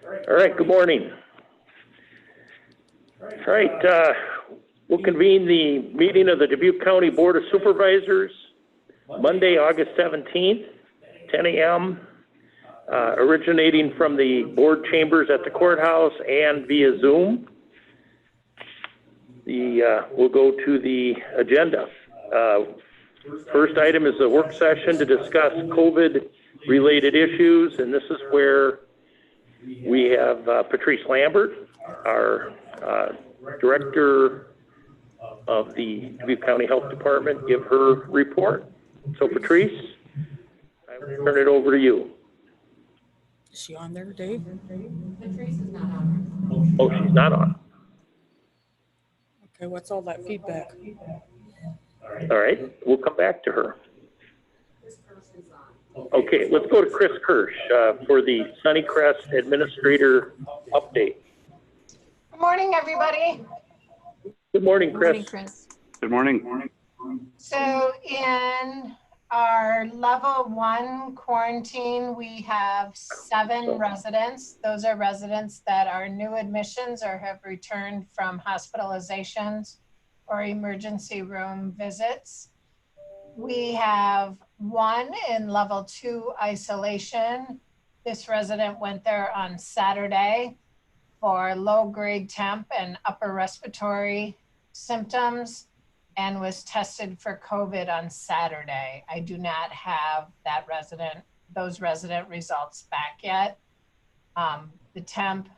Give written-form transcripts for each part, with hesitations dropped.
All right, good morning. All right, we'll convene the meeting of the Dubuque County Board of Supervisors, Monday, August 17th, 10 a.m., originating from the board chambers at the courthouse and via Zoom. We'll go to the agenda. First item is a work session to discuss COVID-related issues, and this is where we have Patrice Lambert, our Director of the Dubuque County Health Department, give her report. So Patrice, I will turn it over to you. Is she on there, Dave? Patrice is not on. Oh, she's not on. Okay, what's all that feedback? All right, we'll come back to her. This person's on. Okay, let's go to Chris Kirsch for the Sunnycrest Administrator update. Good morning, everybody. Good morning, Good Chris. morning, Chris. Good morning. So in our level 1 quarantine, we have 7 residents. Those are residents that are new admissions or have returned from hospitalizations or emergency room visits. We have 1 in level 2 isolation. This resident went there on Saturday for low-grade temp and upper respiratory symptoms and was tested for COVID on Saturday. I do not have those resident results back yet. The temp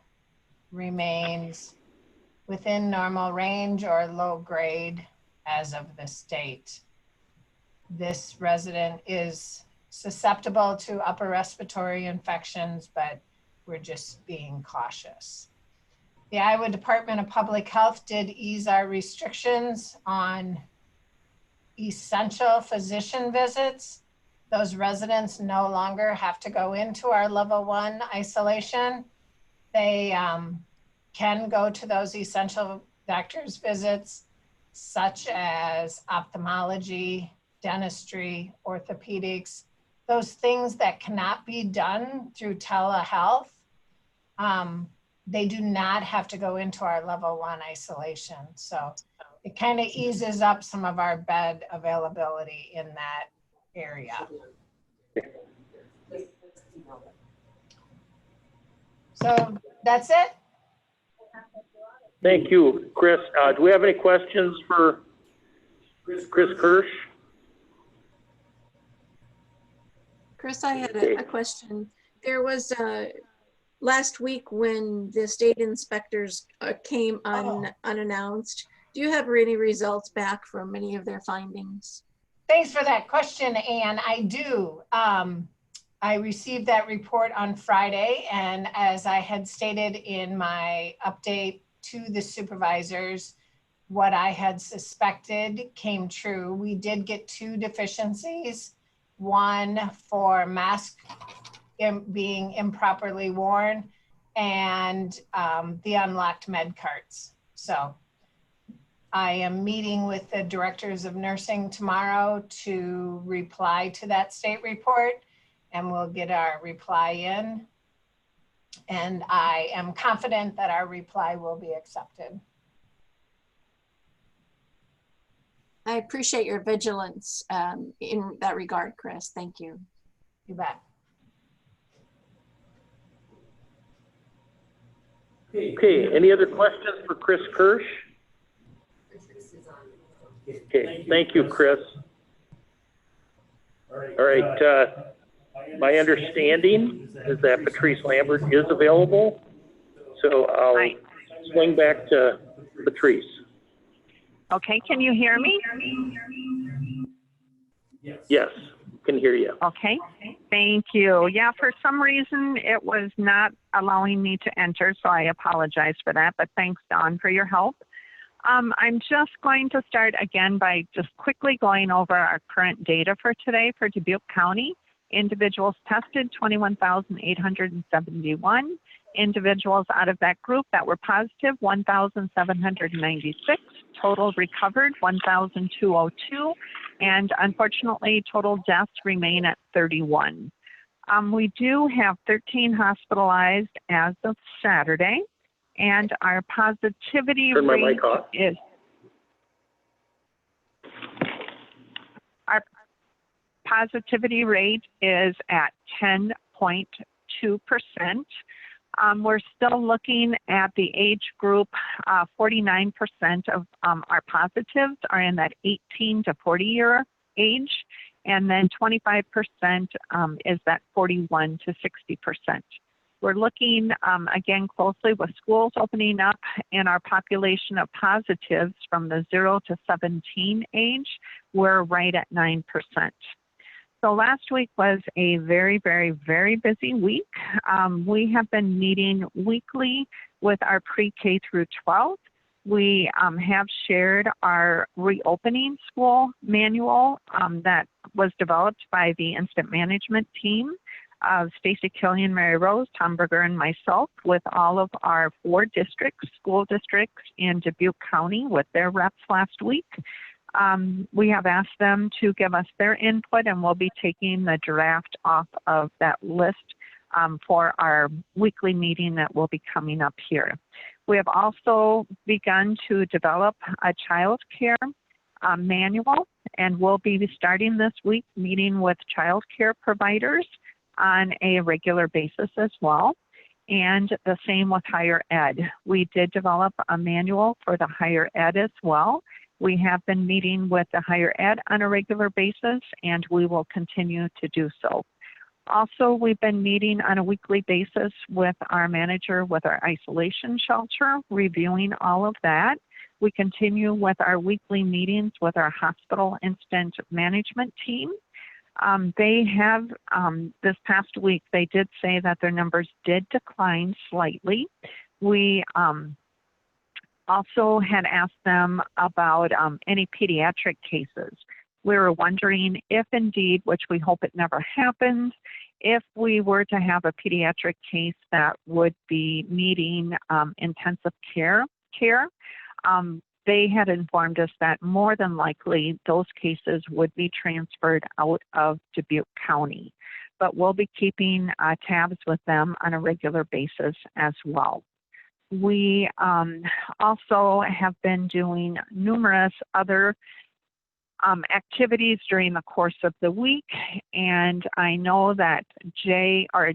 remains within normal range or low grade as of this date. This resident is susceptible to upper respiratory infections, but we're just being cautious. The Iowa Department of Public Health did ease our restrictions on essential physician visits. Those residents no longer have to go into our level 1 isolation. They can go to those essential doctor's visits, such as ophthalmology, dentistry, orthopedics, those things that cannot be done through telehealth. They do not have to go into our level 1 isolation. So it kind of eases up some of our bed availability in that area. So that's it. Thank you, Chris. Do we have any questions for Chris Kirsch? Chris, I had a question. There was last week when the state inspectors came unannounced. Do you have any results back from any of their findings? Thanks for that question, Ann. I do. I received that report on Friday, and as I had stated in my update to the supervisors, what I had suspected came true. We did get 2 deficiencies, one for mask being improperly worn and the unlocked med carts. So I am meeting with the directors of nursing tomorrow to reply to that state report, and we'll get our reply in. And I am confident that our reply will be accepted. I appreciate your vigilance in that regard, Chris. Thank you. You bet. Okay, any other questions for Chris Kirsch? Patrice is on. Okay, thank you, Chris. All right, my understanding is that Patrice Lambert is available, so I'll swing back to Patrice. Okay, can you hear me? Yes, can hear you. Okay, thank you. Yeah, for some reason it was not allowing me to enter, so I apologize for that, but thanks, Dawn, for your help. I'm just going to start again by just quickly going over our current data for today for Dubuque County. Individuals tested, 21,871. Individuals out of that group that were positive, 1,796. Total recovered, 1,202. And unfortunately, total deaths remain at 31. We do have 13 hospitalized as of Saturday, and our positivity Turn my rate mic off. is our positivity rate is at 10.2%. We're still looking at the age group. 49% of our positives are in that 18 to 40 year age, and then 25% is that 41 to 60%. We're looking again closely with schools opening up, and our population of positives from the 0 to 17 age, we're right at 9%. So last week was a very, very, very busy week. We have been meeting weekly with our pre-K through 12. We have shared our reopening school manual that was developed by the instant management team of Stacy Killian, Mary Rose, Tom Berger, and myself, with all of our 4 districts, school districts in Dubuque County with their reps last week. We have asked them to give us their input, and we'll be taking the draft off of that list for our weekly meeting that will be coming up here. We have also begun to develop a child care manual, and we'll be starting this week meeting with child care providers on a regular basis as well. And the same with higher ed. We did develop a manual for the higher ed as well. We have been meeting with the higher ed on a regular basis, and we will continue to do so. Also, we've been meeting on a weekly basis with our manager with our isolation shelter, reviewing all of that. We continue with our weekly meetings with our hospital instant management team. They have, this past week, they did say that their numbers did decline slightly. We also had asked them about any pediatric cases. We were wondering if indeed, which we hope it never happens, if we were to have a pediatric case that would be needing intensive care, they had informed us that more than likely those cases would be transferred out of Dubuque County. But we'll be keeping tabs with them on a regular basis as well. We also have been doing numerous other activities during the course of the week, and I know that Jay, or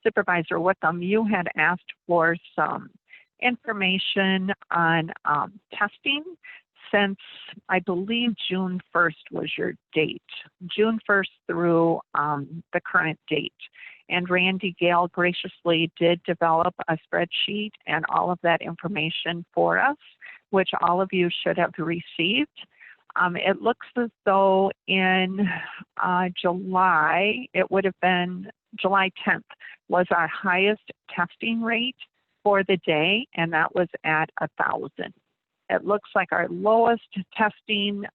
Supervisor Wickham, you had asked for some information on testing since I believe June 1st was your date, June 1st through the current date. And Randy Gale graciously did develop a spreadsheet and all of that information for us, which all of you should have received. It looks as though in July, it would have been July 10th was our highest testing rate for the day, and that was at 1,000. It looks like our lowest testing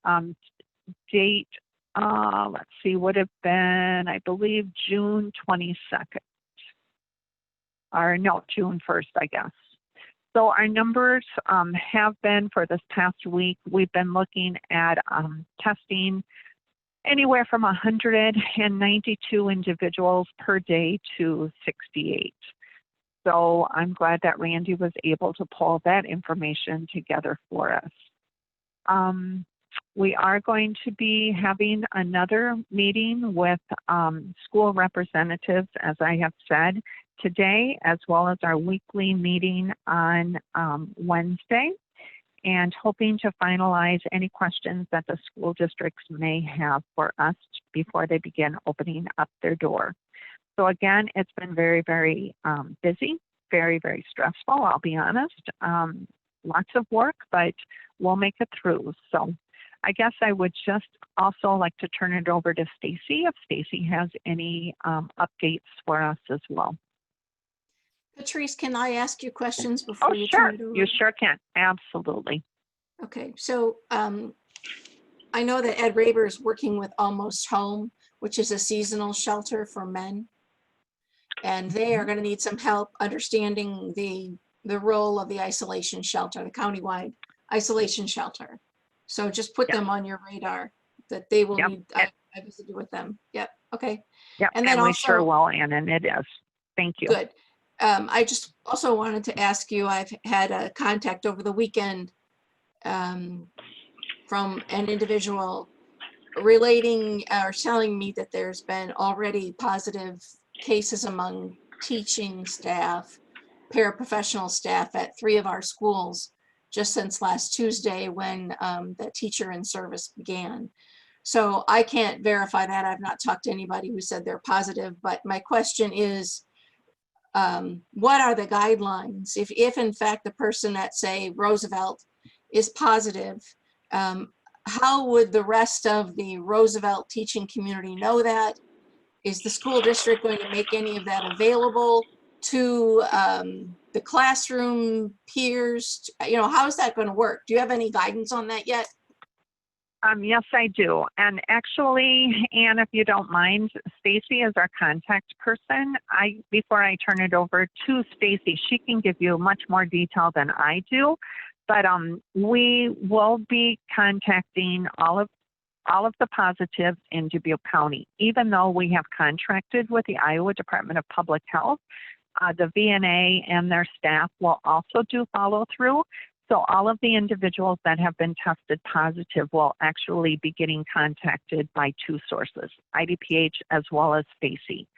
date, let's see, would have been, I believe, June 22nd. Or no, June 1st, I guess. So our numbers have been, for this past week, we've been looking at testing anywhere from 192 individuals per day to 68. So I'm glad that Randy was able to pull that information together for us. We are going to be having another meeting with school representatives, as I have said, today, as well as our weekly meeting on Wednesday, and hoping to finalize any questions that the school districts may have for us before they begin opening up their door. So again, it's been very, very busy, very, very stressful, I'll be honest. Lots of work, but we'll make it through. So I guess I would just also like to turn it over to Stacy if Stacy has any updates for us as well. Patrice, can I ask you questions before you sure. turn it over? You sure can. Absolutely. Okay, so I know that Ed Raber is working with Almost Home, which is a seasonal shelter for men. And they are going to need some help understanding the role of the isolation shelter, the countywide isolation shelter. So just put them on your radar that they will need, I visited with them. Yep. Okay, Yep, and then and we sure also, will, Ann, and it is. Thank you. good. I just also wanted to ask you, I've had a contact over the weekend from an individual relating or telling me that there's been already positive cases among teaching staff, paraprofessional staff at 3 of our schools just since last Tuesday when the teacher in service began. So I can't verify that. I've not talked to anybody who said they're positive, but my question is, what are the guidelines? If in fact the person at, say, Roosevelt is positive, how would the rest of the Roosevelt teaching community know that? Is the school district going to make any of that available to the classroom peers? You know, how is that going to work? Do you have any guidance on that yet? Yes, I do. And actually, Ann, if you don't mind, Stacy is our contact person. Before I turn it over to Stacy, she can give you much more detail than I do. But we will be contacting all of the positives in Dubuque County, even though we have contracted with the Iowa Department of Public Health. The VNA and their staff will also do follow through. So all of the individuals that have been tested positive will actually be getting contacted by 2 sources, IDPH as well as Stacy.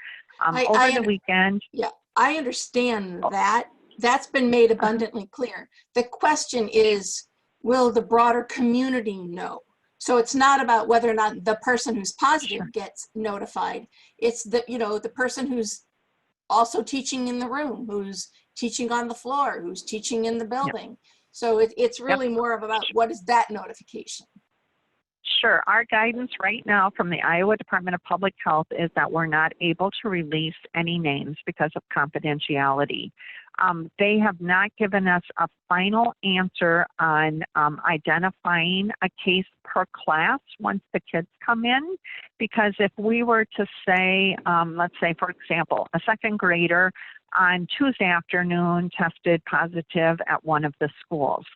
Over the weekend. Yeah, I understand that. That's been made abundantly clear. The question is, will the broader community know? So it's not about whether or not the person who's positive gets notified. It's the, you know, the person who's also teaching in the room, who's teaching on the floor, who's teaching in the building. Yep. So it's really more of about what is that notification? Sure. Our guidance right now from the Iowa Department of Public Health is that we're not able to release any names because of confidentiality. They have not given us a final answer on identifying a case per class once the kids come in, because if we were to say, let's say, for example, a 2nd grader on Tuesday afternoon tested positive at one of the schools.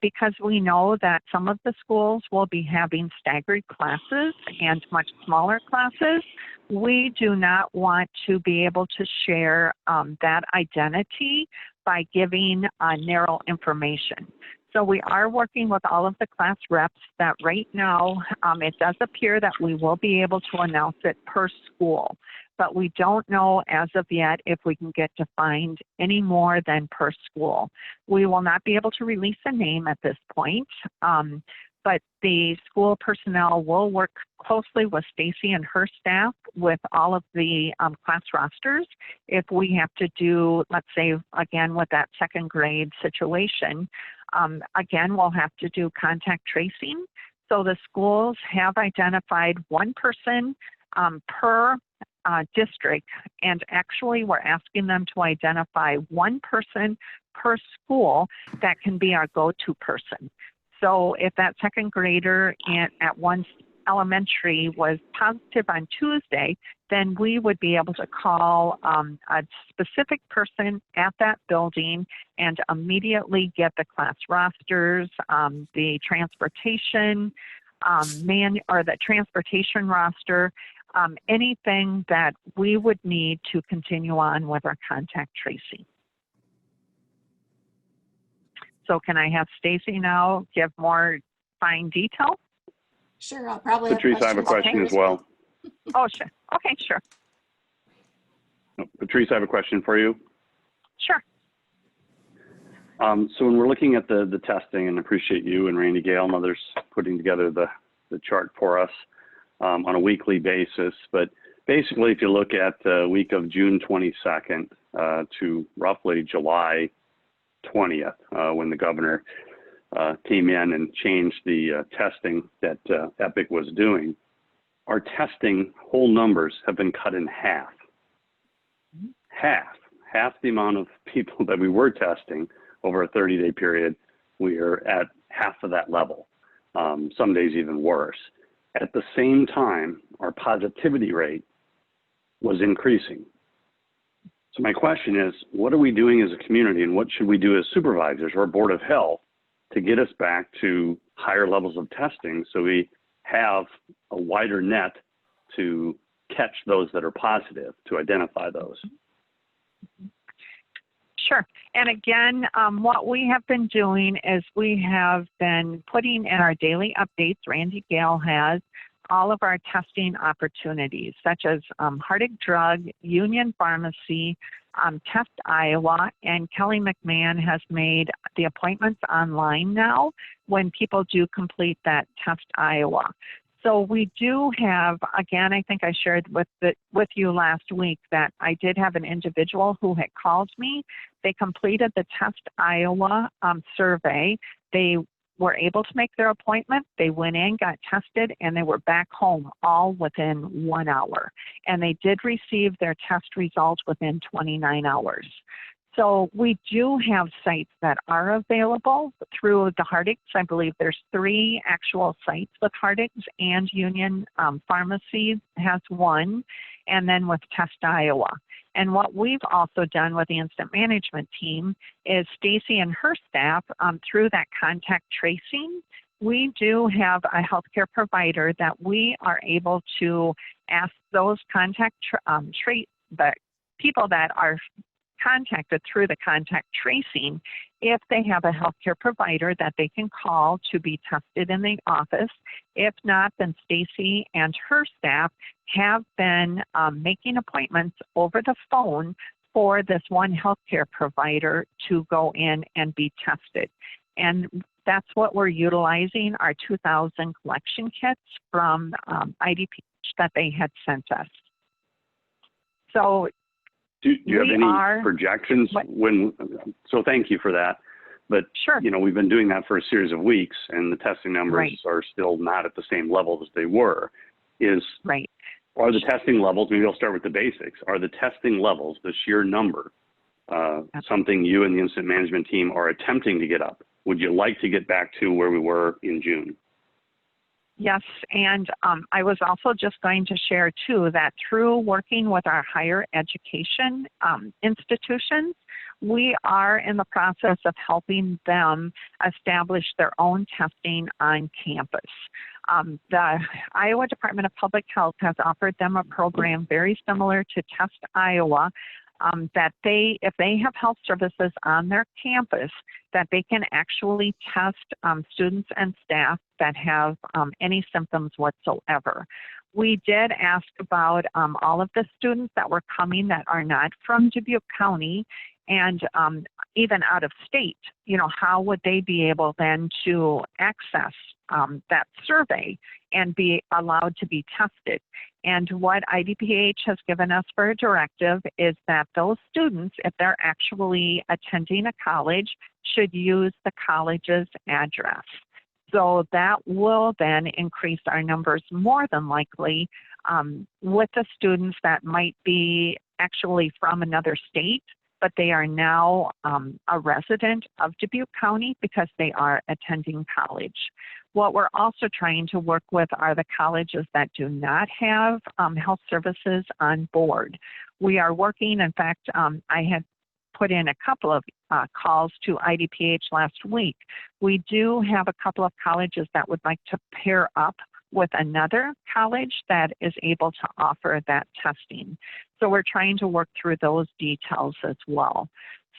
Because we know that some of the schools will be having staggered classes and much smaller classes, we do not want to be able to share that identity by giving narrow information. So we are working with all of the class reps that right now, it does appear that we will be able to announce it per school, but we don't know as of yet if we can get defined any more than per school. We will not be able to release a name at this point, but the school personnel will work closely with Stacy and her staff with all of the class rosters. If we have to do, let's say, again, with that 2nd grade situation, again, we'll have to do contact tracing. So the schools have identified 1 person per district, and actually we're asking them to identify 1 person per school that can be our go-to person. So if that 2nd grader at one elementary was positive on Tuesday, then we would be able to call a specific person at that building and immediately get the class rosters, the transportation the transportation roster, anything that we would need to continue on with our contact tracing. So can I have Stacy now give more fine detail? Sure, I'll probably Patrice, I have a question as well. Oh, sure. Okay, sure. Patrice, I have a question for you. Sure. So when we're looking at the testing, and appreciate you and Randy Gale and others putting together the chart for us on a weekly basis, but basically if you look at the week of June 22nd to roughly July 20th, when the governor came in and changed the testing that Epic was doing, our testing whole numbers have been cut in half. Half the amount of people that we were testing over a 30-day period, we are at half of that level, some days even worse. At the same time, our positivity rate was increasing. So my question is, what are we doing as a community, and what should we do as supervisors or Board of Health to get us back to higher levels of testing so we have a wider net to catch those that are positive, to identify those? Sure. And again, what we have been doing is we have been putting in our daily updates, Randy Gale has, all of our testing opportunities, such as Hardig Drug, Union Pharmacy, Test Iowa, and Kelly McMahon has made the appointments online now when people do complete that Test Iowa. So we do have, again, I think I shared with you last week that I did have an individual who had called me. They completed the Test Iowa survey. They were able to make their appointment. They went in, got tested, and they were back home all within 1 hour. And they did receive their test results within 29 hours. So we do have sites that are available through the Hardigs. I believe there's 3 actual sites with Hardigs, and Union Pharmacy has 1, and then with Test Iowa. And what we've also done with the incident management team is Stacy and her staff, through that contact tracing, we do have a healthcare provider that we are able to ask those the people that are contacted through the contact tracing if they have a healthcare provider that they can call to be tested in the office. If not, then Stacy and her staff have been making appointments over the phone for this one healthcare provider to go in and be tested. And that's what we're utilizing, our 2,000 collection kits from IDPH that they had sent us. So do you have any projections when, so thank you for that. But, sure, you know, we've been doing that for a series of weeks and the testing numbers are still not at the same level as they were. Are the testing levels, maybe I'll start with the basics, are the testing levels, the sheer number, something you and the incident management team are attempting to get up? Would you like to get back to where we were in June? Yes, and I was also just going to share too that through working with our higher education institutions, we are in the process of helping them establish their own testing on campus. The Iowa Department of Public Health has offered them a program very similar to Test Iowa, that if they have health services on their campus, that they can actually test students and staff that have any symptoms whatsoever. We did ask about all of the students that were coming that are not from Dubuque County and even out of state. You know, how would they be able then to access that survey and be allowed to be tested? And what IDPH has given us for a directive is that those students, if they're actually attending a college, should use the college's address. So that will then increase our numbers more than likely with the students that might be actually from another state, but they are now a resident of Dubuque County because they are attending college. What we're also trying to work with are the colleges that do not have health services on board. We are working, in fact, I had put in a couple of calls to IDPH last week. We do have a couple of colleges that would like to pair up with another college that is able to offer that testing. So we're trying to work through those details as well.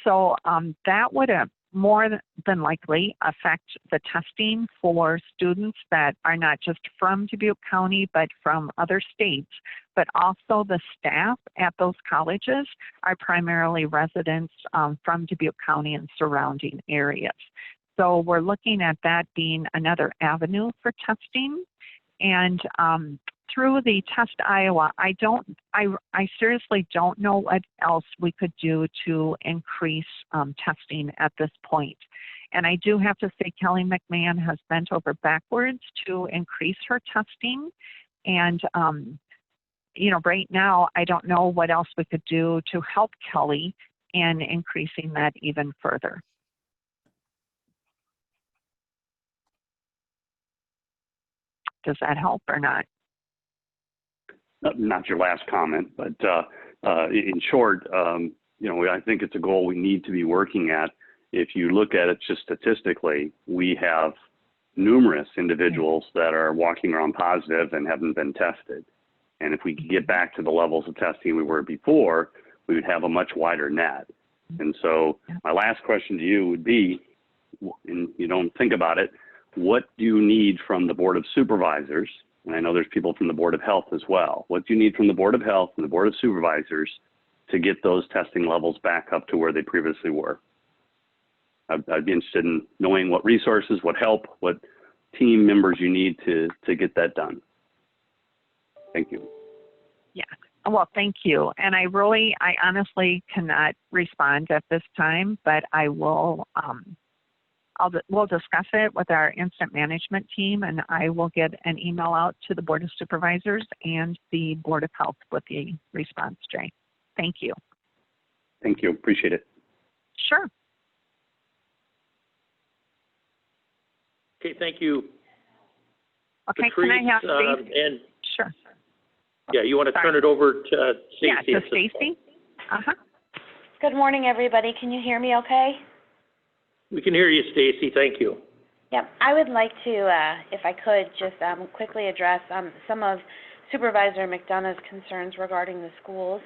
So that would more than likely affect the testing for students that are not just from Dubuque County, but from other states, but also the staff at those colleges are primarily residents from Dubuque County and surrounding areas. So we're looking at that being another avenue for testing. And through the Test Iowa, I seriously don't know what else we could do to increase testing at this point. And I do have to say Kelly McMahon has bent over backwards to increase her testing. And, you know, right now, I don't know what else we could do to help Kelly in increasing that even further. Does that help or not? Not your last comment, but in short, you know, I think it's a goal we need to be working at. If you look at it just statistically, we have numerous individuals that are walking around positive and haven't been tested. And if we could get back to the levels of testing we were before, we would have a much wider net. And so my last question to you would be, and you don't think about it, what do you need from the Board of Supervisors? And I know there's people from the Board of Health as well. What do you need from the Board of Health and the Board of Supervisors to get those testing levels back up to where they previously were? I'd be interested in knowing what resources, what help, what team members you need to get that done. Thank you. Yeah. Well, thank you. And I honestly cannot respond at this time, but I will, we'll discuss it with our incident management team, and I will get an email out to the Board of Supervisors and the Board of Health with the response, Jay. Thank you. Thank you. Appreciate it. Sure. Okay, thank you. Okay, Patrice, can I have Stacy? and Sure. yeah, you want to turn it over to Stacy? Yeah, to Stacy. Uh-huh. Good morning, everybody. Can you hear me okay? We can hear you, Stacy. Thank you. Yep. I would like to, if I could, just quickly address some of Supervisor McDonough's concerns regarding the schools.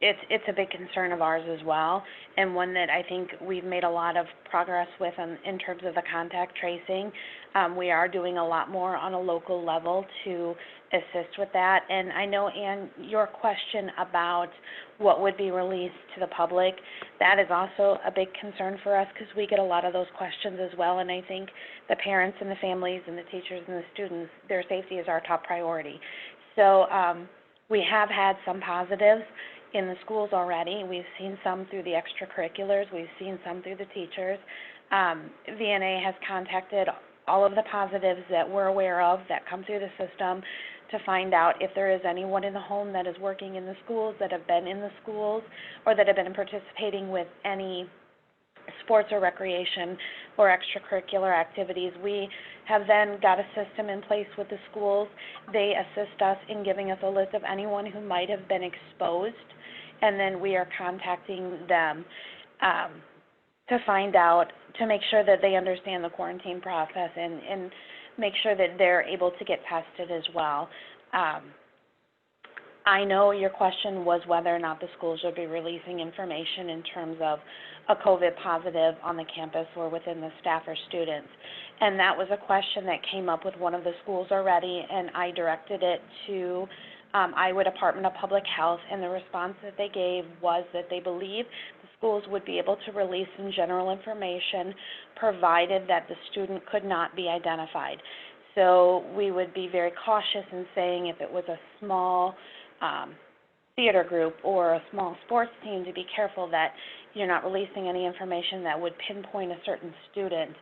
It's a big concern of ours as well, and one that I think we've made a lot of progress with in terms of the contact tracing. We are doing a lot more on a local level to assist with that. And I know, Ann, your question about what would be released to the public, that is also a big concern for us because we get a lot of those questions as well. And I think the parents and the families and the teachers and the students, their safety is our top priority. So we have had some positives in the schools already. We've seen some through the extracurriculars. We've seen some through the teachers. VNA has contacted all of the positives that we're aware of that come through the system to find out if there is anyone in the home that is working in the schools, that have been in the schools, or that have been participating with any sports or recreation or extracurricular activities. We have then got a system in place with the schools. They assist us in giving us a list of anyone who might have been exposed, and then we are contacting them to find out, to make sure that they understand the quarantine process and make sure that they're able to get tested as well. I know your question was whether or not the schools should be releasing information in terms of a COVID positive on the campus or within the staff or students. And that was a question that came up with one of the schools already, and I directed it to Iowa Department of Public Health, and the response that they gave was that they believe the schools would be able to release some general information provided that the student could not be identified. So we would be very cautious in saying if it was a small theater group or a small sports team, to be careful that you're not releasing any information that would pinpoint a certain student.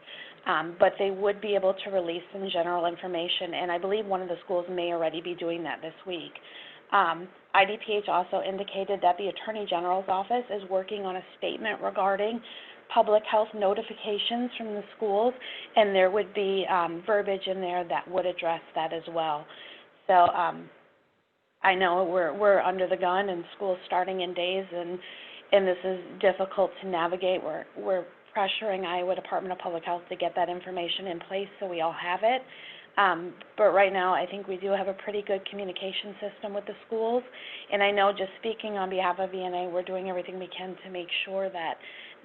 But they would be able to release some general information, and I believe one of the schools may already be doing that this week. IDPH also indicated that the Attorney General's office is working on a statement regarding public health notifications from the schools, and there would be verbiage in there that would address that as well. So I know we're under the gun and school's starting in days, and this is difficult to navigate. We're pressuring Iowa Department of Public Health to get that information in place so we all have it. But right now, I think we do have a pretty good communication system with the schools. And I know, just speaking on behalf of VNA, we're doing everything we can to make sure that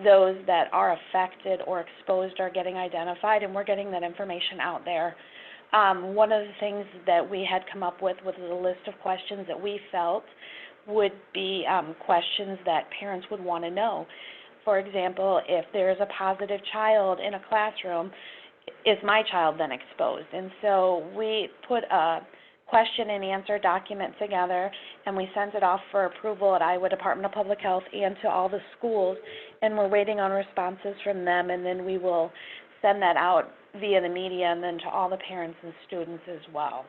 those that are affected or exposed are getting identified, and we're getting that information out there. One of the things that we had come up with was a list of questions that we felt would be questions that parents would want to know. For example, if there's a positive child in a classroom, is my child then exposed? And so we put a question and answer document together, and we sent it off for approval at Iowa Department of Public Health and to all the schools, and we're waiting on responses from them, and then we will send that out via the media and then to all the parents and students as well.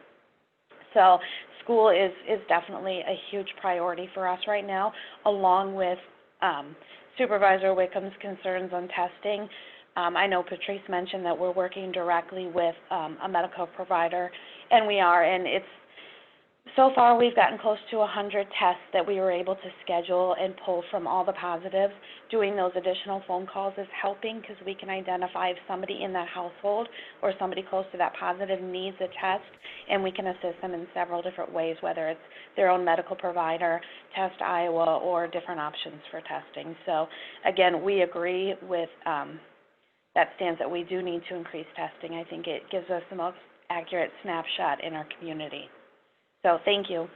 So school is definitely a huge priority for us right now, along with Supervisor Wickham's concerns on testing. I know Patrice mentioned that we're working directly with a medical provider, and we are, and So far, we've gotten close to 100 tests that we were able to schedule and pull from all the positives. Doing those additional phone calls is helping because we can identify if somebody in that household or somebody close to that positive needs a test, and we can assist them in several different ways, whether it's their own medical provider, Test Iowa, or different options for testing. So again, we agree with that stance that we do need to increase testing. I think it gives us the most accurate snapshot in our community. So thank you.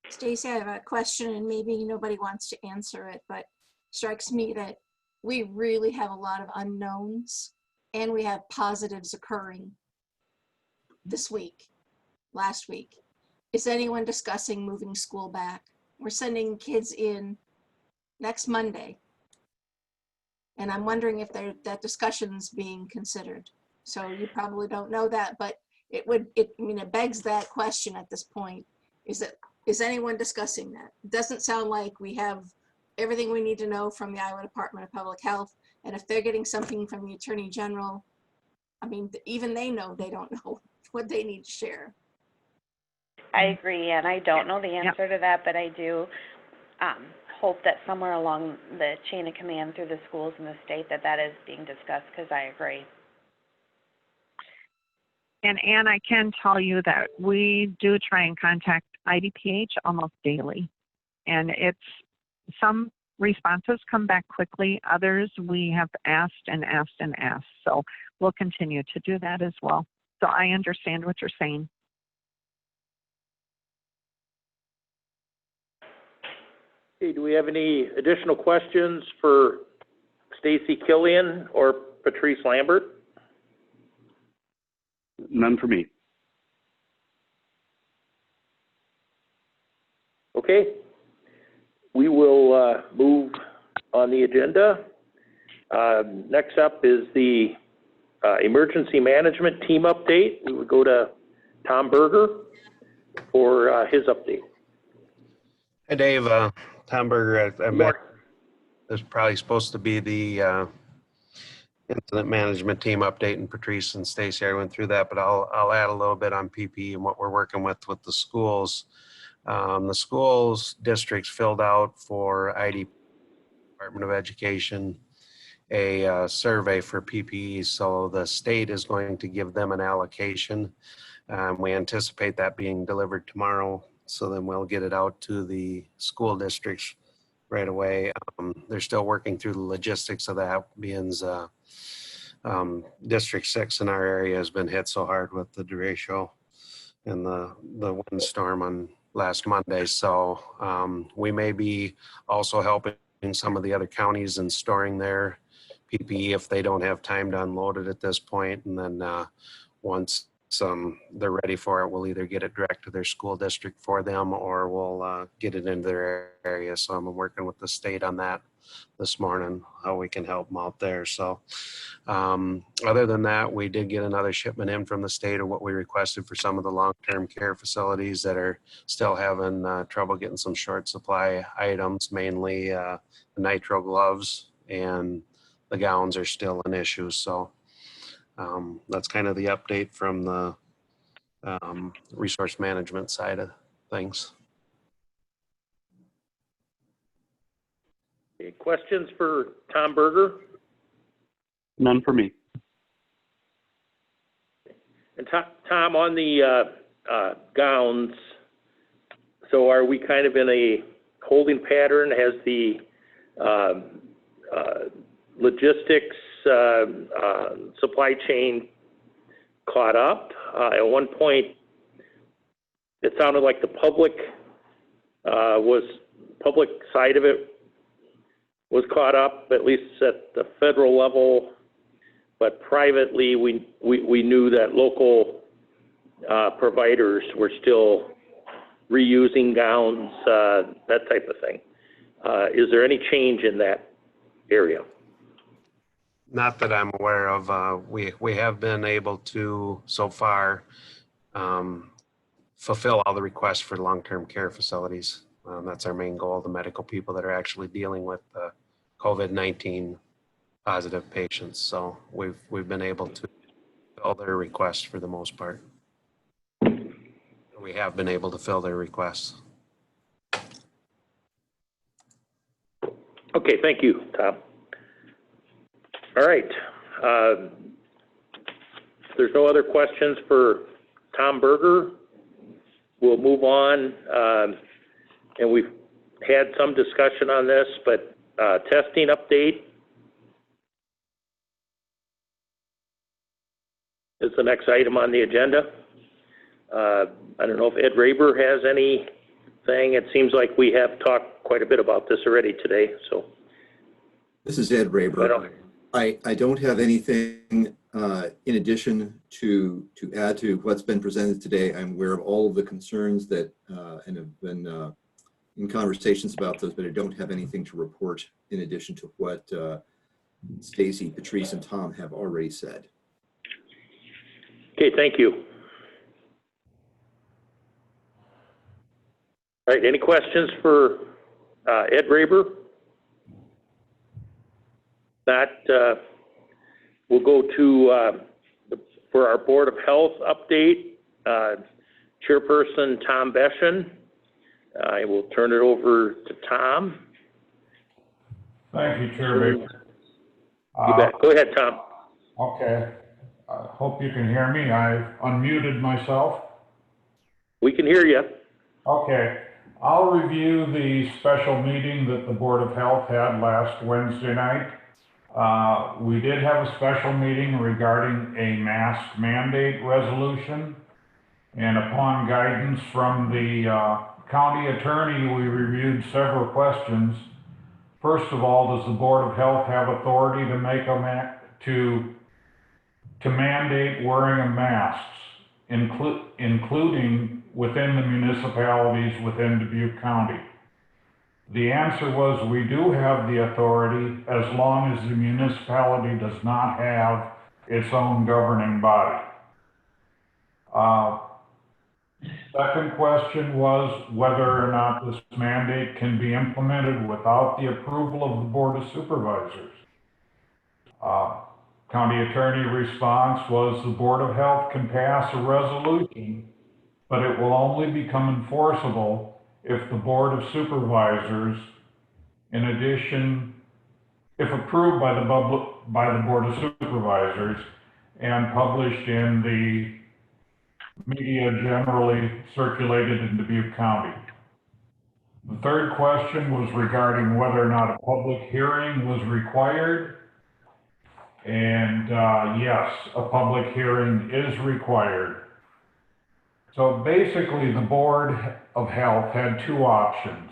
Stacy, I have a question, and maybe nobody wants to answer it, but strikes me that we really have a lot of unknowns, and we have positives occurring this week, last week. Is anyone discussing moving school back? We're sending kids in next Monday, and I'm wondering if that discussion's being considered. So you probably don't know that, but it begs that question at this point. Is anyone discussing that? It doesn't sound like we have everything we need to know from the Iowa Department of Public Health. And if they're getting something from the Attorney General, I mean, even they know they don't know what they need to share. I agree, and I don't know the answer to that, but I do hope that somewhere along the chain of command through the schools in the state that is being discussed, because I agree. And Ann, I can tell you that we do try and contact IDPH almost daily. And some responses come back quickly. Others we have asked and asked and asked. So we'll continue to do that as well. So I understand what you're saying. Okay, do we have any additional questions for Stacy Killian or Patrice Lambert? None for me. Okay, we will move on the agenda. Next up is the emergency management team update. We would go to Tom Berger for his update. Hey, Dave. Tom Berger. I met. There's probably supposed to be the incident management team update, and Patrice and Stacy already went through that, but I'll add a little bit on PPE and what we're working with the schools. The schools districts filled out for ID Department of Education a survey for PPE, so the state is going to give them an allocation. We anticipate that being delivered tomorrow, so then we'll get it out to the school districts right away. They're still working through the logistics of that, being District 6 in our area has been hit so hard with the derecho and the windstorm on last Monday. So we may be also helping some of the other counties in storing their PPE if they don't have time to unload it at this point. And then once they're ready for it, we'll either get it direct to their school district for them, or we'll get it into their area. So I'm working with the state on that this morning, how we can help them out there. So other than that, we did get another shipment in from the state of what we requested for some of the long-term care facilities that are still having trouble getting some short supply items, mainly the nitrile gloves, and the gowns are still an issue. So that's kind of the update from the resource management side of things. Okay, questions for Tom Berger? None for me. And Tom, on the gowns, so are we kind of in a holding pattern? Has the logistics supply chain caught up? At one point, it sounded like the public side of it was caught up, at least at the federal level, but privately we knew that local providers were still reusing gowns, that type of thing. Is there any change in that area? Not that I'm aware of. We have been able to, so far, fulfill all the requests for long-term care facilities. That's our main goal, the medical people that are actually dealing with COVID-19 positive patients. So we've been able to fill their requests for the most part. we have been able to fill their requests. Okay, thank you, Tom. All right. If there's no other questions for Tom Berger, we'll move on. And we've had some discussion on this, but testing update is the next item on the agenda. I don't know if Ed Raber has anything. It seems like we have talked quite a bit about this already today, so. This is Ed Raber. I don't have anything in addition to add to what's been presented today. I'm aware of all of the concerns that and have been in conversations about those, but I don't have anything to report in addition to what Stacy, Patrice, and Tom have already said. Okay, thank you. All right, any questions for Ed Raber? That we'll go to for our Board of Health update, Chairperson Tom Beschen. I will turn it over to Tom. Thank you, Chair Baker. You bet. Go ahead, Tom. Okay. I hope you can hear me. I've unmuted myself. We can hear you. Okay. I'll review the special meeting that the Board of Health had last Wednesday night. We did have a special meeting regarding a mask mandate resolution. And upon guidance from the county attorney, we reviewed several questions. First of all, does the Board of Health have authority to make to mandate wearing of masks, including within the municipalities within Dubuque County? The answer was we do have the authority as long as the municipality does not have its own governing body. Second question was whether or not this mandate can be implemented without the approval of the Board of Supervisors. County attorney response was the Board of Health can pass a resolution, but it will only become enforceable if the Board of Supervisors, in addition, if approved by the Board of Supervisors and published in the media generally circulated in Dubuque County. The third question was regarding whether or not a public hearing was required. And yes, a public hearing is required. So basically the Board of Health had two options.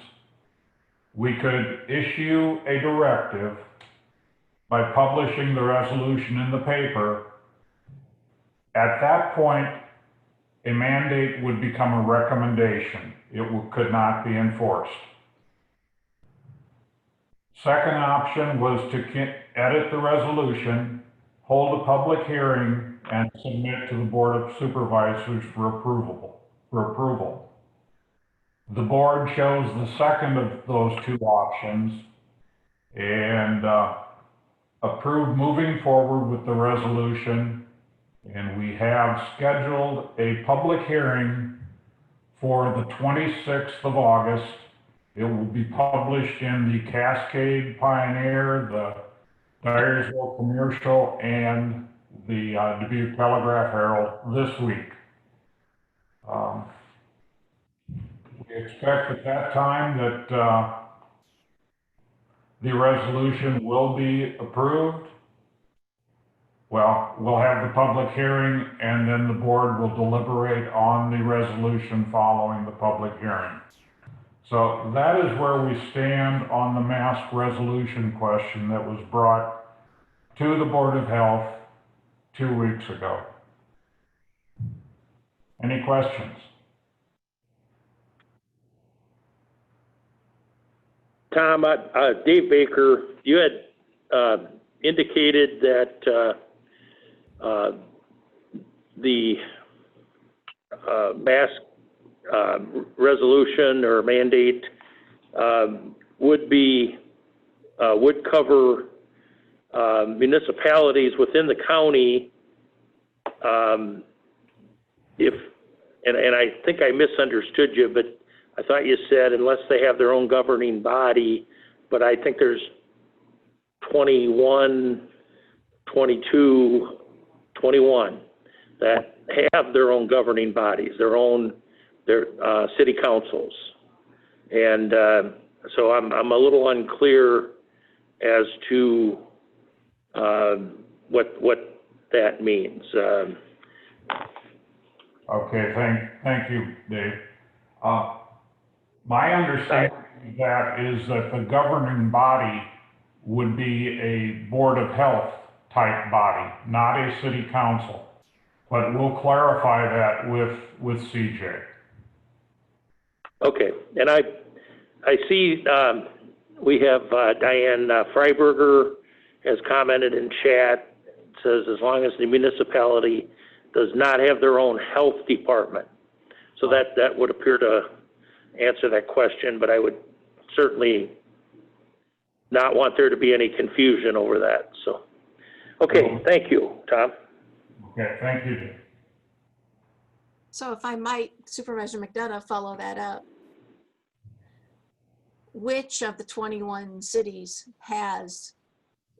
We could issue a directive by publishing the resolution in the paper. At that point, a mandate would become a recommendation. It could not be enforced. Second option was to edit the resolution, hold a public hearing, and submit to the Board of Supervisors for approval. The board chose the second of those two options and approved moving forward with the resolution. And we have scheduled a public hearing for the 26th of August. It will be published in the Cascade Pioneer, the Dyersville Commercial, and the Dubuque Telegraph Herald this week. We expect at that time that the resolution will be approved. Well, we'll have the public hearing and then the board will deliberate on the resolution following the public hearing. So that is where we stand on the mask resolution question that was brought to the Board of Health 2 weeks ago. Any questions? Tom, Dave Baker, you had indicated that the mask resolution or mandate would cover municipalities within the county if and I think I misunderstood you, but I thought you said unless they have their own governing body, but I think there's 21, 22, 21 that have their own governing bodies, their city councils. And so I'm a little unclear as to what that means. Okay, thank you, Dave. My understanding of that is that the governing body would be a Board of Health type body, not a city council. But we'll clarify that with CJ. Okay, and I see we have Diane Freiberger has commented in chat, says as long as the municipality does not have their own health department. So that would appear to answer that question, but I would certainly not want there to be any confusion over that. So, okay, thank you, Tom. Okay, thank you, Dave. So if I might, Supervisor McDonough, follow that up. Which of the 21 cities has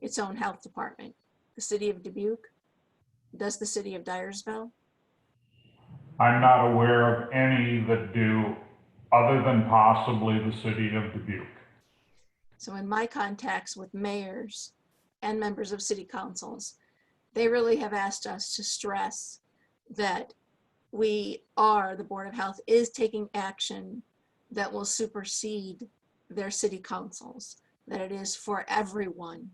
its own health department? The city of Dubuque? Does the city of Dyersville? I'm not aware of any that do, other than possibly the city of Dubuque. So in my contacts with mayors and members of city councils, they really have asked us to stress that the Board of Health is taking action that will supersede their city councils, that it is for everyone.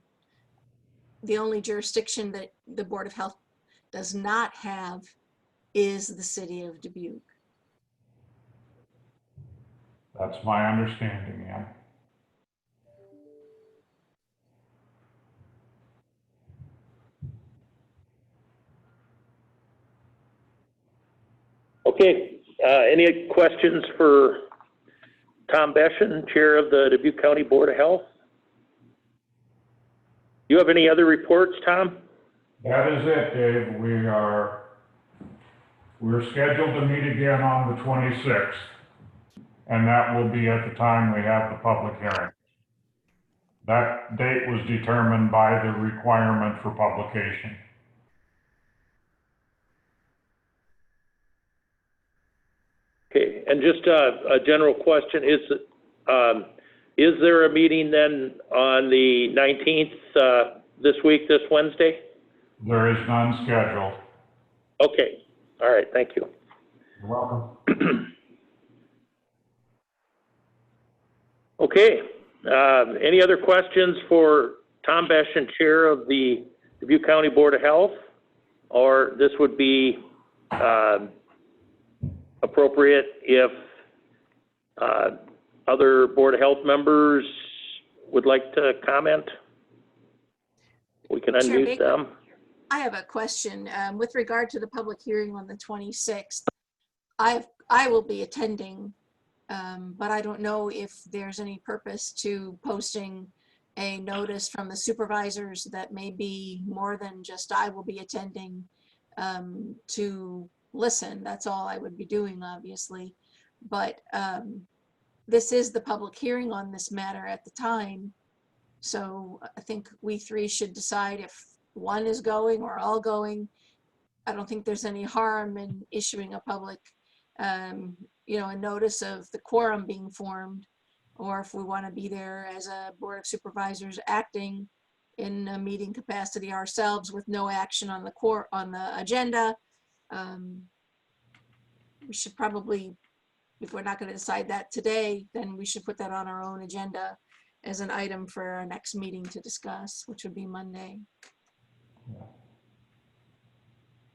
The only jurisdiction that the Board of Health does not have is the city of Dubuque. That's my understanding, Ann. Okay, any questions for Tom Beschen, Chair of the Dubuque County Board of Health? You have any other reports, Tom? That is it, Dave. We're scheduled to meet again on the 26th, and that will be at the time we have the public hearing. That date was determined by the requirement for publication. Okay, and just a general question, is there a meeting then on the 19th this week, this Wednesday? There is none scheduled. Okay, all right, thank you. You're welcome. Okay, any other questions for Tom Beschen, Chair of the Dubuque County Board of Health? Or this would be appropriate if other Board of Health members would like to comment? We can Chair unmute Baker, them. I have a question with regard to the public hearing on the 26th. I will be attending, but I don't know if there's any purpose to posting a notice from the supervisors that may be more than just I will be attending to listen. That's all I would be doing, obviously. But this is the public hearing on this matter at the time. So I think we three should decide if one is going or all going. I don't think there's any harm in issuing a public, a notice of the quorum being formed, or if we want to be there as a Board of Supervisors acting in a meeting capacity ourselves with no action on the agenda. We should probably, if we're not going to decide that today, then we should put that on our own agenda as an item for our next meeting to discuss, which would be Monday.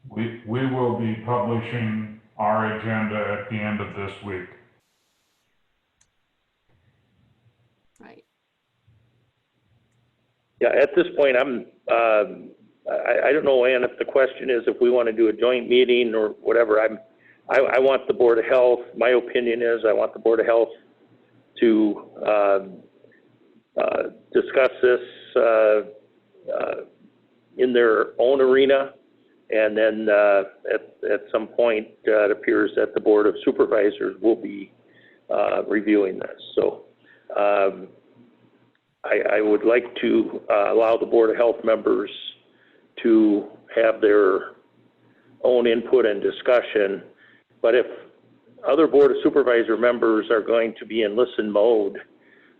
We will be publishing our agenda at the end of this week. Right. Yeah, at this point, I don't know, Ann, if the question is if we want to do a joint meeting or whatever. I want the Board of Health, my opinion is I want the Board of Health to discuss this in their own arena And then at some point, it appears that the Board of Supervisors will be reviewing this. So I would like to allow the Board of Health members to have their own input and discussion. But if other Board of Supervisor members are going to be in listen mode,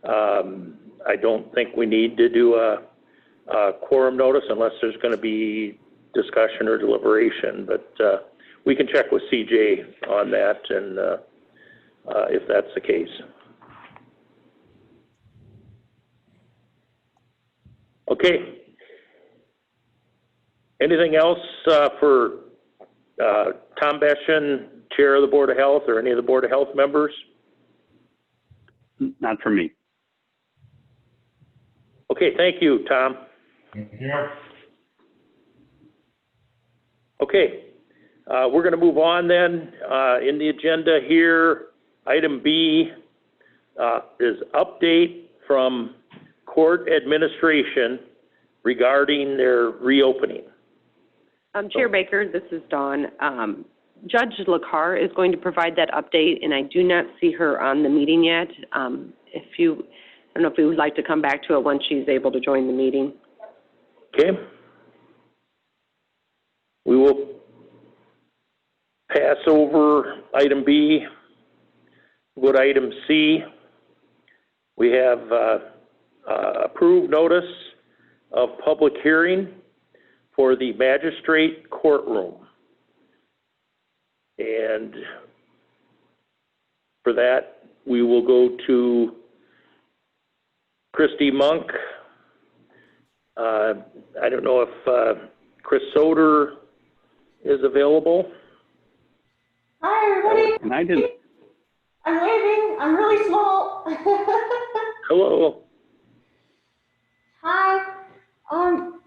I don't think we need to do a quorum notice unless there's going to be discussion or deliberation. But we can check with CJ on that, and if that's the case. Okay. Anything else for Tom Beschen, Chair of the Board of Health, or any of the Board of Health members? Not for me. Okay, thank you, Tom. Thank you. Okay, we're going to move on then. In the agenda here, item B is update from court administration regarding their reopening. Chair Baker, this is Dawn. Judge LaCar is going to provide that update, and I do not see her on the meeting yet. I don't know if you would like to come back to it once she's able to join the meeting. Okay. We will pass over item B. Go to item C. We have approved notice of public hearing for the magistrate courtroom. And for that, we will go to Christy Monk. I don't know if Chris Soder is available. Hi, everybody. And I didn't. I'm waving. I'm really small. Hello. Hi.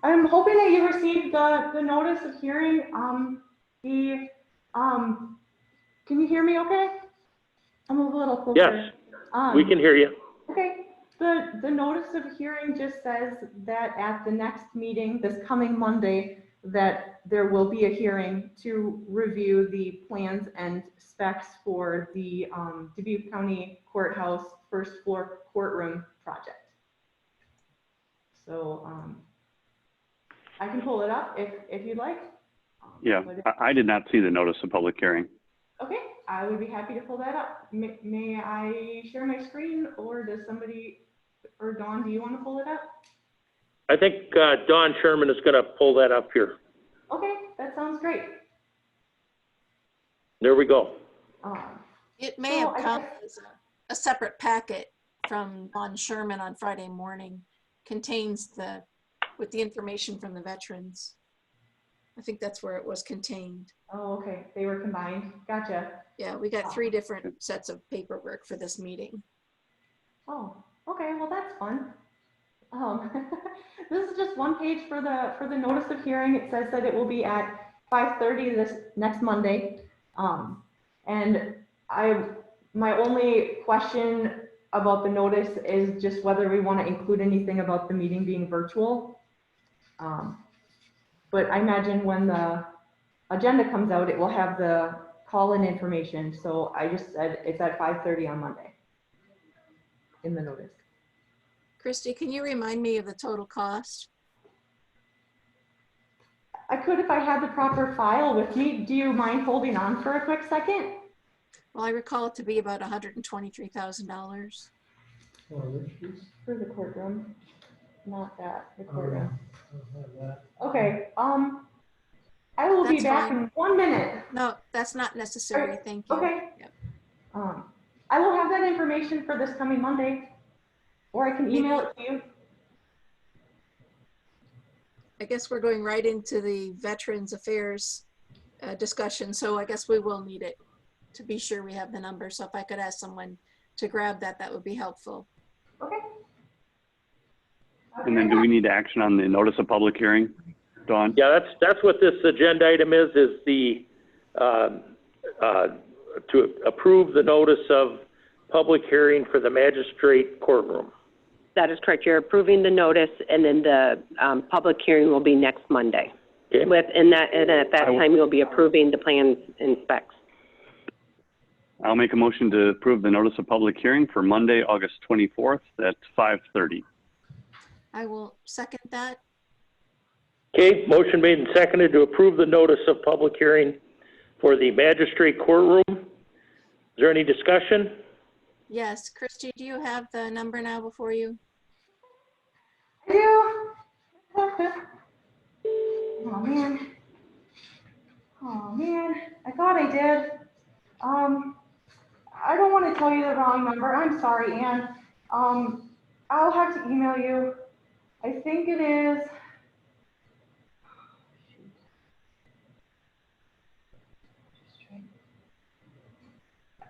I'm hoping that you received the notice of hearing. Can you hear me okay? I'll move a little closer. Yes, we can hear you. Okay. The notice of hearing just says that at the next meeting, this coming Monday, that there will be a hearing to review the plans and specs for the Dubuque County Courthouse first floor courtroom project. So I can pull it up if you'd like. Yeah, I did not see the notice of public hearing. Okay, I would be happy to pull that up. May I share my screen, or does somebody, or Dawn, do you want to pull it up? I think Dawn Sherman is going to pull that up here. Okay, that sounds great. There we go. It may have come as a separate packet from Dawn Sherman on Friday morning. Contains with the information from the veterans. I think that's where it was contained. Oh, okay. They were combined. Gotcha. Yeah, we got 3 different sets of paperwork for this meeting. Oh, okay. Well, that's fun. This is just one page for the notice of hearing. It says that it will be at 5:30 this next Monday. And my only question about the notice is just whether we want to include anything about the meeting being virtual. But I imagine when the agenda comes out, it will have the call-in information. So I just said it's at 5:30 on Monday in the notice. Christy, can you remind me of the total cost? I could if I had the proper file with me. Do you mind holding on for a quick second? Well, I recall it to be about $123,000. For the courtroom, not that, the courtroom. Okay, I will be back in 1 minute. No, that's not necessary. Thank you. Okay. Yep. I will have that information for this coming Monday, or I can email it to you. I guess we're going right into the Veterans Affairs discussion, so I guess we will need it to be sure we have the number. So if I could ask someone to grab that, that would be helpful. Okay. And then do we need action on the notice of public hearing, Dawn? Yeah, that's what this agenda item is the to approve the notice of public hearing for the magistrate courtroom. That is correct. You're approving the notice, and then the public hearing will be next Monday. Okay. and at that time, you'll be approving the plans and specs. I'll make a motion to approve the notice of public hearing for Monday, August 24th at 5:30. I will second that. Okay, motion made and seconded to approve the notice of public hearing for the magistrate courtroom. Is there any discussion? Yes, Christy, do you have the number now before you? I do. Oh man. Oh man, I thought I did. I don't want to tell you the wrong number. I'm sorry, Ann. I'll have to email you. I think it is.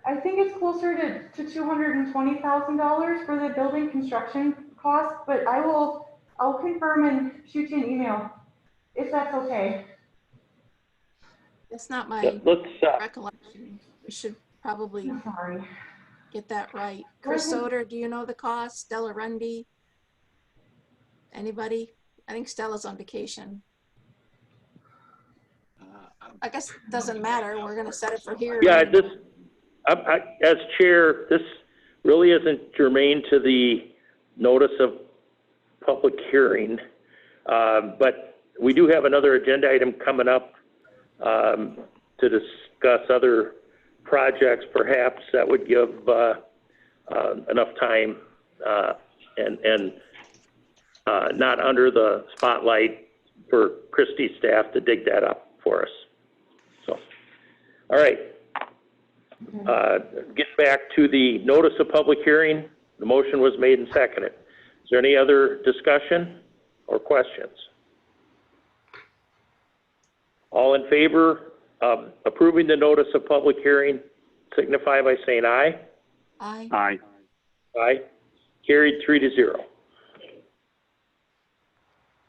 I think it's closer to $220,000 for the building construction cost, but I'll confirm and shoot you an email if that's okay. That's not my Let's, recollection. We should probably I'm sorry. get that right. Chris Soder, do you know the cost? Stella Runby? Anybody? I think Stella's on vacation. I guess it doesn't matter. We're gonna set it for here. yeah, this, as chair, this really isn't germane to the notice of public hearing. But we do have another agenda item coming up to discuss other projects perhaps that would give enough time and not under the spotlight for Christie's staff to dig that up for us. So, all right. Get back to the notice of public hearing. The motion was made and seconded. Is there any other discussion or questions? All in favor of approving the notice of public hearing, signify by saying aye. Aye. Aye. Aye. Carried 3-0.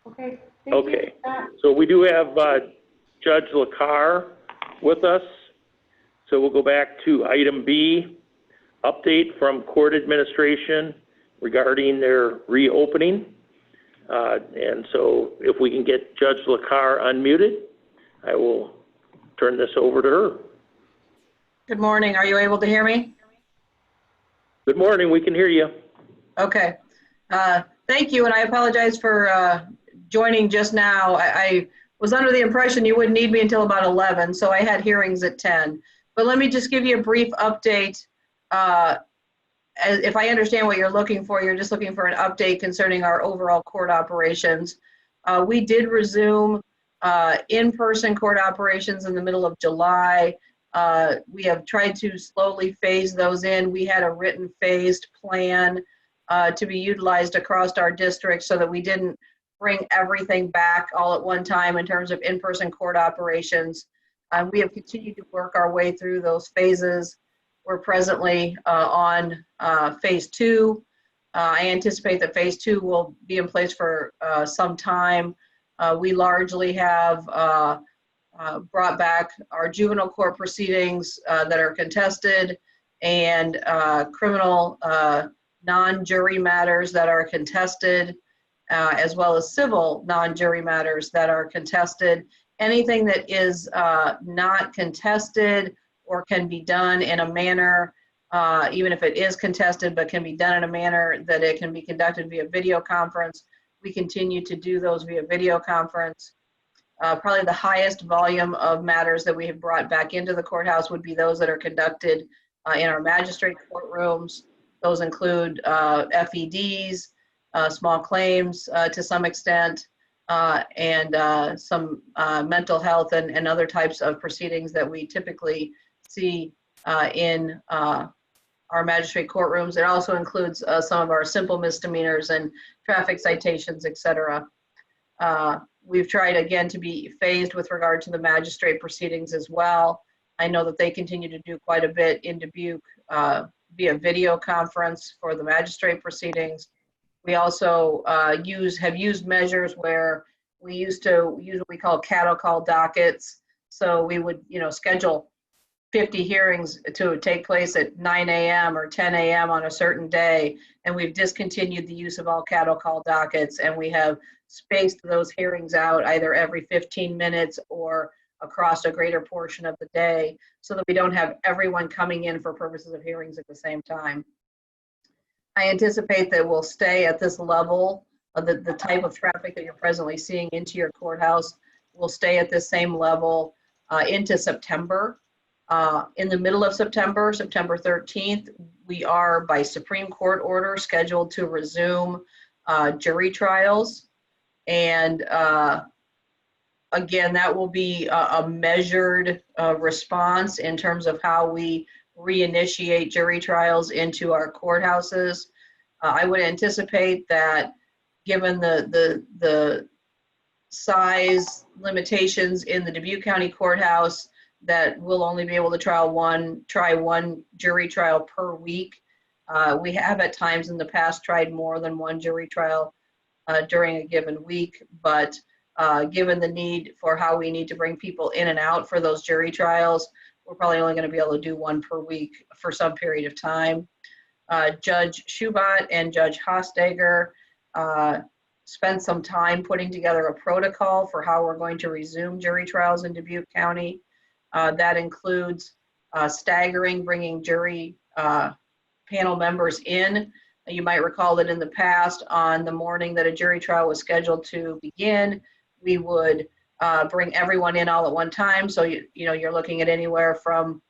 Okay. Thank you Okay. for that. So we do have Judge LaCar with us. So we'll go back to item B, update from court administration regarding their reopening. And so if we can get Judge LaCar unmuted, I will turn this over to her. Good morning. Are you able to hear me? Good morning. We can hear you. Okay. Thank you, and I apologize for joining just now. I was under the impression you wouldn't need me until about 11, so I had hearings at 10. But let me just give you a brief update. If I understand what you're looking for, you're just looking for an update concerning our overall court operations. We did resume in-person court operations in the middle of July. We have tried to slowly phase those in. We had a written phased plan to be utilized across our district so that we didn't bring everything back all at one time in terms of in-person court operations. We have continued to work our way through those phases. We're presently on phase 2. I anticipate that phase 2 will be in place for some time. We largely have brought back our juvenile court proceedings that are contested and criminal non-jury matters that are contested, as well as civil non-jury matters that are contested. Anything that is not contested or can be done in a manner, even if it is contested, but can be done in a manner that it can be conducted via video conference, we continue to do those via video conference. Probably the highest volume of matters that we have brought back into the courthouse would be those that are conducted in our magistrate courtrooms. Those include FEDs, small claims to some extent, and some mental health and other types of proceedings that we typically see in our magistrate courtrooms. It also includes some of our simple misdemeanors and traffic citations, etc. We've tried again to be phased with regard to the magistrate proceedings as well. I know that they continue to do quite a bit in Dubuque via video conference for the magistrate proceedings. We also have used measures where we used to use what we call cattle call dockets. So we would, schedule 50 hearings to take place at 9 a.m. or 10 a.m. on a certain day, and we've discontinued the use of all cattle call dockets, and we have spaced those hearings out either every 15 minutes or across a greater portion of the day so that we don't have everyone coming in for purposes of hearings at the same time. I anticipate that we'll stay at this level of the type of traffic that you're presently seeing into your courthouse will stay at this same level into September. In the middle of September, September 13th, we are by Supreme Court order scheduled to resume jury trials. And again, that will be a measured response in terms of how we reinitiate jury trials into our courthouses. I would anticipate that given the size limitations in the Dubuque County Courthouse, that we'll only be able to try one jury trial per week. We have at times in the past tried more than one jury trial during a given week, but given the need for how we need to bring people in and out for those jury trials, we're probably only going to be able to do one per week for some period of time. Judge Schubert and Judge Hostegger spent some time putting together a protocol for how we're going to resume jury trials in Dubuque County. That includes staggering, bringing jury panel members in. You might recall that in the past, on the morning that a jury trial was scheduled to begin, we would bring everyone in all at one time. So you're looking at anywhere from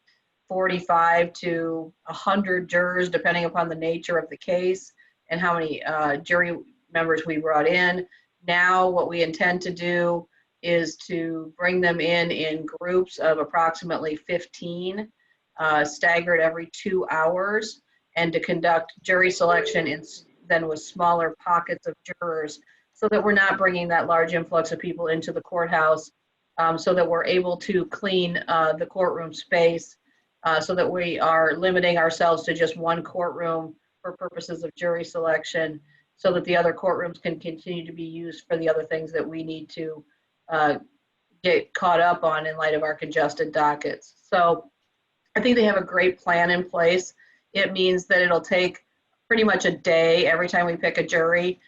45 to 100 jurors, depending upon the nature of the case and how many jury members we brought in. Now, what we intend to do is to bring them in groups of approximately 15, staggered every 2 hours, and to conduct jury selection then with smaller pockets of jurors, so that we're not bringing that large influx of people into the courthouse, so that we're able to clean the courtroom space, so that we are limiting ourselves to just one courtroom for purposes of jury selection, so that the other courtrooms can continue to be used for the other things that we need to get caught up on in light of our congested dockets. So I think they have a great plan in place. It means that it'll take pretty much a day every time we pick a jury.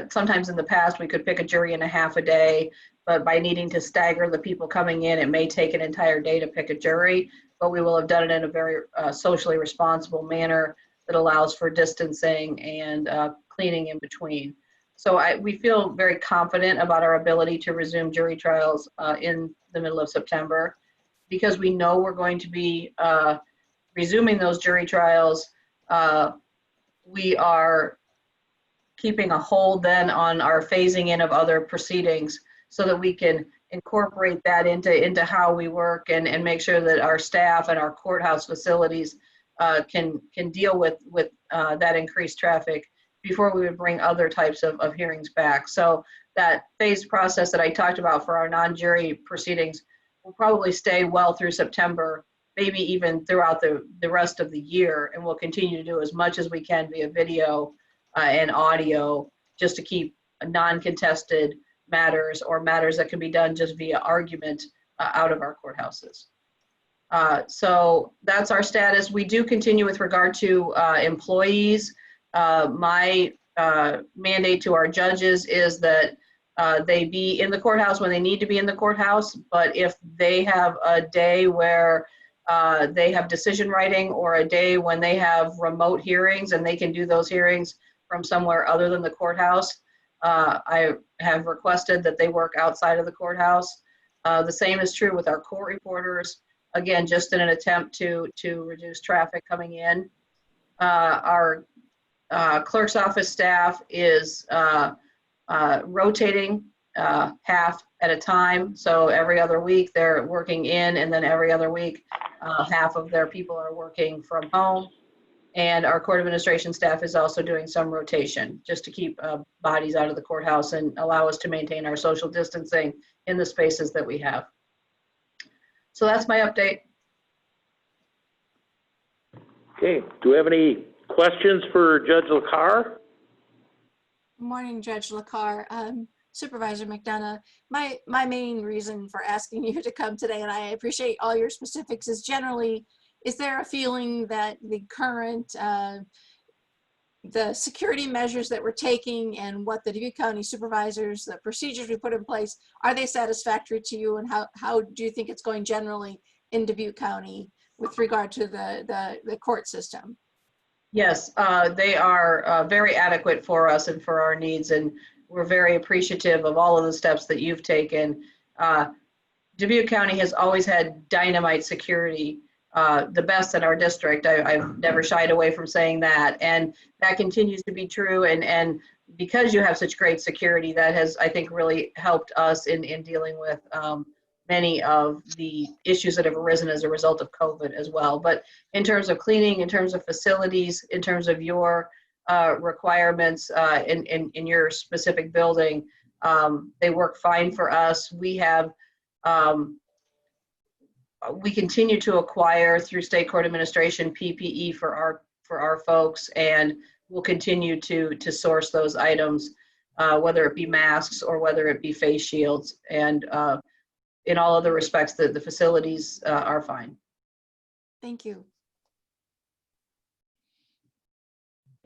Sometimes in the past we could pick a jury in a half a day, but by needing to stagger the people coming in, it may take an entire day to pick a jury, but we will have done it in a very socially responsible manner that allows for distancing and cleaning in between. So we feel very confident about our ability to resume jury trials in the middle of September, because we know we're going to be resuming those jury trials. We are keeping a hold then on our phasing in of other proceedings so that we can incorporate that into how we work and make sure that our staff and our courthouse facilities can deal with that increased traffic before we would bring other types of hearings back. So that phased process that I talked about for our non-jury proceedings will probably stay well through September, maybe even throughout the rest of the year, and we'll continue to do as much as we can via video and audio, just to keep non-contested matters or matters that can be done just via argument out of our courthouses. So that's our status. We do continue with regard to employees. My mandate to our judges is that they be in the courthouse when they need to be in the courthouse, but if they have a day where they have decision writing or a day when they have remote hearings and they can do those hearings from somewhere other than the courthouse, I have requested that they work outside of the courthouse. The same is true with our court reporters, again, just in an attempt to reduce traffic coming in. Our clerk's office staff is rotating half at a time. So every other week they're working in, and then every other week half of their people are working from home. And our court administration staff is also doing some rotation just to keep bodies out of the courthouse and allow us to maintain our social distancing in the spaces that we have. So that's my update. Okay, do we have any questions for Judge LaCar? Good morning, Judge LaCar. Supervisor McDonough, my main reason for asking you to come today, and I appreciate all your specifics, is generally, is there a feeling that the current the security measures that we're taking and what the Dubuque County supervisors, the procedures we put in place, are they satisfactory to you? And how do you think it's going generally in Dubuque County with regard to the court system? Yes, they are very adequate for us and for our needs, and we're very appreciative of all of the steps that you've taken. Dubuque County has always had dynamite security, the best in our district. I've never shied away from saying that, and that continues to be true. And because you have such great security, that has, I think, really helped us in dealing with many of the issues that have arisen as a result of COVID as well. But in terms of cleaning, in terms of facilities, in terms of your requirements in your specific building, they work fine for us. We have we continue to acquire through state court administration PPE for our folks, and we'll continue to source those items, whether it be masks or whether it be face shields. And in all other respects, the facilities are fine. Thank you.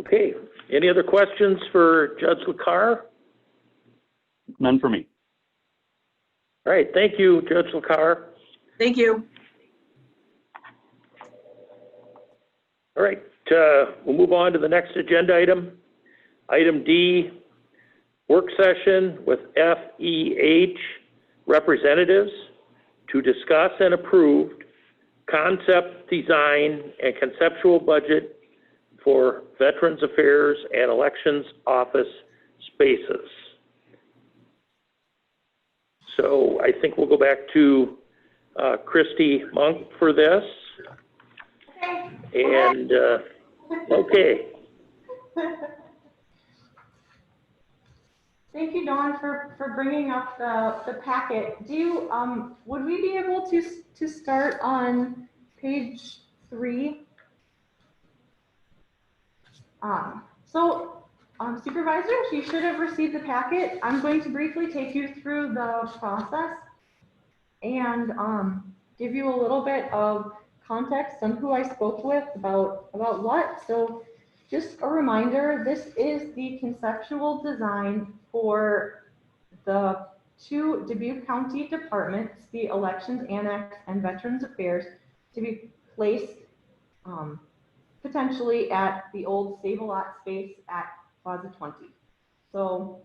Okay, any other questions for Judge LaCar? None for me. All right, thank you, Judge LaCar. Thank you. All right, we'll move on to the next agenda item. Item D, work session with FEH representatives to discuss and approve concept design and conceptual budget for Veterans Affairs and Elections Office spaces. So I think we'll go back to Christy Monk for this. And, okay. Thank you, Dawn, for bringing up the packet. Do you, would we be able to start on page 3? Supervisors, you should have received the packet. I'm going to briefly take you through the process and give you a little bit of context on who I spoke with about what. So just a reminder, this is the conceptual design for the 2 Dubuque County departments, the Elections Annex and Veterans Affairs, to be placed potentially at the old Save-A-Lot space at Plaza 20. So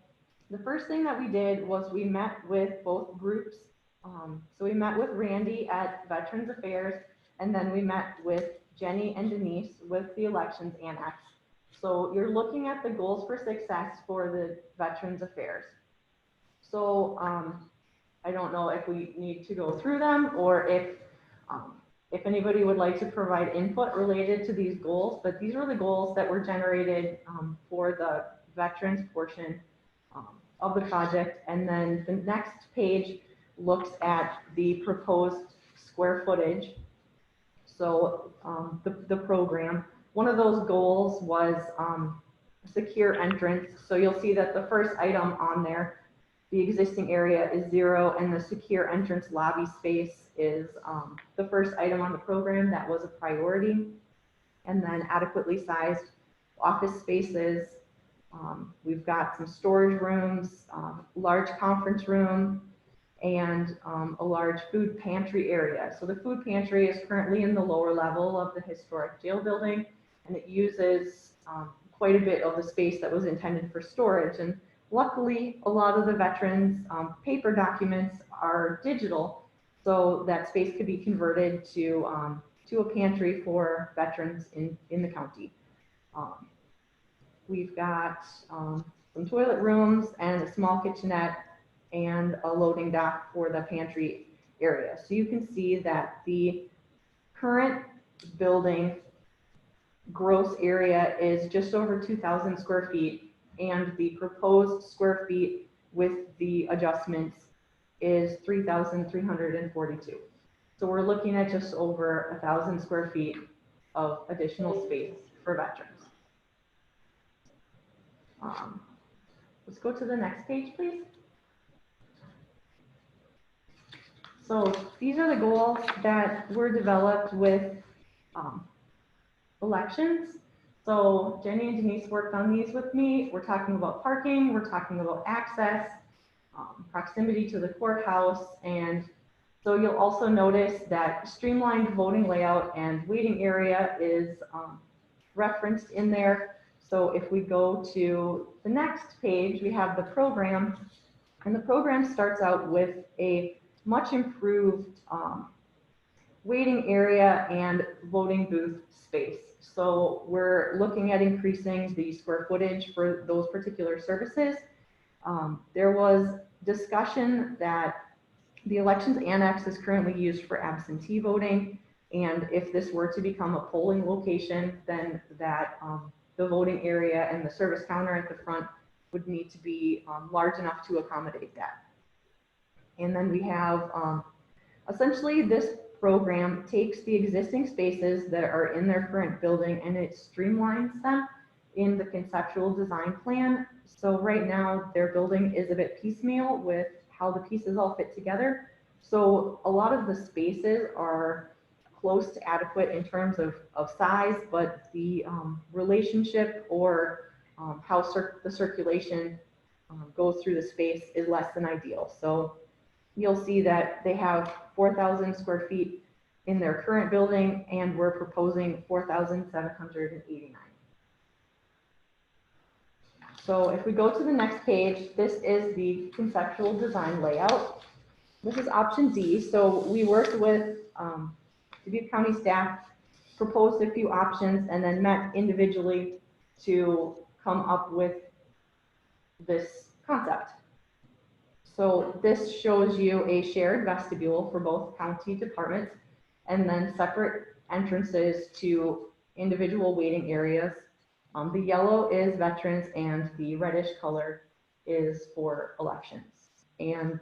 the first thing that we did was we met with both groups. So we met with Randy at Veterans Affairs, and then we met with Jenny and Denise with the Elections Annex. So you're looking at the goals for success for the Veterans Affairs. So I don't know if we need to go through them or if anybody would like to provide input related to these goals, but these are the goals that were generated for the veterans portion of the project. And then the next page looks at the proposed square footage. So the program, one of those goals was secure entrance. So you'll see that the first item on there, the existing area is 0, and the secure entrance lobby space is the first item on the program that was a priority. And then adequately sized office spaces. We've got some storage rooms, large conference room, and a large food pantry area. So the food pantry is currently in the lower level of the historic jail building, and it uses quite a bit of the space that was intended for storage. And luckily, a lot of the veterans' paper documents are digital, so that space could be converted to a pantry for veterans in the county. We've got some toilet rooms and a small kitchenette and a loading dock for the pantry area. So you can see that the current building gross area is just over 2,000 square feet, and the proposed square feet with the adjustments is 3,342. So we're looking at just over 1,000 square feet of additional space for veterans. Let's go to the next page, please. So these are the goals that were developed with elections. So Jenny and Denise worked on these with me. We're talking about parking, we're talking about access, proximity to the courthouse, and so you'll also notice that streamlined voting layout and waiting area is referenced in there. So if we go to the next page, we have the program, and the program starts out with a much improved waiting area and voting booth space. So we're looking at increasing the square footage for those particular services. There was discussion that the elections annex is currently used for absentee voting, and if this were to become a polling location, then that the voting area and the service counter at the front would need to be large enough to accommodate that. And then we have essentially this program takes the existing spaces that are in their current building and it streamlines them in the conceptual design plan. So right now their building is a bit piecemeal with how the pieces all fit together. So a lot of the spaces are close to adequate in terms of size, but the relationship or how the circulation goes through the space is less than ideal. So you'll see that they have 4,000 square feet in their current building, and we're proposing 4,789. So if we go to the next page, this is the conceptual design layout. This is option D. So we worked with Dubuque County staff, proposed a few options, and then met individually to come up with this concept. So this shows you a shared vestibule for both county departments and then separate entrances to individual waiting areas. The yellow is veterans and the reddish color is for elections. And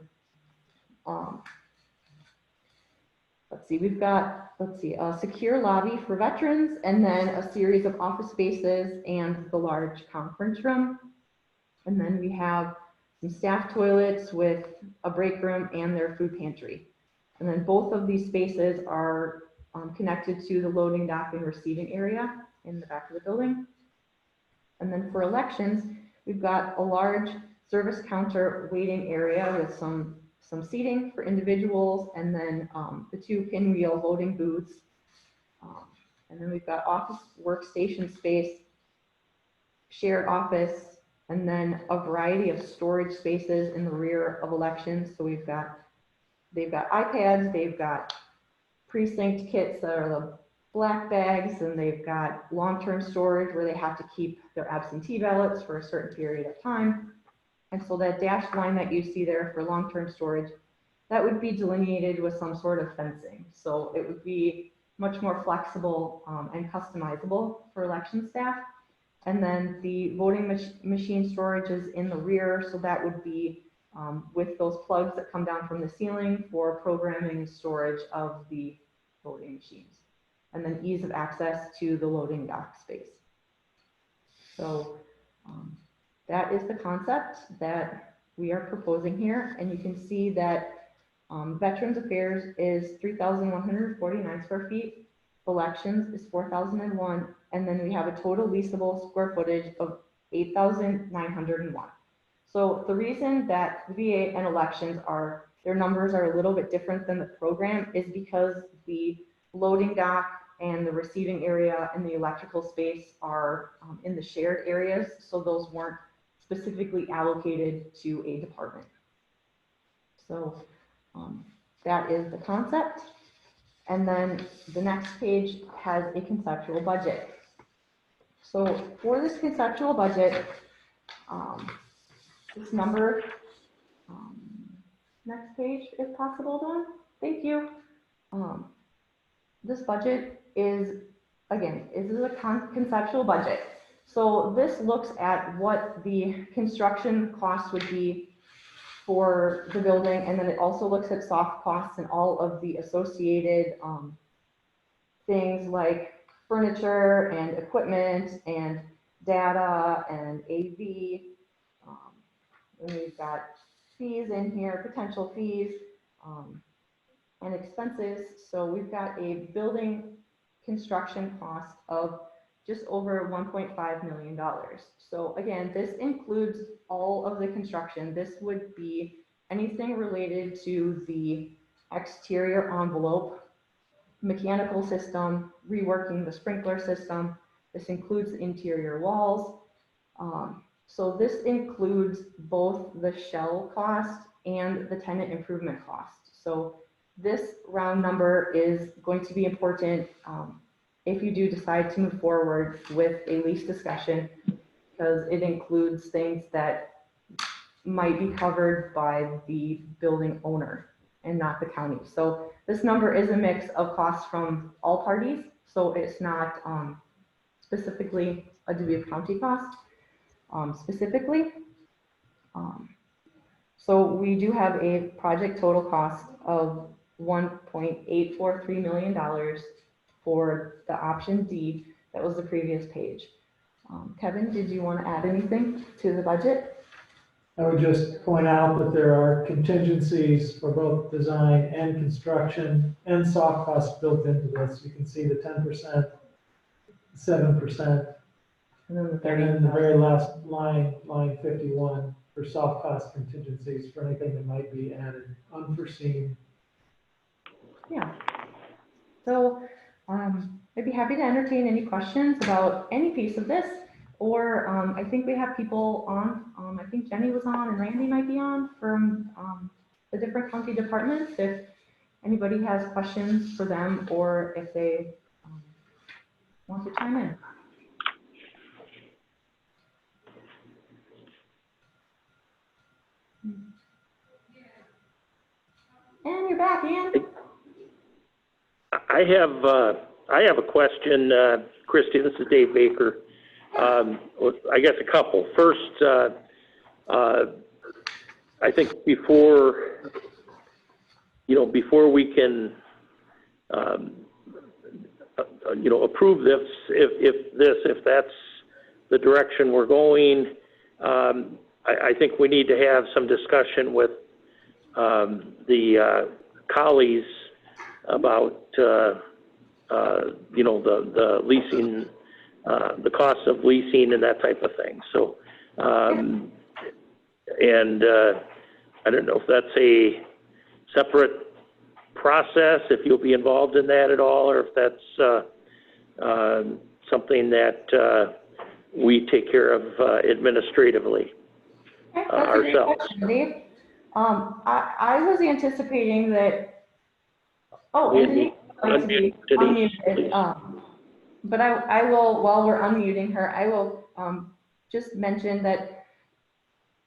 let's see, we've got, a secure lobby for veterans and then a series of office spaces and the large conference room. And then we have some staff toilets with a break room and their food pantry. And then both of these spaces are connected to the loading dock and receiving area in the back of the building. And then for elections, we've got a large service counter waiting area with some seating for individuals, and then the 2 pinwheel voting booths. And then we've got office workstation space, shared office, and then a variety of storage spaces in the rear of elections. So they've got iPads, they've got precinct kits that are the black bags, and they've got long-term storage where they have to keep their absentee ballots for a certain period of time. And so that dashed line that you see there for long-term storage, that would be delineated with some sort of fencing. So it would be much more flexible and customizable for election staff. And then the voting machine storage is in the rear, so that would be with those plugs that come down from the ceiling for programming storage of the voting machines. And then ease of access to the loading dock space. So that is the concept that we are proposing here. And you can see that Veterans Affairs is 3,149 square feet. Elections is 4,001. And then we have a total leasable square footage of 8,901. So the reason that VA and elections their numbers are a little bit different than the program is because the loading dock and the receiving area and the electrical space are in the shared areas. So those weren't specifically allocated to a department. So that is the concept. And then the next page has a conceptual budget. So for this conceptual budget, this number, next page if possible, Dawn. Thank you. This budget is a conceptual budget. So this looks at what the construction cost would be for the building, and then it also looks at soft costs and all of the associated things like furniture and equipment and data and AV. And we've got fees in here, potential fees. and expenses. So we've got a building construction cost of just over $1.5 million. So again, this includes all of the construction. This would be anything related to the exterior envelope, mechanical system, reworking the sprinkler system. This includes the interior walls. So this includes both the shell cost and the tenant improvement cost. So this round number is going to be important if you do decide to move forward with a lease discussion, because it includes things that might be covered by the building owner and not the county. So this number is a mix of costs from all parties. So it's not specifically a Dubuque County cost specifically. So we do have a project total cost of $1.843 million for the option D. That was the previous page. Kevin, did you want to add anything to the budget? I would just point out that there are contingencies for both design and construction and soft costs built into this. You can see the 10%, 7%, and then the very last line, line 51, for soft cost contingencies for anything that might be added, unforeseen. Yeah. So I'd be happy to entertain any questions about any piece of this, or I think we have people on, I think Jenny was on and Randy might be on from the different county departments, if anybody has questions for them or if they want to chime in. And you're back, Ian. I have a question, Christy. This is Dave Baker. I guess a couple. First, I think before we can, approve this, if that's the direction we're going, I think we need to have some discussion with the colleagues about the leasing, the cost of leasing and that type of thing. So, and I don't know if that's a separate process, if you'll be involved in that at all, or if that's something that we take care of administratively ourselves. Dave. I was anticipating that. Oh, Denise, but I will, while we're unmuting her, I will just mention that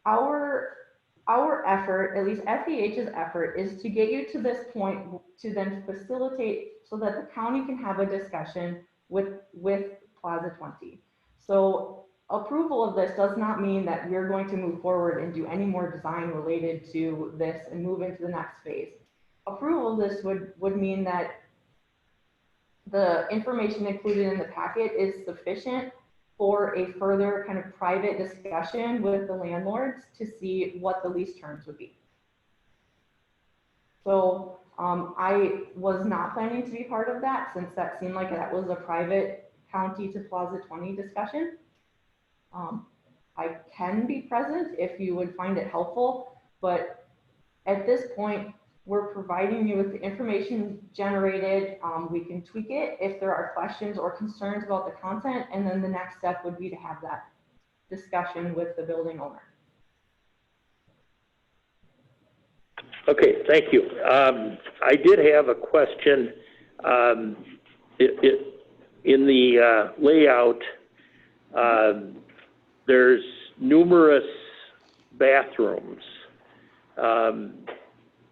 our effort, at least FEH's effort, is to get you to this point to then facilitate so that the county can have a discussion with Plaza 20. So approval of this does not mean that we're going to move forward and do any more design related to this and move into the next phase. Approval of this would mean that the information included in the packet is sufficient for a further kind of private discussion with the landlords to see what the lease terms would be. So I was not planning to be part of that, since that seemed like that was a private county to Plaza 20 discussion. I can be present if you would find it helpful, but at this point, we're providing you with the information generated. We can tweak it if there are questions or concerns about the content, and then the next step would be to have that discussion with the building owner. Okay, thank you. I did have a question. In the layout, there's numerous bathrooms,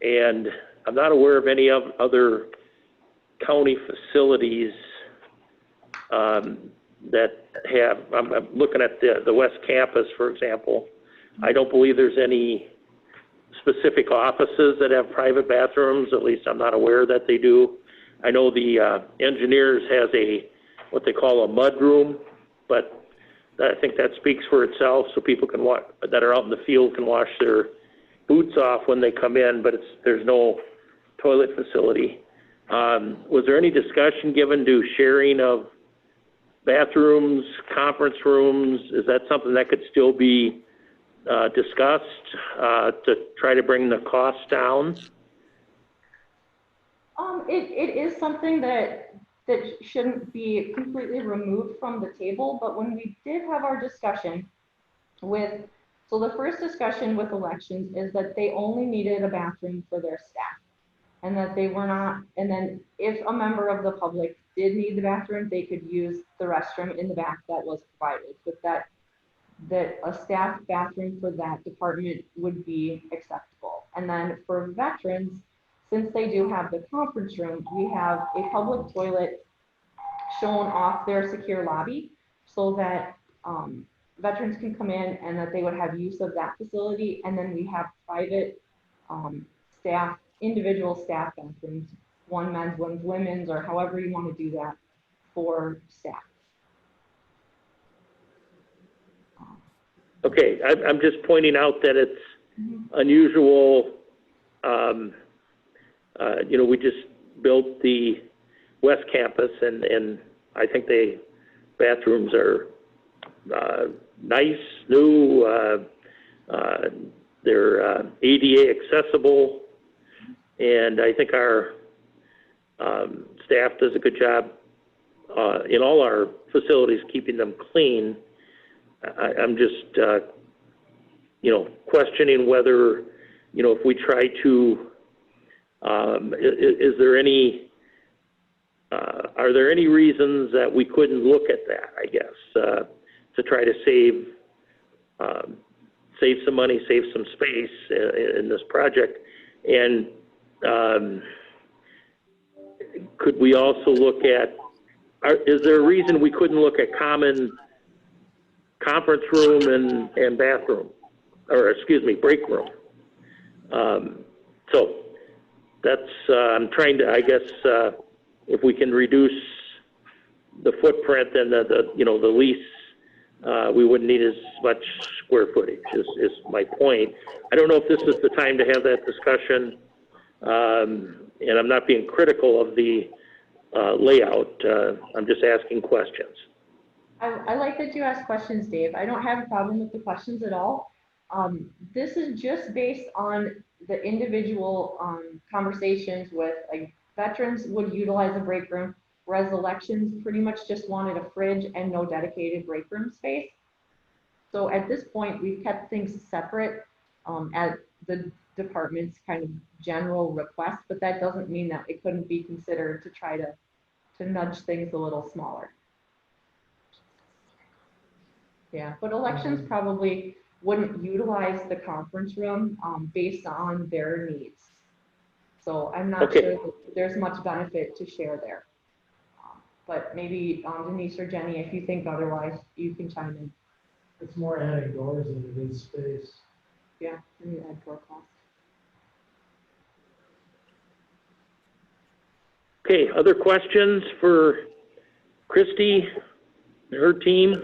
and I'm not aware of any other county facilities that have, I'm looking at the West Campus, for example. I don't believe there's any specific offices that have private bathrooms, at least I'm not aware that they do. I know the engineers has what they call a mud room, but I think that speaks for itself, so people can that are out in the field can wash their boots off when they come in, but there's no toilet facility. Was there any discussion given to sharing of bathrooms, conference rooms? Is that something that could still be discussed to try to bring the costs down? It is something that shouldn't be completely removed from the table, but when we did have our discussion so the first discussion with elections is that they only needed a bathroom for their staff, and that they were not, and then if a member of the public did need the bathroom, they could use the restroom in the back that was provided, but that a staff bathroom for that department would be acceptable. And then for veterans, since they do have the conference room, we have a public toilet shown off their secure lobby so that veterans can come in and that they would have use of that facility. And then we have private staff, individual staff bathrooms, one men's, one women's, or however you want to do that for staff. Okay, I'm just pointing out that it's unusual. You know, we just built the West Campus, and I think the bathrooms are nice, new. They're ADA accessible, and I think our staff does a good job in all our facilities keeping them clean. I'm just, you know, questioning whether, you know, if we try to, is there any, are there any reasons that we couldn't look at that, I guess, to try to save some money, save some space in this project? And could we also look at, is there a reason we couldn't look at common conference room and bathroom, or excuse me, break room? So that's, I'm trying to, I guess, if we can reduce the footprint and the you know, the lease, we wouldn't need as much square footage is my point. I don't know if this is the time to have that discussion, and I'm not being critical of the layout. I'm just asking questions. I like that you ask questions, Dave. I don't have a problem with the questions at all. This is just based on the individual conversations with, like, veterans would utilize a break room, whereas elections pretty much just wanted a fridge and no dedicated break room space. So at this point, we've kept things separate at the department's kind of general request, but that doesn't mean that it couldn't be considered to try to nudge things a little smaller. Yeah, but elections probably wouldn't utilize the conference room based on their needs. So I'm not sure that there's much benefit to share there. But maybe Denise or Jenny, if you think otherwise, you can chime in. It's more adding doors than it is space. Yeah, maybe add door cost. Okay, other questions for Christy and her team?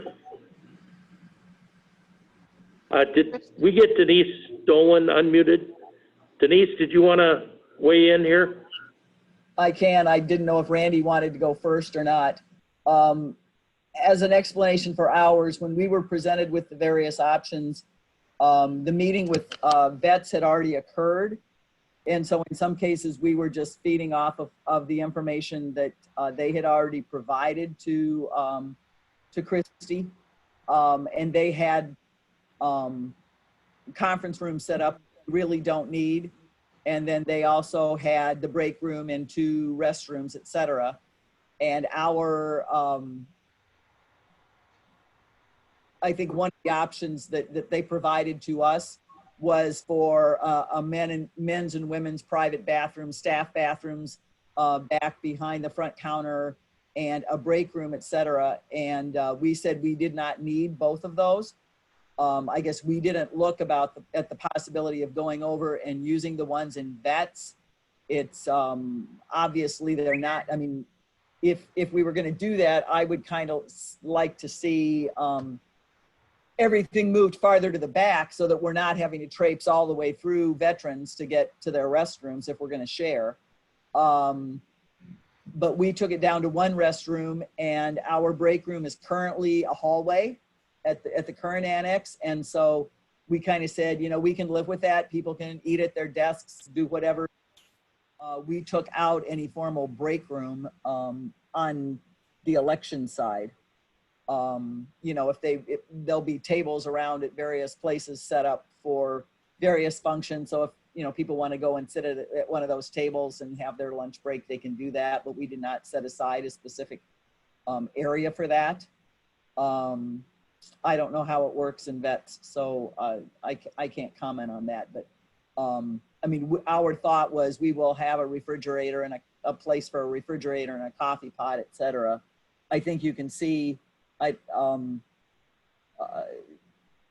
Did we get Denise Dolan unmuted? Denise, did you want to weigh in here? I can. I didn't know if Randy wanted to go first or not. As an explanation for ours, when we were presented with the various options, the meeting with vets had already occurred. And so in some cases, we were just feeding off of the information that they had already provided to Christy. And they had conference room set up, really don't need. And then they also had the break room and 2 restrooms, et cetera. And our, I think one of the options that they provided to us was for a men's and women's private bathrooms, staff bathrooms, back behind the front counter, and a break room, et cetera. And we said we did not need both of those. I guess we didn't look at the possibility of going over and using the ones in vets. It's obviously they're not, I mean, if we were going to do that, I would kind of like to see everything moved farther to the back so that we're not having to traipse all the way through veterans to get to their restrooms if we're going to share. But we took it down to one restroom, and our break room is currently a hallway at the current annex. And so we kind of said, you know, we can live with that. People can eat at their desks, do whatever. We took out any formal break room on the election side. You know, there'll be tables around at various places set up for various functions. So if, you know, people want to go and sit at one of those tables and have their lunch break, they can do that. But we did not set aside a specific area for that. I don't know how it works in vets, so I can't comment on that. But I mean, our thought was we will have a refrigerator and a place for a refrigerator and a coffee pot, et cetera. I think you can see,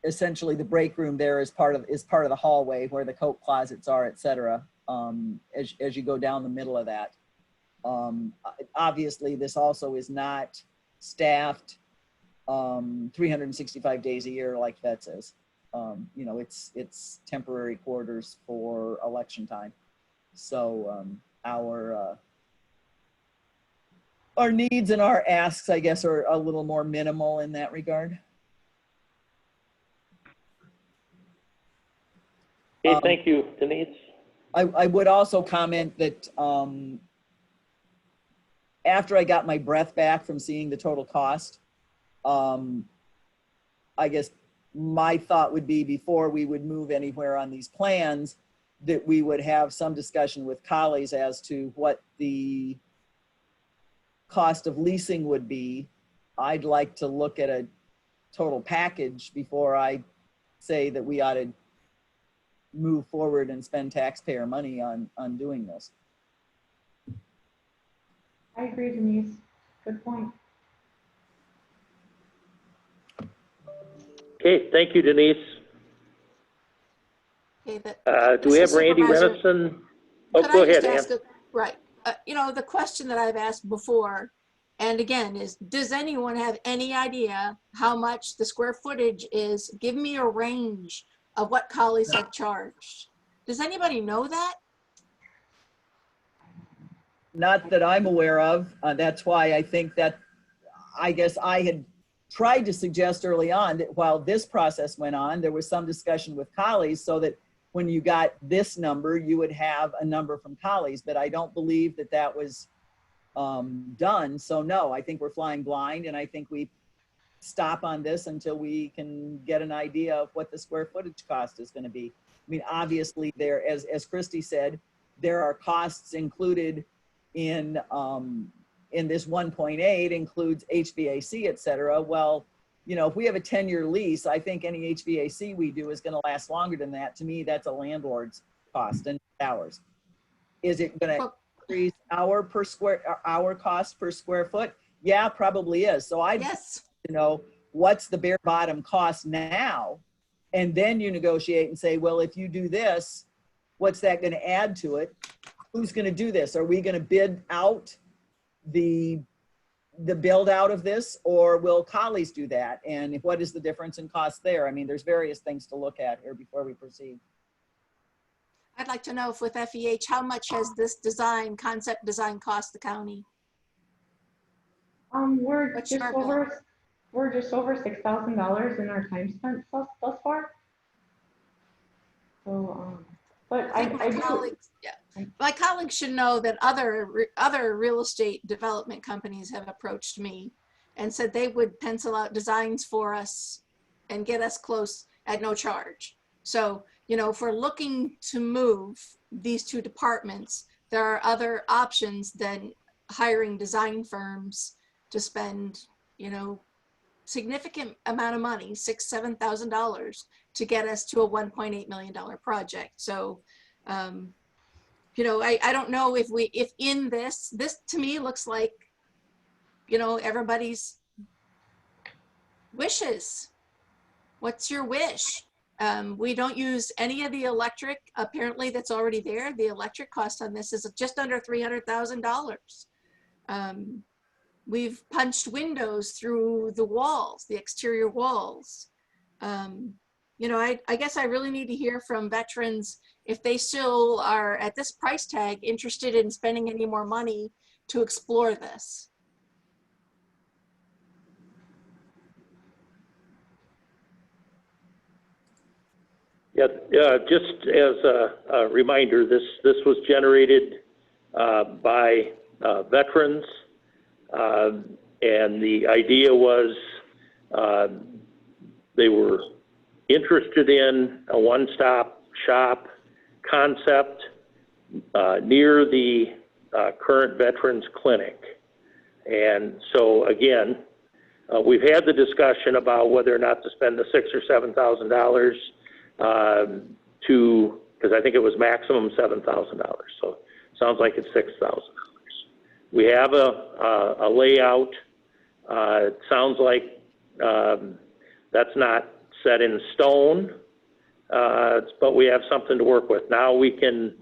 essentially the break room there is part of the hallway where the coat closets are, et cetera, as you go down the middle of that. Obviously, this also is not staffed 365 days a year like vets is. You know, it's temporary quarters for election time. So our needs and our asks, I guess, are a little more minimal in that regard. Okay, thank you, Denise. I would also comment that after I got my breath back from seeing the total cost, I guess my thought would be before we would move anywhere on these plans, that we would have some discussion with colleagues as to what the cost of leasing would be. I'd like to look at a total package before I say that we ought to move forward and spend taxpayer money on doing this. I agree, Denise. Good point. Okay, thank you, Denise. Okay, Do we have Randy Supervisor, Renison? Oh, could go I just ahead, ask Ann. right. You know, the question that I've asked before, and again, is does anyone have any idea how much the square footage is? Give me a range of what colleagues have charged. Does anybody know that? Not that I'm aware of. That's why I think that, I guess I had tried to suggest early on that while this process went on, there was some discussion with colleagues so that when you got this number, you would have a number from colleagues, but I don't believe that that was done. So no, I think we're flying blind, and I think we stop on this until we can get an idea of what the square footage cost is going to be. I mean, obviously there, as Christy said, there are costs included in this 1.8 includes HVAC, et cetera. Well, you know, if we have a 10-year lease, I think any HVAC we do is going to last longer than that. To me, that's a landlord's cost and ours. Is it going to increase our cost per square foot? Yeah, probably is. So yes, you know, what's the bare bottom cost now? And then you negotiate and say, well, if you do this, what's that going to add to it? Who's going to do this? Are we going to bid out the build out of this, or will colleagues do that? And what is the difference in cost there? I mean, there's various things to look at here before we proceed. I'd like to know if with FEH, how much has this concept design cost the county? We're just over $6,000 in our time spent thus far. So, but my colleagues should know that other real estate development companies have approached me and said they would pencil out designs for us and get us close at no charge. So, you know, if we're looking to move these two departments, there are other options than hiring design firms to spend, you know, significant amount of money, $6,000, $7,000 to get us to a $1.8 million project. So, you know, I don't know if in this to me looks like, you know, everybody's wishes. What's your wish? We don't use any of the electric, apparently that's already there. The electric cost on this is just under $300,000. We've punched windows through the walls, the exterior walls. You know, I guess I really need to hear from veterans if they still are at this price tag interested in spending any more money to explore this. Yeah, just as a reminder, this was generated by veterans, and the idea was they were interested in a one-stop shop concept near the current Veterans Clinic. And so again, we've had the discussion about whether or not to spend the $6,000 or $7,000 because I think it was maximum $7,000. So sounds like it's $6,000. We have a layout. It sounds like that's not set in stone, but we have something to work with. Now we can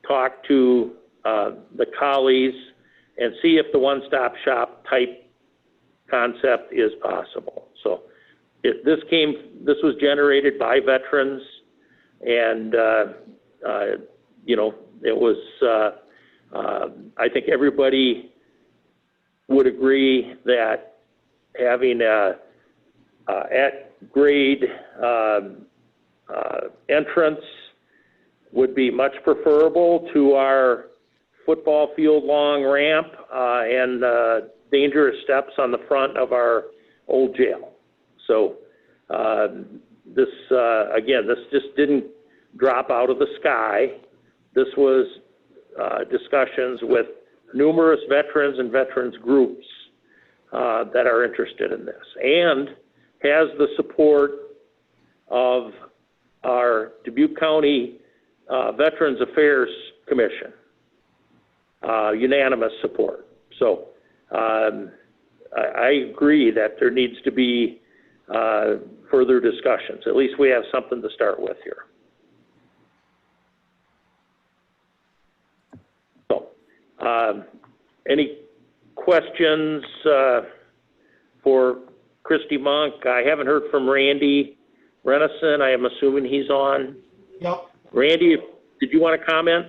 talk to the colleagues and see if the one-stop shop type concept is possible. So this was generated by veterans, and you know, it was I think everybody would agree that having a at-grade entrance would be much preferable to our football field long ramp and dangerous steps on the front of our old jail. So this, again, this just didn't drop out of the sky. This was discussions with numerous veterans and veterans groups that are interested in this, and has the support of our Dubuque County Veterans Affairs Commission, unanimous support. So I agree that there needs to be further discussions. At least we have something to start with here. So any questions for Christy Monk? I haven't heard from Randy Renison. I am assuming he's on. Yep. Randy, did you want to comment?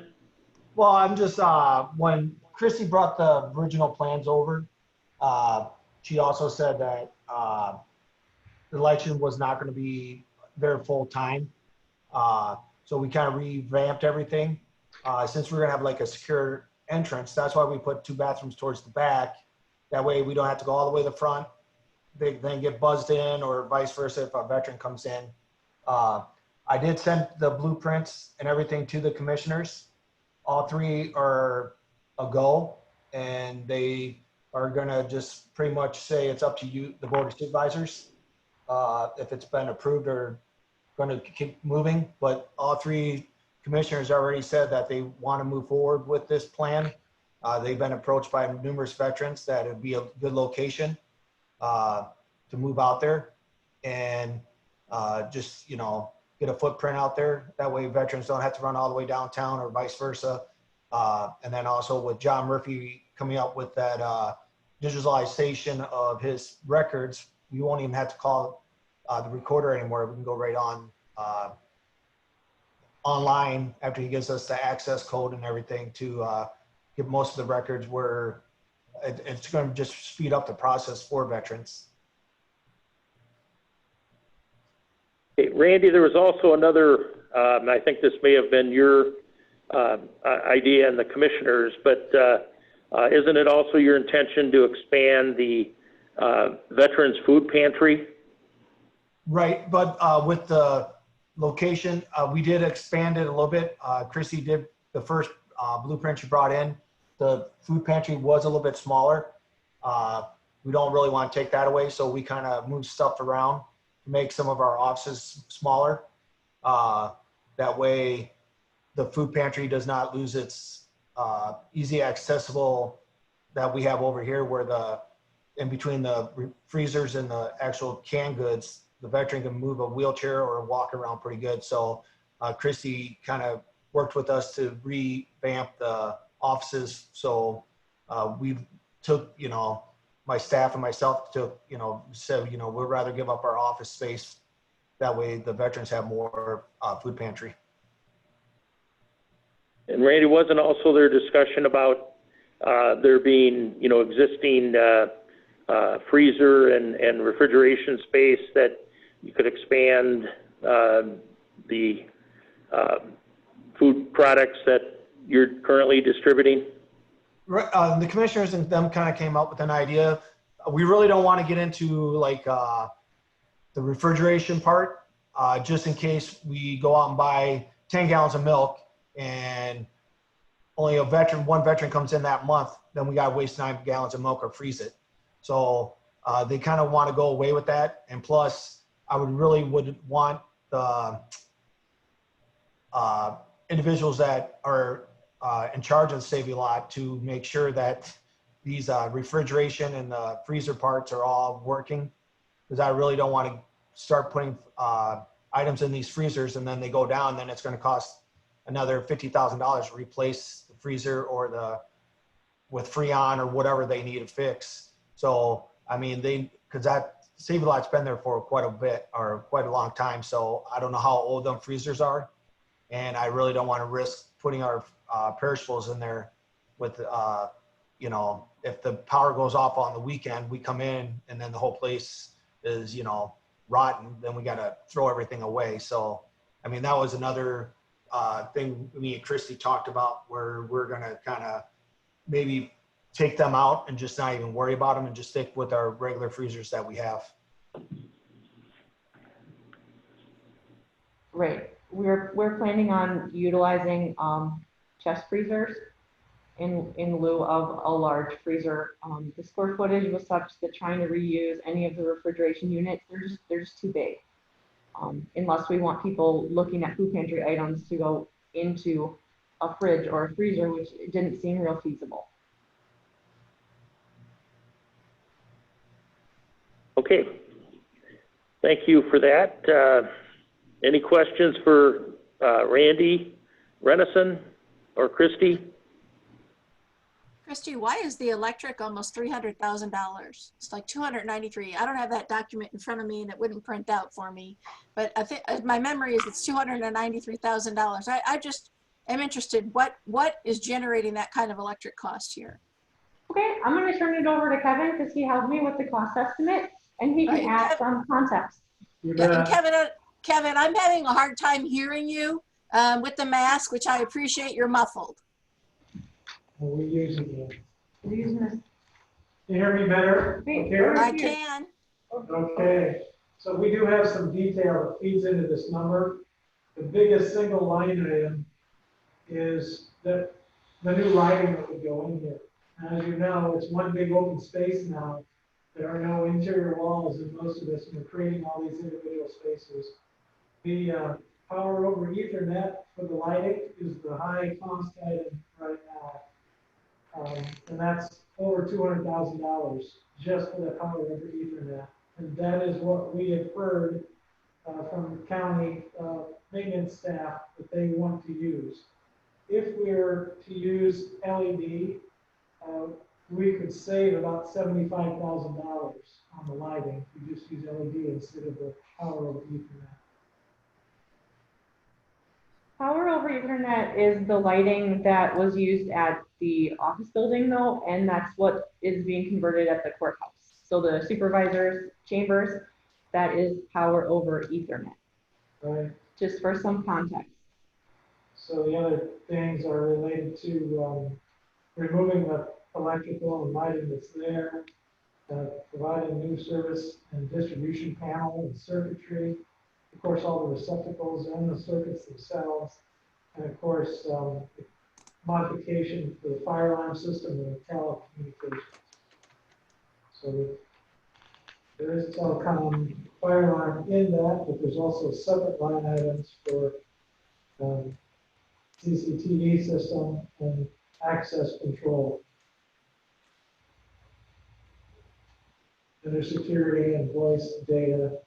Well, I'm just, when Christy brought the original plans over, she also said that the election was not going to be there full time. So we kind of revamped everything. Since we're going to have like a secure entrance, that's why we put 2 bathrooms towards the back. That way we don't have to go all the way to the front. They then get buzzed in, or vice versa if a veteran comes in. I did send the blueprints and everything to the commissioners. All 3 are a go, and they are gonna just pretty much say it's up to you, the Board of Supervisors, if it's been approved or gonna keep moving. But all 3 commissioners already said that they wanna move forward with this plan. They've been approached by numerous veterans that it'd be a good location to move out there, and just, you know, get a footprint out there. That way veterans don't have to run all the way downtown or vice versa. And then also with John Murphy coming up with that digitalization of his records, we won't even have to call the recorder anymore. We can go right on online after he gives us the access code and everything to get most of the records, where it's going to just speed up the process for veterans. Hey, Randy, there was also another, I think this may have been your idea and the commissioners, but isn't it also your intention to expand the Veterans Food Pantry? Right, but with the location, we did expand it a little bit. Chrissy did the first blueprint she brought in. The food pantry was a little bit smaller. We don't really want to take that away, so we kind of moved stuff around to make some of our offices smaller. That way the food pantry does not lose its easy accessible that we have over here, where in between the freezers and the actual canned goods, the veteran can move a wheelchair or walk around pretty good. So Christy kind of worked with us to revamp the offices. So we took, you know, my staff and myself took, you know, said, you know, we'd rather give up our office space that way the veterans have more food pantry. And Randy, wasn't also there discussion about there being, you know, existing freezer and refrigeration space that you could expand the food products that you're currently distributing? The commissioners and them kind of came up with an idea. We really don't want to get into like the refrigeration part, just in case we go out and buy 10 gallons of milk and only one veteran comes in that month, then we got to waste 9 gallons of milk or freeze it. So they kind of want to go away with that. And plus, I would want the individuals that are in charge of the Save A Lot to make sure that these refrigeration and the freezer parts are all working, because I really don't want to start putting items in these freezers and then they go down, then it's going to cost another $50,000 to replace the freezer or with Freon or whatever they need to fix. So, I mean, because that Save A Lot's been there for quite a long time. So I don't know how old them freezers are. And I really don't want to risk putting our perishables in there with, you know, if the power goes off on the weekend, we come in and then the whole place is, you know, rotten, then we got to throw everything away. So, I mean, that was another thing me and Christy talked about, where we're going to kind of maybe take them out and just not even worry about them and just stick with our regular freezers that we have. Right. We're planning on utilizing chest freezers in lieu of a large freezer. The square footage was such that trying to reuse any of the refrigeration units, they're just too big. Unless we want people looking at food pantry items to go into a fridge or a freezer, which didn't seem real feasible. Okay. Thank you for that. Any questions for Randy Renison or Christy? Christy, why is the electric almost $300,000? It's like 293. I don't have that document in front of me and it wouldn't print out for me, but I think my memory is it's $293,000. I just am interested, what is generating that kind of electric cost here? Okay, I'm going to turn it over to Kevin because he helped me with the cost estimate and he can add some context. Kevin, I'm having a hard time hearing you with the mask, which I appreciate. You're muffled. Well, we're using it. We're using this. Can you hear me better? Okay. I can. Okay, so we do have some detail that feeds into this number. The biggest single line item is the new lighting that would go in here. As you know, it's one big open space now. There are no interior walls in most of this, and we're creating all these individual spaces. The power over Ethernet for the lighting is the high cost item right now. And that's over $200,000 just for the power over Ethernet. And that is what we have heard from county maintenance staff that they want to use. If we're to use LED, we could save about $75,000 on the lighting. We just use LED instead of the power over Ethernet. Power over Ethernet is the lighting that was used at the office building though, and that's what is being converted at the courthouse. So the supervisors' chambers, that is power over Ethernet. Right. Just for some context. So the other things are related to removing the electrical and lighting that's there, providing new service and distribution panel and circuitry, of course, all the receptacles and the circuits themselves, and of course, modification for the fire alarm system and the telecommunications. So there is telecom fire alarm in that, but there's also separate line items for CCTV system and access control. And there's security and voice data.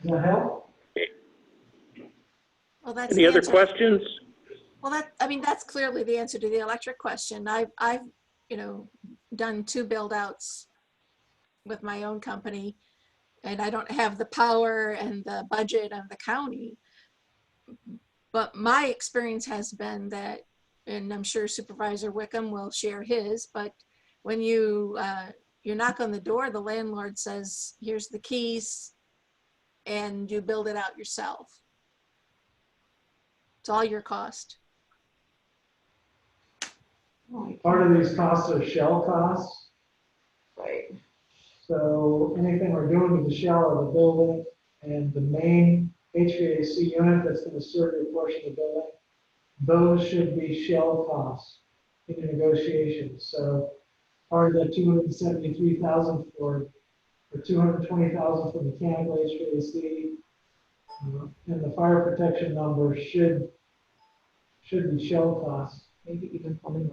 Does that help? Well, that's Any other questions? Well, that's clearly the answer to the electric question. I've done 2 build outs with my own company, and I don't have the power and the budget of the county. But my experience has been that, and I'm sure Supervisor Wickham will share his, but when you knock on the door, the landlord says, here's the keys, and you build it out yourself. It's all your cost. Part of these costs are shell costs. Right. So anything we're doing to the shell of the building and the main HVAC unit that's going to serve your portion of the building, those should be shell costs in the negotiations. So part of the 273,000 for 220,000 for mechanical HVAC, and the fire protection number should be shell costs. Maybe even plumbing.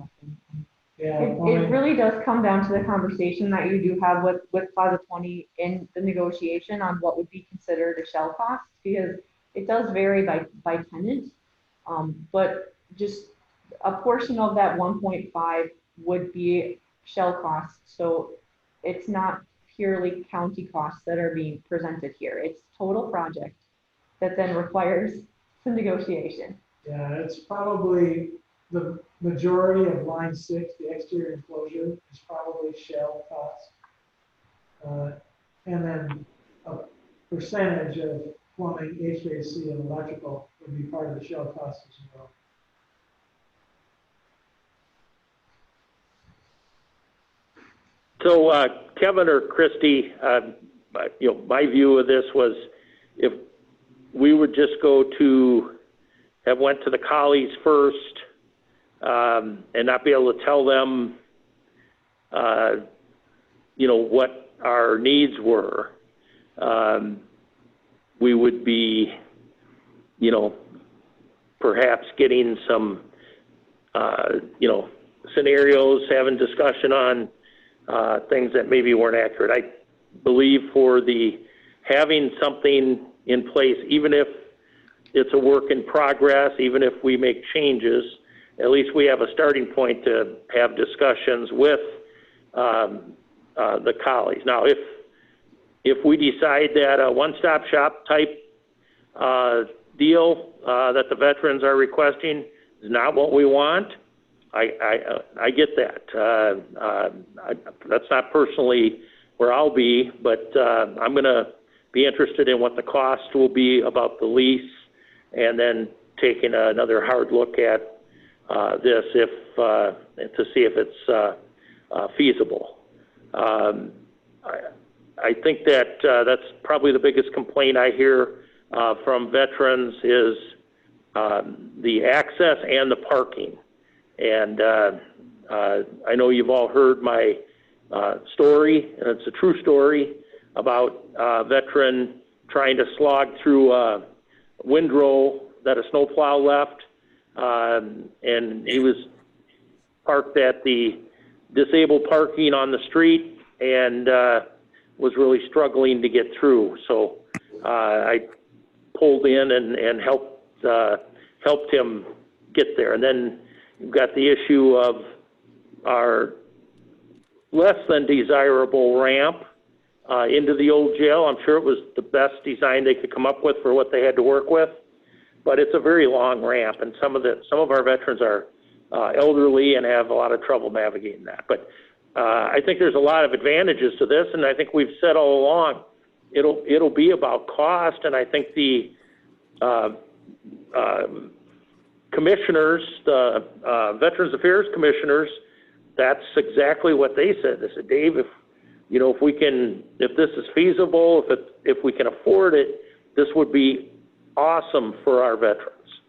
Yeah, It really does come down to the conversation that you do have with Plaza 20 in the negotiation on what would be considered a shell cost, because it does vary by tenant. But just a portion of that 1.5 would be shell costs. So it's not purely county costs that are being presented here. It's total project that then requires some negotiation. Yeah, it's probably the majority of line 6, the exterior enclosure, is probably shell costs. And then a percentage of plumbing, HVAC, and electrical would be part of the shell costs as well. So Kevin or Christy, my view of this was if we would just go to have went to the collies first and not be able to tell them, what our needs were, we would be, perhaps getting some, scenarios, having discussion on things that maybe weren't accurate. I believe for having something in place, even if it's a work in progress, even if we make changes, at least we have a starting point to have discussions with the colleagues. Now, if we decide that a one-stop shop type deal that the veterans are requesting is not what we want, I get that. That's not personally where I'll be, but I'm going to be interested in what the cost will be about the lease, and then taking another hard look at this to see if it's feasible. I think that that's probably the biggest complaint I hear from veterans is the access and the parking. And I know you've all heard my story, and it's a true story about a veteran trying to slog through a windrow that a snowplow left, and he was parked at the disabled parking on the street and was really struggling to get through. So I pulled in and helped him get there. And then you've got the issue of our less than desirable ramp into the old jail. I'm sure it was the best design they could come up with for what they had to work with, but it's a very long ramp, and some of our veterans are elderly and have a lot of trouble navigating that. But I think there's a lot of advantages to this, and I think we've said all along it'll be about cost, and I think the commissioners, the Veterans Affairs commissioners, that's exactly what they said. They said, Dave, if this is feasible, if we can afford it, this would be awesome for our veterans.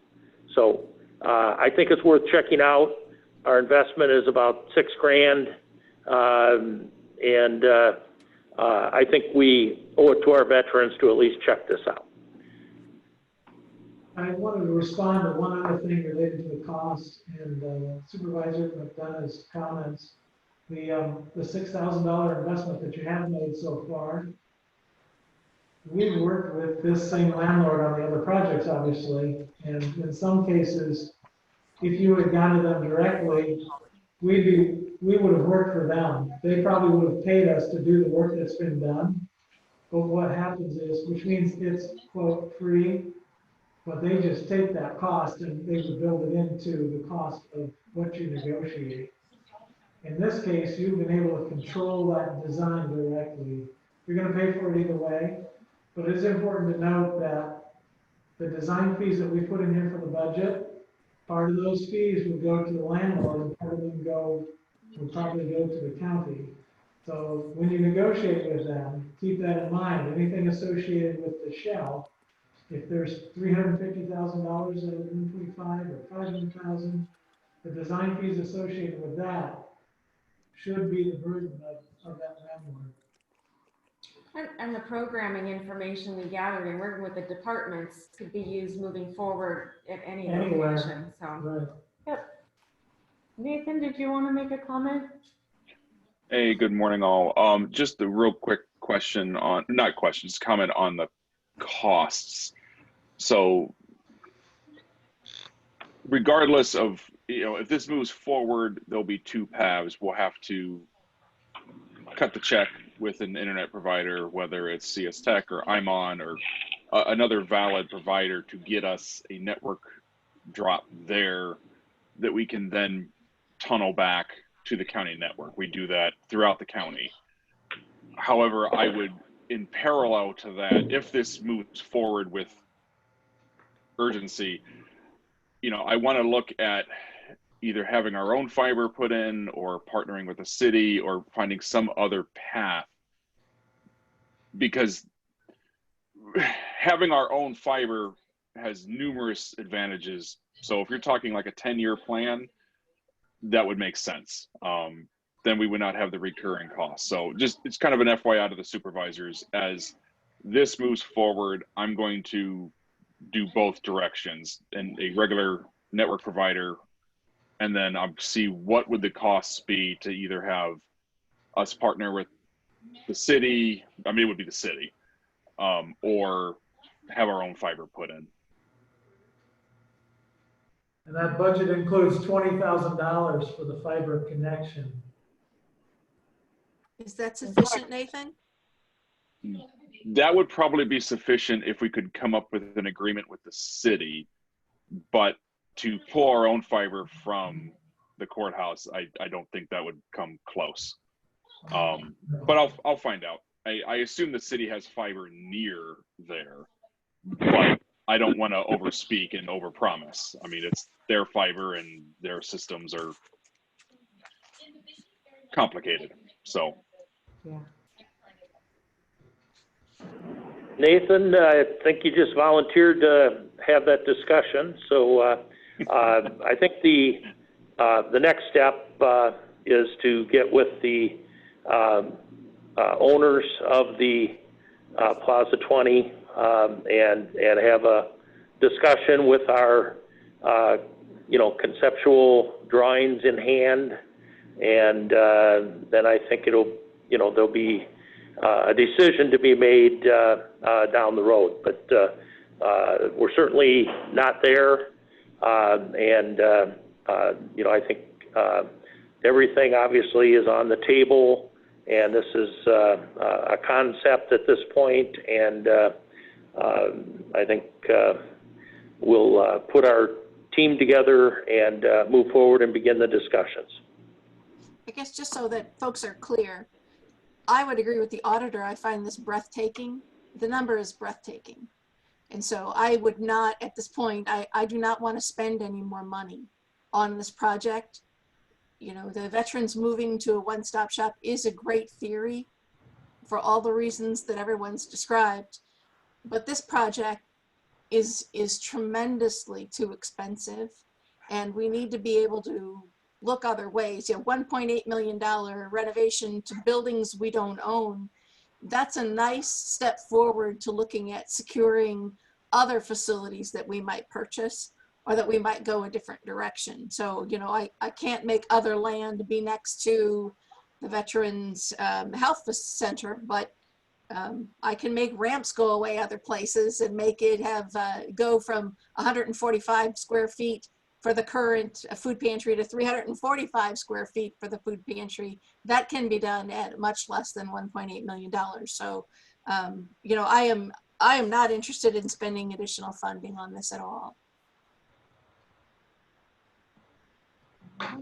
So I think it's worth checking out. Our investment is about $6,000, and I think we owe it to our veterans to at least check this out. I wanted to respond to one other thing related to the cost and Supervisor McDonough's comments. The $6,000 investment that you have made so far, we've worked with this same landlord on the other projects, obviously, and in some cases, if you had gone to them directly, we would have worked for them. They probably would have paid us to do the work that's been done. But what happens is, which means it's quote free, but they just take that cost and they would build it into the cost of what you negotiate. In this case, you've been able to control that design directly. You're gonna pay for it either way, but it's important to note that the design fees that we put in here for the budget, part of those fees would go to the landlord and part of them would probably go to the county. So when you negotiate with them, keep that in mind. Anything associated with the shell, if there's $350,000 out of 125 or 500,000, the design fees associated with that should be the burden of that landlord. And the programming information we gathered and working with the departments could be used moving forward at any location. So, right. Yep. Nathan, did you want to make a comment? Hey, good morning, all. Just a real quick question on, not question, just comment on the costs. So, regardless of, if this moves forward, there'll be two paths. We'll have to cut the check with an internet provider, whether it's CS Tech or IMON or another valid provider, to get us a network drop there that we can then tunnel back to the county network. We do that throughout the county. However, I would, in parallel to that, if this moves forward with urgency, I want to look at either having our own fiber put in or partnering with the city or finding some other path, because having our own fiber has numerous advantages. So if you're talking like a 10-year plan, that would make sense. Then we would not have the recurring costs. So just, it's kind of an FYI to the supervisors. As this moves forward, I'm going to do both directions, and a regular network provider, and then I'll see what would the costs be to either have us partner with the city, I mean, it would be the city, or have our own fiber put in. And that budget includes $20,000 for the fiber connection. Is that sufficient, Nathan? That would probably be sufficient if we could come up with an agreement with the city, but to pull our own fiber from the courthouse, I don't think that would come close. But I'll find out. I assume the city has fiber near there, but I don't want to overspeak and overpromise. I mean, it's their fiber and their systems are complicated. So, yeah. Nathan, I think you just volunteered to have that discussion. So I think the next step is to get with the owners of the Plaza 20 and have a discussion with our conceptual drawings in hand, and then I think there'll be a decision to be made down the road. But we're certainly not there, and I think everything obviously is on the table, and this is a concept at this point, and I think we'll put our team together and move forward and begin the discussions. I guess just so that folks are clear, I would agree with the auditor. I find this breathtaking. The number is breathtaking. And so I would not, at this point, I do not want to spend any more money on this project. The veterans moving to a one-stop shop is a great theory for all the reasons that everyone's described. But this project is tremendously too expensive, and we need to be able to look other ways. $1.8 million renovation to buildings we don't own, that's a nice step forward to looking at securing other facilities that we might purchase or that we might go a different direction. So, I can't make other land be next to the Veterans Health Center, but I can make ramps go away other places and make it have go from 145 square feet for the current food pantry to 345 square feet for the food pantry. That can be done at much less than $1.8 million. So, you know, I am not interested in spending additional funding on this at all.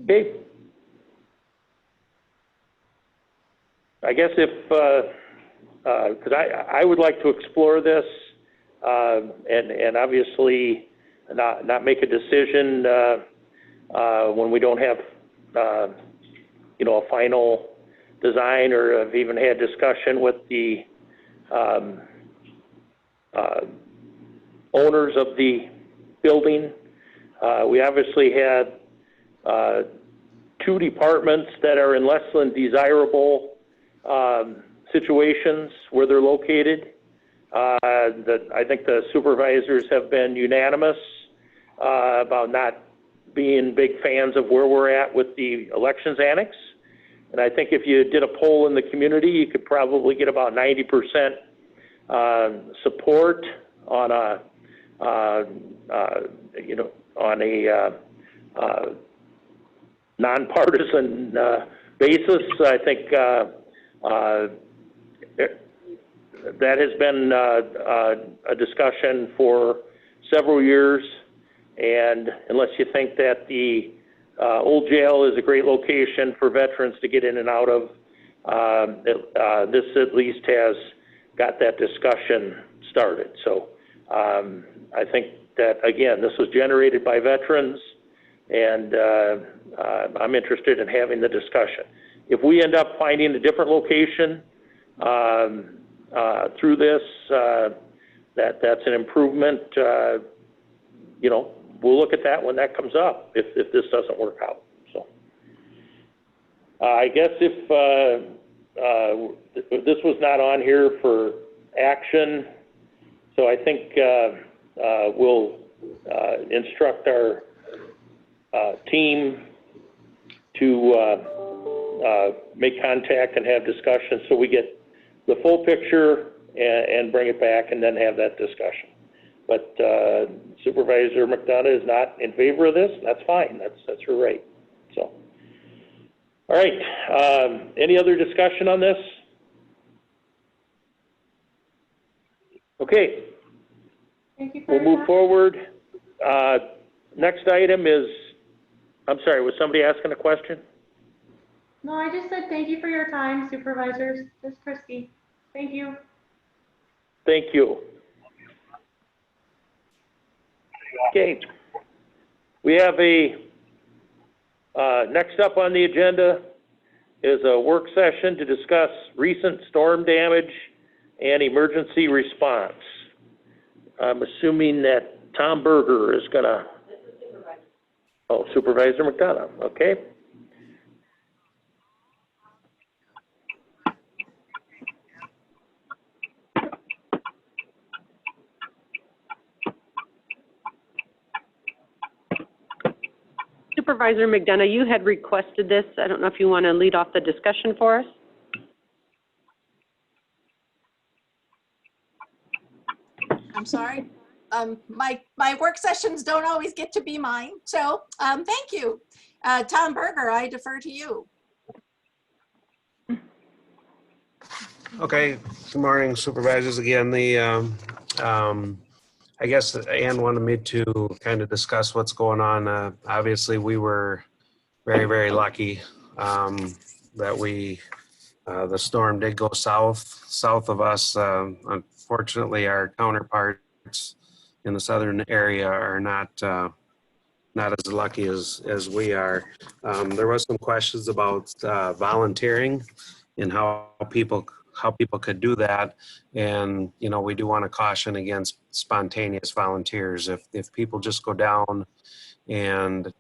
Okay. I guess if, because I would like to explore this and obviously not make a decision when we don't have, you know, a final design, or have even had discussion with the owners of the building. We obviously had two departments that are in less than desirable situations where they're located. I think the supervisors have been unanimous about not being big fans of where we're at with the elections annex. And I think if you did a poll in the community, you could probably get about 90% support on a, you know, on a nonpartisan basis. I think that has been a discussion for several years, and unless you think that the old jail is a great location for veterans to get in and out of, this at least has got that discussion started. So I think that, again, this was generated by veterans, and I'm interested in having the discussion. If we end up finding a different location through this, that's an improvement, you know, we'll look at that when that comes up, if this doesn't work out. So I guess if this was not on here for action, so I think we'll instruct our team to make contact and have discussions so we get the full picture and bring it back and then have that discussion. But Supervisor McDonough is not in favor of this. That's fine. That's her right. So, all right. Any other discussion on this? Okay. Thank you for We'll move forward. Next item is, I'm sorry, was somebody asking a question? No, I just said thank you for your time, supervisors. This is Christy. Thank you. Thank you. Okay. We have a, next up on the agenda is a work session to discuss recent storm damage and emergency response. I'm assuming that Tom Berger is gonna, oh, Supervisor McDonough, okay. Supervisor McDonough, you had requested this. I don't know if you want to lead off the discussion for us. I'm sorry. My work sessions don't always get to be mine. So thank you. Tom Berger, I defer to you. Okay, good morning, supervisors. Again, I guess Ann wanted me to kind of discuss what's going on. Obviously, we were very, very lucky that the storm did go south of us. Unfortunately, our counterparts in the southern area are not as lucky as we are. There was some questions about volunteering and how people could do that. And, you know, we do want to caution against spontaneous volunteers. If people just go down and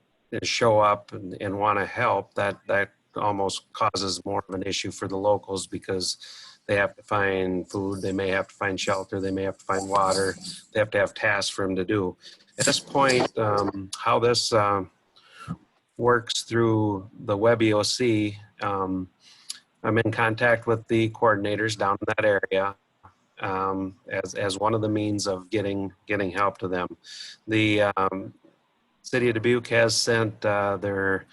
show up and want to help, that almost causes more of an issue for the locals, because they have to find food, they may have to find shelter, they may have to find water, they have to have tasks for them to do. At this point, how this works through the Web EOC, I'm in contact with the coordinators down in that area as one of the means of getting help to them. City of Dubuque has sent their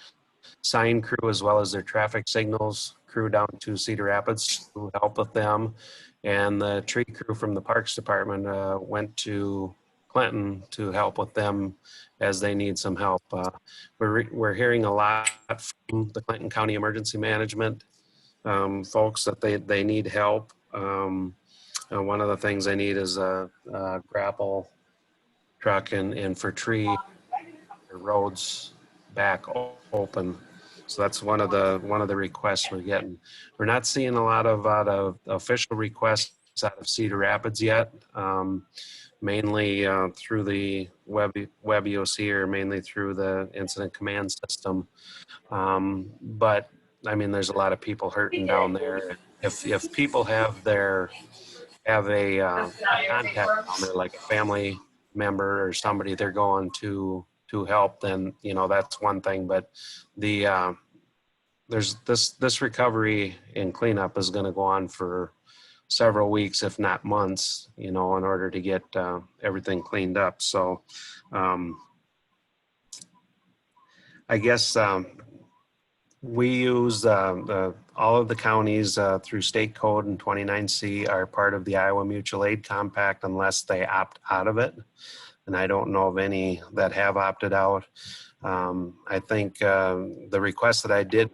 sign crew as well as their traffic signals crew down to Cedar Rapids to help with them. And the tree crew from the Parks Department went to Clinton to help with them as they need some help. We're hearing a lot from the Clinton County Emergency Management folks that they need help. One of the things they need is a grapple truck and for tree roads back open. So that's one of the requests we're getting. We're not seeing a lot of official requests out of Cedar Rapids yet. Mainly through the web EOC or mainly through the incident command system. But I mean, there's a lot of people hurting down there. If people have a contact down there, like a family member or somebody they're going to help, then that's one thing. But there's this recovery and cleanup is going to go on for several weeks, if not months, in order to get everything cleaned up. So I guess we use all of the counties through state code and 29C are part of the Iowa Mutual Aid Compact unless they opt out of it. And I don't know of any that have opted out. I think the request that I did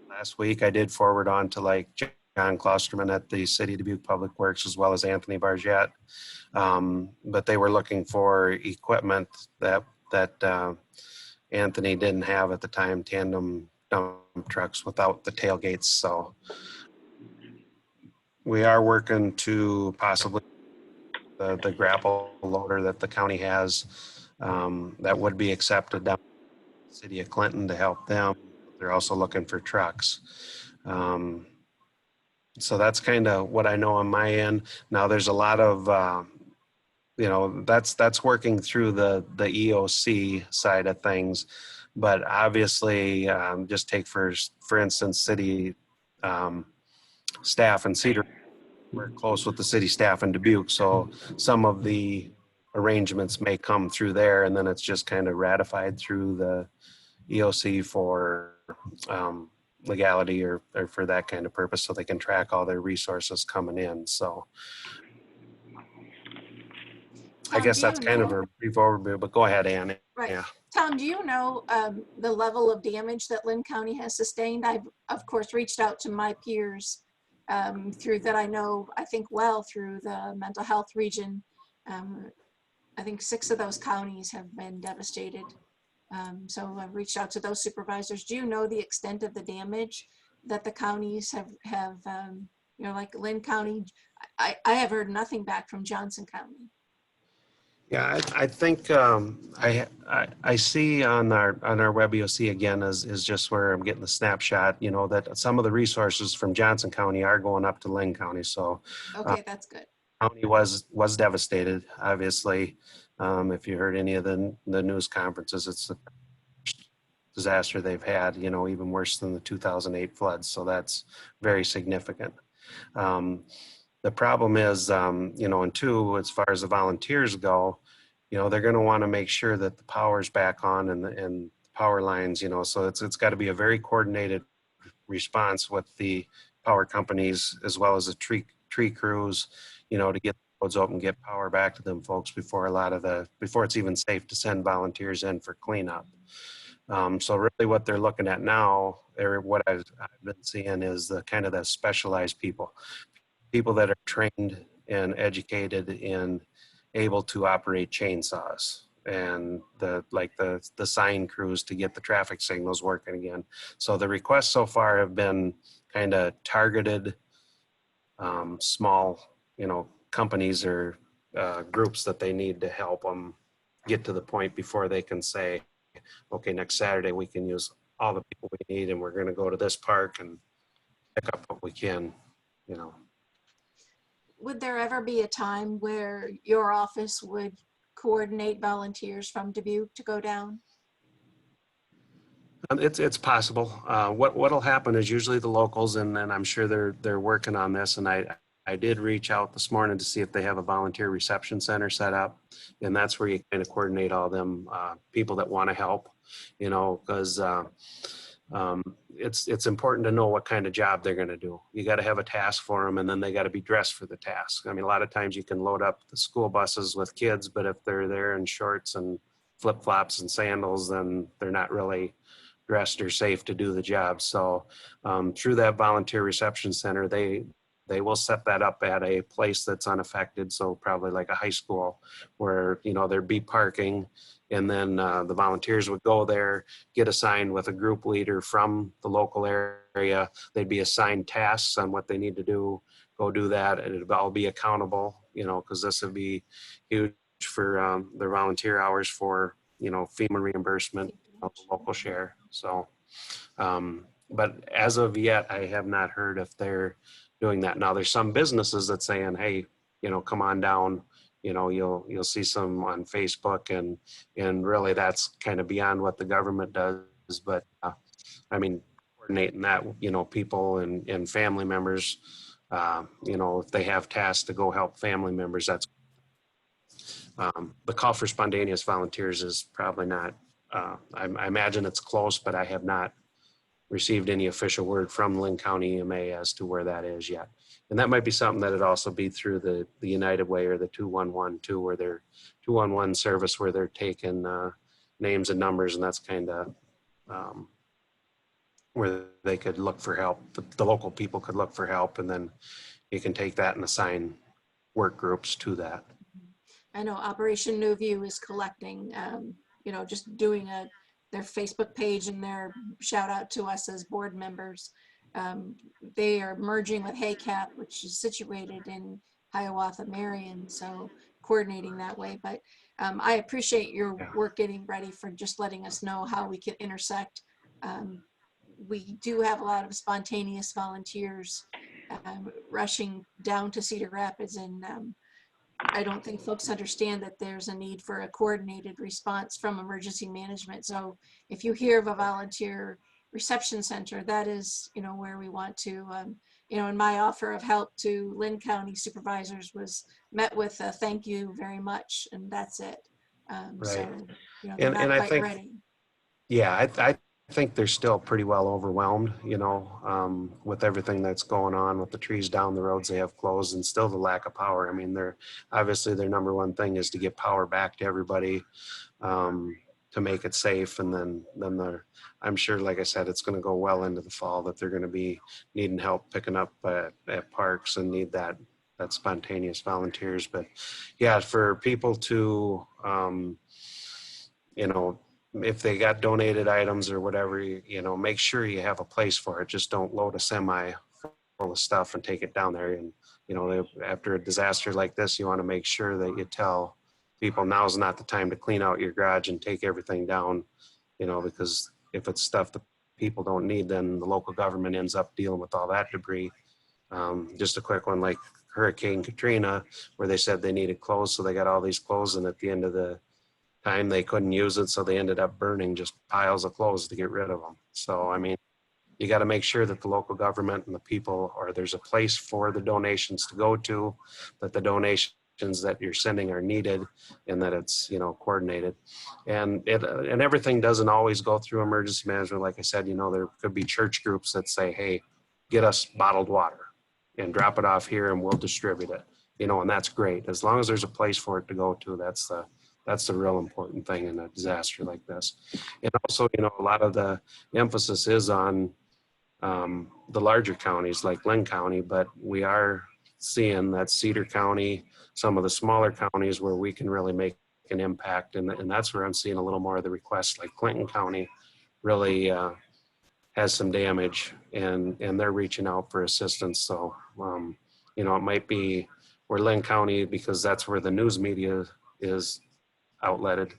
last week, I did forward on to like John Klosterman at the City of Dubuque Public Works, as well as Anthony Bargett. But they were looking for equipment that Anthony didn't have at the time, tandem dump trucks without the tailgates. So we are working to possibly the grapple loader that the county has that would be accepted down in the city of Clinton to help them. They're also looking for trucks. So that's kind of what I know on my end. Now there's a lot of, that's working through the EOC side of things. But obviously, just take for instance, city staff in Cedar, we're close with the city staff in Dubuque. So some of the arrangements may come through there, and then it's just kind of ratified through the EOC for legality or for that kind of purpose, so they can track all their resources coming in. So I guess that's kind of a brief overview, but go ahead, Ann. Right. Yeah. Tom, do you know the level of damage that Lynn County has sustained? I've, of course, reached out to my peers through that I know, I think, well, through the mental health region. I think 6 of those counties have been devastated. So I've reached out to those supervisors. Do you know the extent of the damage that the counties have like Lynn County? I have heard nothing back from Johnson County. Yeah, I think I see on our web EOC again is just where I'm getting the snapshot, that some of the resources from Johnson County are going up to Lynn County. So okay, that's good. County was devastated, obviously. If you heard any of the news conferences, it's a disaster they've had, even worse than the 2008 floods. So that's very significant. The problem is, and two, as far as the volunteers go, they're going to want to make sure that the power's back on and the power lines, so it's got to be a very coordinated response with the power companies as well as the tree crews, to get the roads open, get power back to them folks before it's even safe to send volunteers in for cleanup. So really what they're looking at now, or what I've been seeing, is the kind of the specialized people that are trained and educated and able to operate chainsaws and the sign crews to get the traffic signals working again. So the requests so far have been kind of targeted, small, companies or groups that they need to help them get to the point before they can say, okay, next Saturday we can use all the people we need and we're going to go to this park and pick up what we can, Would there ever be a time where your office would coordinate volunteers from Dubuque to go down? It's possible. What'll happen is usually the locals, and I'm sure they're working on this, and I I did reach out this morning to see if they have a volunteer reception center set up. And that's where you kind of coordinate all them people that want to help, you know, because it's important to know what kind of job they're going to do. You got to have a task for them, and then they got to be dressed for the task. I mean, a lot of times you can load up the school buses with kids, but if they're there in shorts and flip-flops and sandals, then they're not really dressed or safe to do the job. So through that volunteer reception center, they will set that up at a place that's unaffected. So probably like a high school where, you know, there'd be parking, and then the volunteers would go there, get assigned with a group leader from the local area. They'd be assigned tasks on what they need to do, go do that, and it'd all be accountable, you know, because this would be huge for their volunteer hours for, you know, FEMA reimbursement, the local share. So, but as of yet, I have not heard if they're doing that. Now, there's some businesses that saying, hey, you know, come on down, you know, you'll see some on Facebook, and really that's kind of beyond what the government does. But I mean, coordinating that, you know, people and family members, you know, if they have tasks to go help family members, that's the call for spontaneous volunteers is probably not, I imagine it's close, but I have not received any official word from Lynn County EMA as to where that is yet. And that might be something that would also be through the United Way or the 211 too, where they're 211 service, where they're taking names and numbers, and that's kind of where they could look for help. The local people could look for help, and then you can take that and assign work groups to that. I know Operation New View is collecting, you know, just doing their Facebook page and their shout out to us as board members. They are merging with HACAP, which is situated in Hiawatha, Marion, so coordinating that way. But I appreciate your work getting ready for just letting us know how we can intersect. We do have a lot of spontaneous volunteers rushing down to Cedar Rapids, and I don't think folks understand that there's a need for a coordinated response from emergency management. So if you hear of a volunteer reception center, that is, you know, where we want to, you know, and my offer of help to Lynn County supervisors was met with a thank you very much, and that's it. Right. So, you know, they're not I quite think, ready. yeah, I think they're still pretty well overwhelmed, you know, with everything that's going on with the trees down the roads they have closed, and still the lack of power. I mean, obviously their number one thing is to get power back to everybody, to make it safe. And then I'm sure, like I said, it's going to go well into the fall that they're going to be needing help picking up at parks and need that spontaneous volunteers. But yeah, for people to, you know, if they got donated items or whatever, you know, make sure you have a place for it. Just don't load a semi full of stuff and take it down there. And, you know, after a disaster like this, you want to make sure that you tell people now's not the time to clean out your garage and take everything down, you know, because if it's stuff that people don't need, then the local government ends up dealing with all that debris. Just a quick one, like Hurricane Katrina, where they said they needed clothes, so they got all these clothes, and at the end of the time they couldn't use it, so they ended up burning just piles of clothes to get rid of them. So I mean, you got to make sure that the local government and the people, or there's a place for the donations to go to, that the donations that you're sending are needed, and that it's, you know, coordinated. And everything doesn't always go through emergency management. Like I said, you know, there could be church groups that say, hey, get us bottled water and drop it off here and we'll distribute it, you know, and that's great. As long as there's a place for it to go to, that's the real important thing in a disaster like this. And also, you know, a lot of the emphasis is on the larger counties like Lynn County, but we are seeing that Cedar County, some of the smaller counties where we can really make an impact. And that's where I'm seeing a little more of the requests, like Clinton County really has some damage, and they're reaching out for assistance. So, you know, it might be where Lynn County, because that's where the news media is outletted,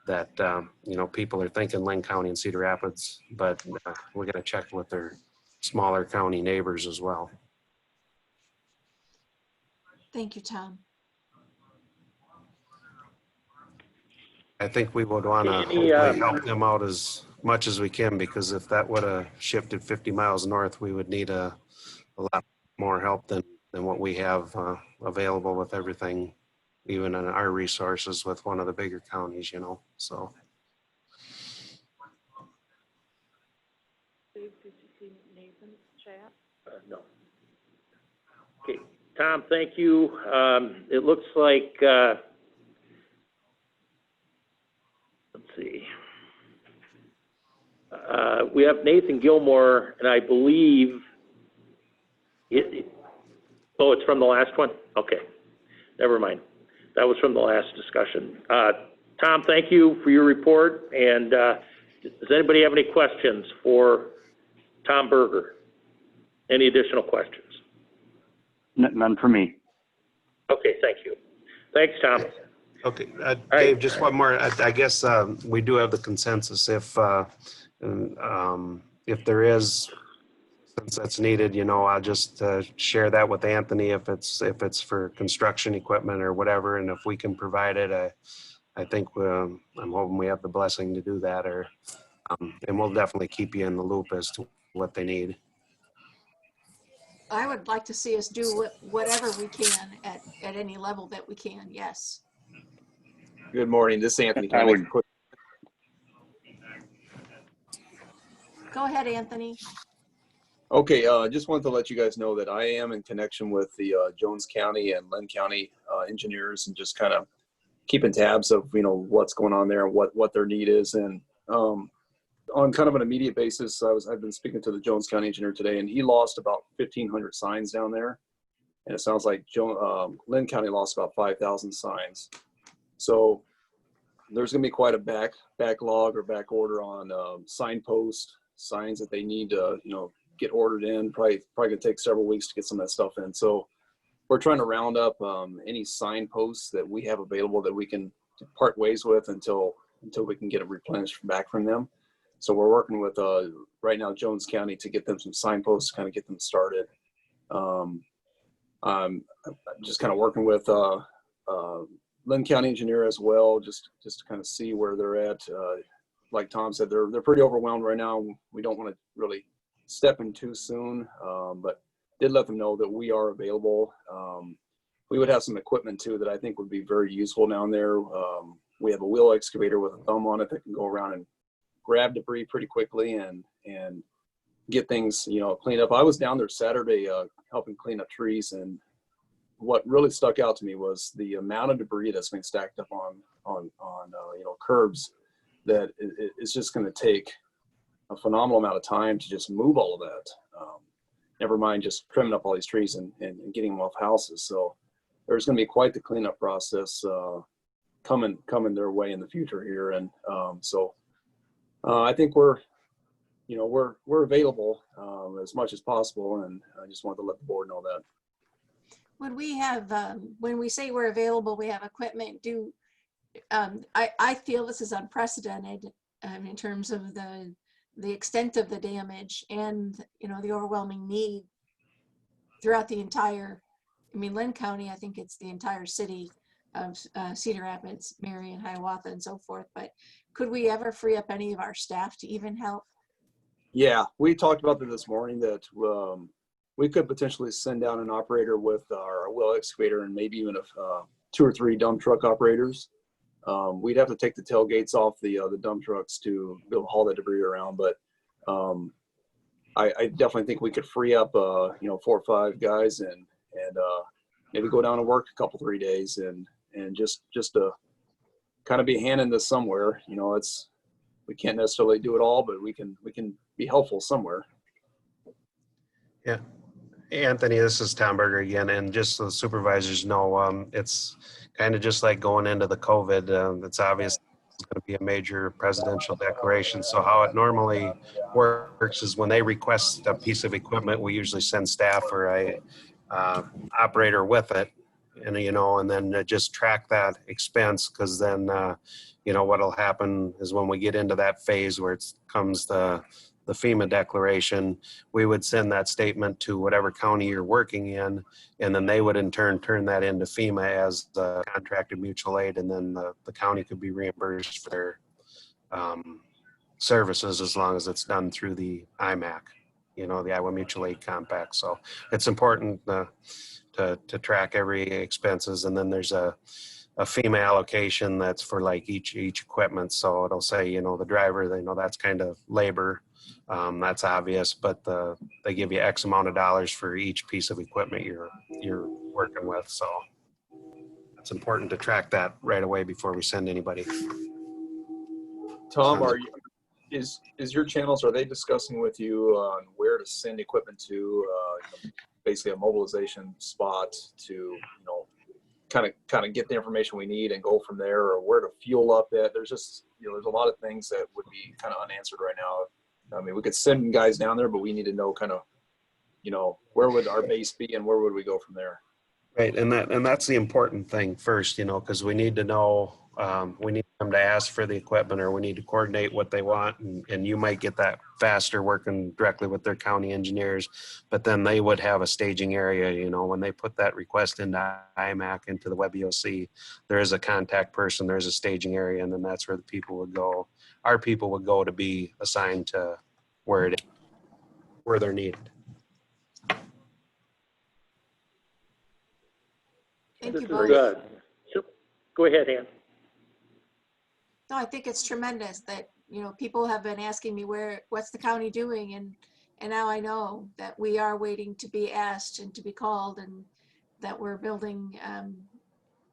that, you know, people are thinking Lynn County and Cedar Rapids, but we're going to check with their smaller county neighbors as well. Thank you, Tom. I think we would want to hopefully help them out as much as we can, because if that would have shifted 50 miles north, we would need a lot more help than what we have available with everything, even in our resources with one of the bigger counties, so. Dave, did you see Nathan's chat? No. Okay, Tom, thank you. It looks like, let's see. We have Nathan Gilmore, and I believe oh, it's from the last one? Okay, never mind. That was from the last discussion. Tom, thank you for your report. And does anybody have any questions for Tom Berger? Any additional questions? None for me. Okay, thank you. Thanks, Tom. Okay, Dave, just one more. I guess we do have the consensus if there is, since that's needed, I'll just share that with Anthony if it's for construction equipment or whatever, and if we can provide it, I think I'm hoping we have the blessing to do that, or and we'll definitely keep you in the loop as to what they need. I would like to see us do whatever we can at any level that we can, yes. Good morning, this is Anthony. Can I I make would- a quick? Go ahead, Anthony. Okay, just wanted to let you guys know that I am in connection with the Jones County and Lynn County engineers, and just kind of keeping tabs of what's going on there and what their need is. And on kind of an immediate basis, I've been speaking to the Jones County engineer today, and he lost about 1,500 signs down there, and it sounds like Lynn County lost about 5,000 signs. So there's going to be quite a backlog or back order on signposts, signs that they need to get ordered in. Probably going to take several weeks to get some of that stuff in. So we're trying to round up any signposts that we have available that we can part ways with until we can get a replenished back from them. So we're working with right now Jones County to get them some signposts to kind of get them started. I'm just kind of working with Lynn County engineer as well, just to kind of see where they're at. Like Tom said, they're pretty overwhelmed right now. We don't want to really step in too soon, but did let them know that we are available. We would have some equipment too that I think would be very useful down there. We have a wheel excavator with a thumb on it that can go around and grab debris pretty quickly and get things cleaned up. I was down there Saturday helping clean up trees, and what really stuck out to me was the amount of debris that's been stacked up on curbs, that it's just going to take a phenomenal amount of time to just move all of that. Never mind just trimming up all these trees and getting them off houses. So there's going to be quite the cleanup process coming their way in the future here. And so I think we're available as much as possible, and I just wanted to let the board know that. When we have, when we say we're available, we have equipment, I feel this is unprecedented in terms of the extent of the damage and, the overwhelming need throughout the entire, Lynn County, I think it's the entire city of Cedar Rapids, Marion, Hiawatha, and so forth. But could we ever free up any of our staff to even help? Yeah, we talked about that this morning, that we could potentially send down an operator with our wheel excavator and maybe even 2 or 3 dump truck operators. We'd have to take the tailgates off the dump trucks to be able to haul that debris around, but I definitely think we could free up 4 or 5 guys and maybe go down and work a couple 3 days and just to kind of be handing this somewhere. We can't necessarily do it all, but we can be helpful somewhere. Yeah. Anthony, this is Tom Berger again, and just so the supervisors know, it's kind of just like going into the COVID. It's obvious it's going to be a major presidential declaration. So how it normally works is when they request a piece of equipment, we usually send staff or a operator with it, and and then just track that expense, because then what'll happen is when we get into that phase where it comes the FEMA declaration, we would send that statement to whatever county you're working in, and then they would in turn turn that into FEMA as contracted mutual aid, and then the county could be reimbursed for their services as long as it's done through the IMAC, the Iowa Mutual Aid Compact. So it's important. to track every expenses. And then there's a FEMA allocation that's for like each equipment. So it'll say, you know, the driver, they know that's kind of labor. That's obvious, but they give you X amount of dollars for each piece of equipment you're working with. So it's important to track that right away before we send anybody. Tom, is your channels, are they discussing with you on where to send equipment to, basically a mobilization spot to, you know, kind of get the information we need and go from there, or where to fuel up at? There's just, you know, there's a lot of things that would be kind of unanswered right now. I mean, we could send guys down there, but we need to know kind of, you know, where would our base be and where would we go from there? Right, and that's the important thing first, you know, because we need to know, we need them to ask for the equipment, or we need to coordinate what they want, and you might get that faster working directly with their county engineers, but then they would have a staging area, you know, when they put that request into IMAC, into the Web EOC, there is a contact person, there's a staging area, and then that's where the people would go. Our people would go to be assigned to where they're needed. Thank you Very both. good. Go ahead, Ann. No, I think it's tremendous that, you know, people have been asking me what's the county doing, and now I know that we are waiting to be asked and to be called, and that we're building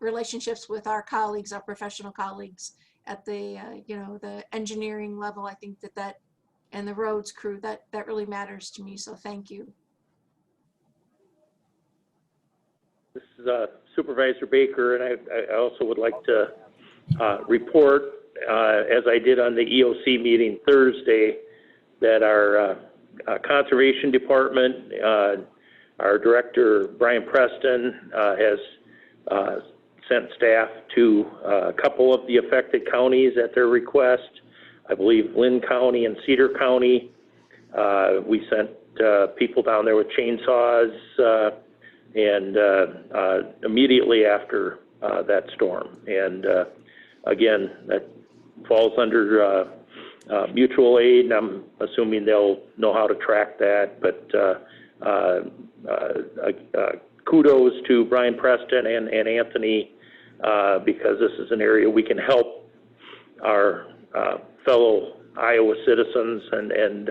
relationships with our colleagues, our professional colleagues at the you know, the engineering level. I think that and the roads crew, that really matters to me. So thank you. This is Supervisor Baker, and I also would like to report, as I did on the EOC meeting Thursday, that our Conservation Department, our Director, Brian Preston, has sent staff to a couple of the affected counties at their request. I believe Lynn County and Cedar County. We sent people down there with chainsaws and immediately after that storm. And again, that falls under mutual aid, and I'm assuming they'll know how to track that. But kudos to Brian Preston and Anthony, because this is an area we can help our fellow Iowa citizens and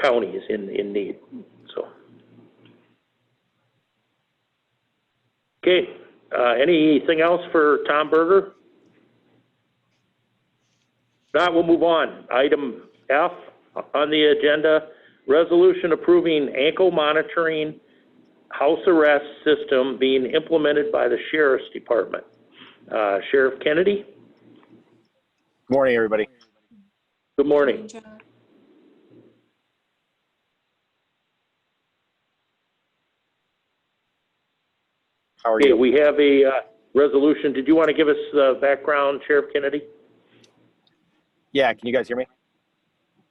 counties in need. So, okay, anything else for Tom Berger? If not, we'll move on. Item F on the agenda, resolution approving ankle monitoring house arrest system being implemented by the Sheriff's Department. Sheriff Kennedy? Good morning, everybody. Good morning. How are you? Okay, you? we have a resolution. Did you want to give us the background, Sheriff Kennedy? Yeah, can you guys hear me?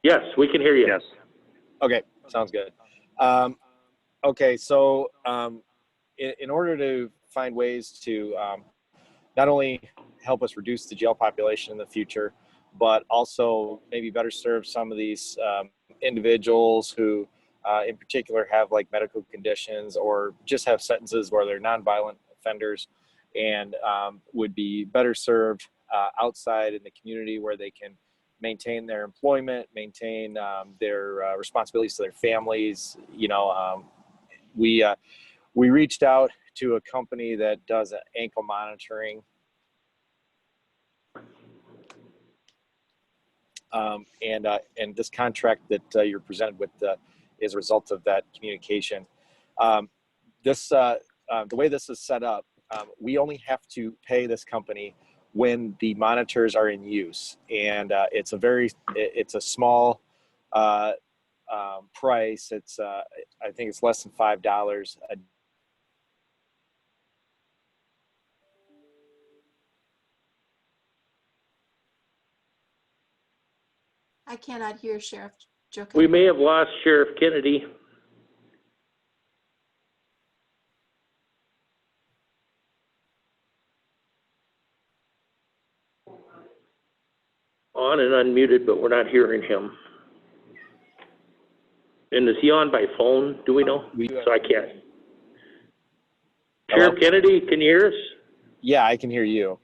Yes, we can hear you. Yes. Okay, sounds good. Okay, so in order to find ways to not only help us reduce the jail population in the future, but also maybe better serve some of these individuals who in particular have like medical conditions or just have sentences where they're nonviolent offenders and would be better served outside in the community where they can maintain their employment, maintain their responsibilities to their families. You know, we reached out to a company that does ankle monitoring. And this contract that you're presented with is a result of that communication. The way this is set up, we only have to pay this company when the monitors are in use, and it's a small price. It's I think it's less than $5 a I cannot hear Sheriff Joe. We may have lost Sheriff Kennedy. On and unmuted, but we're not hearing him. And is he on by phone? Do we know? So I can't. Sheriff Kennedy, can you hear us? Yeah, I can hear you.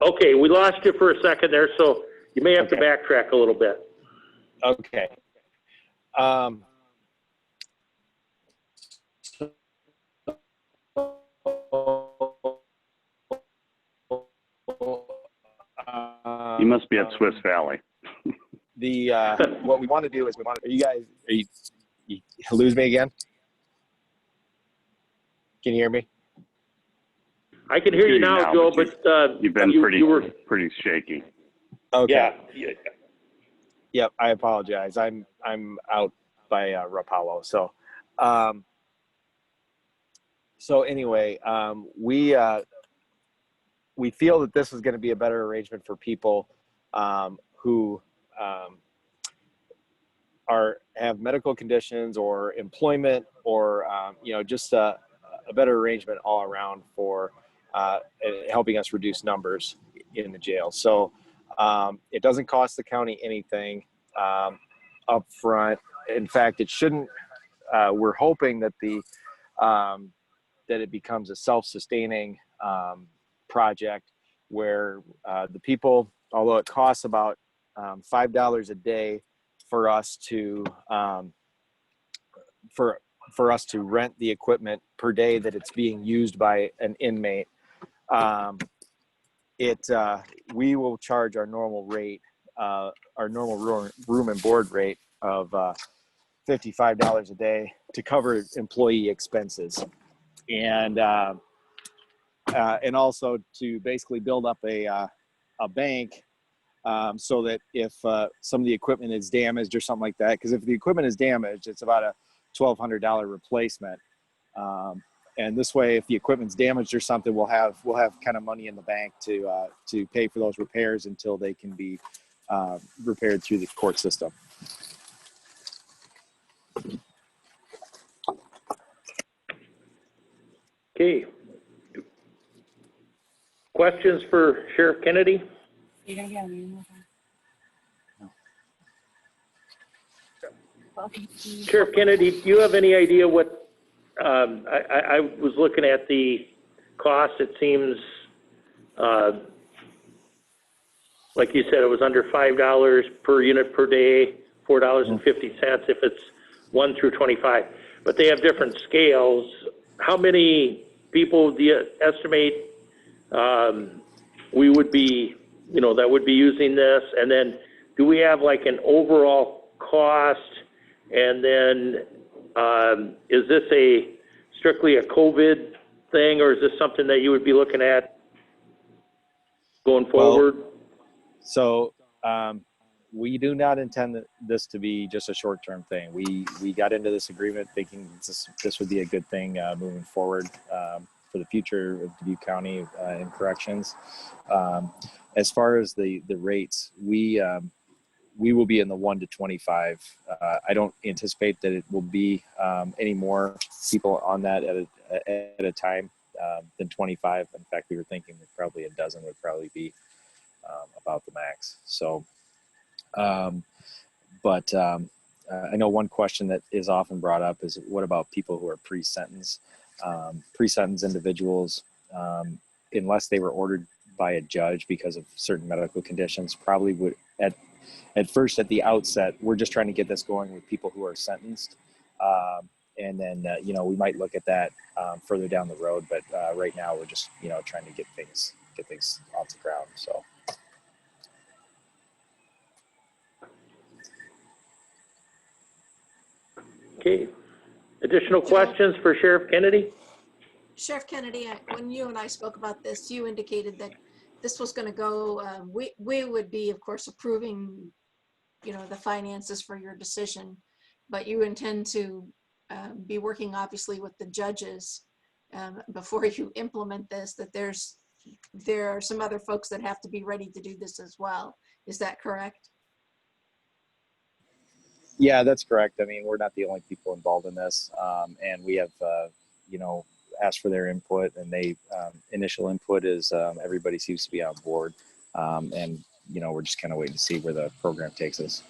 Okay, we lost you for a second there, so you may have to backtrack a little bit. Okay. You must be at Swiss Valley. What we want to do is you lose me again? Can you hear me? I can hear you now, Joe, but you've been pretty shaky. Okay. Yeah. Yep, I apologize. I'm out by Rapallo. So anyway, we feel that this is going to be a better arrangement for people who have medical conditions or employment or just a better arrangement all around for helping us reduce numbers in the jail. So it doesn't cost the county anything up front. In fact, it shouldn't. We're hoping that that it becomes a self-sustaining project where the people, although it costs about $5 a day for us to for us to rent the equipment per day that it's being used by an inmate, we will charge our normal rate, our normal room and board rate of $55 a day to cover employee expenses, and also to basically build up a bank so that if some of the equipment is damaged or something like that, because if the equipment is damaged, it's about a $1,200 replacement. And this way, if the equipment's damaged or something, we'll have kind of money in the bank to pay for those repairs until they can be repaired through the court system. Okay. Questions for Sheriff Kennedy? You're gonna be on mute more time. Sheriff Kennedy, do you have any idea what, I was looking at the cost. It seems, like you said, it was under $5 per unit per day, $4.50 if it's 1 through 25. But they have different scales. How many people do you estimate we would be, that would be using this? And then do we have like an overall cost? And then is this strictly a COVID thing, or is this something that you would be looking at going forward? So we do not intend this to be just a short-term thing. We got into this agreement thinking this would be a good thing moving forward for the future of Dubuque County in corrections. As far as the rates, we will be in the 1 to 25. I don't anticipate that it will be any more people on that at a time than 25. In fact, we were thinking that probably a dozen would probably be about the max. So, but I know one question that is often brought up is, what about people who are pre-sentence? Pre-sentence individuals, unless they were ordered by a judge because of certain medical conditions, probably would at first, at the outset, we're just trying to get this going with people who are sentenced. And then, we might look at that further down the road. But right now, we're just, trying to get things off the ground. So. Okay. Additional questions for Sheriff Kennedy? Sheriff Kennedy, when you and I spoke about this, you indicated that this was going to go, we would be, of course, approving, the finances for your decision, but you intend to be working obviously with the judges before you implement this, that there are some other folks that have to be ready to do this as well. Is that correct? Yeah, that's correct. I mean, we're not the only people involved in this, and we have, asked for their input, and they initial input is everybody seems to be on board, and we're just kind of waiting to see where the program takes us.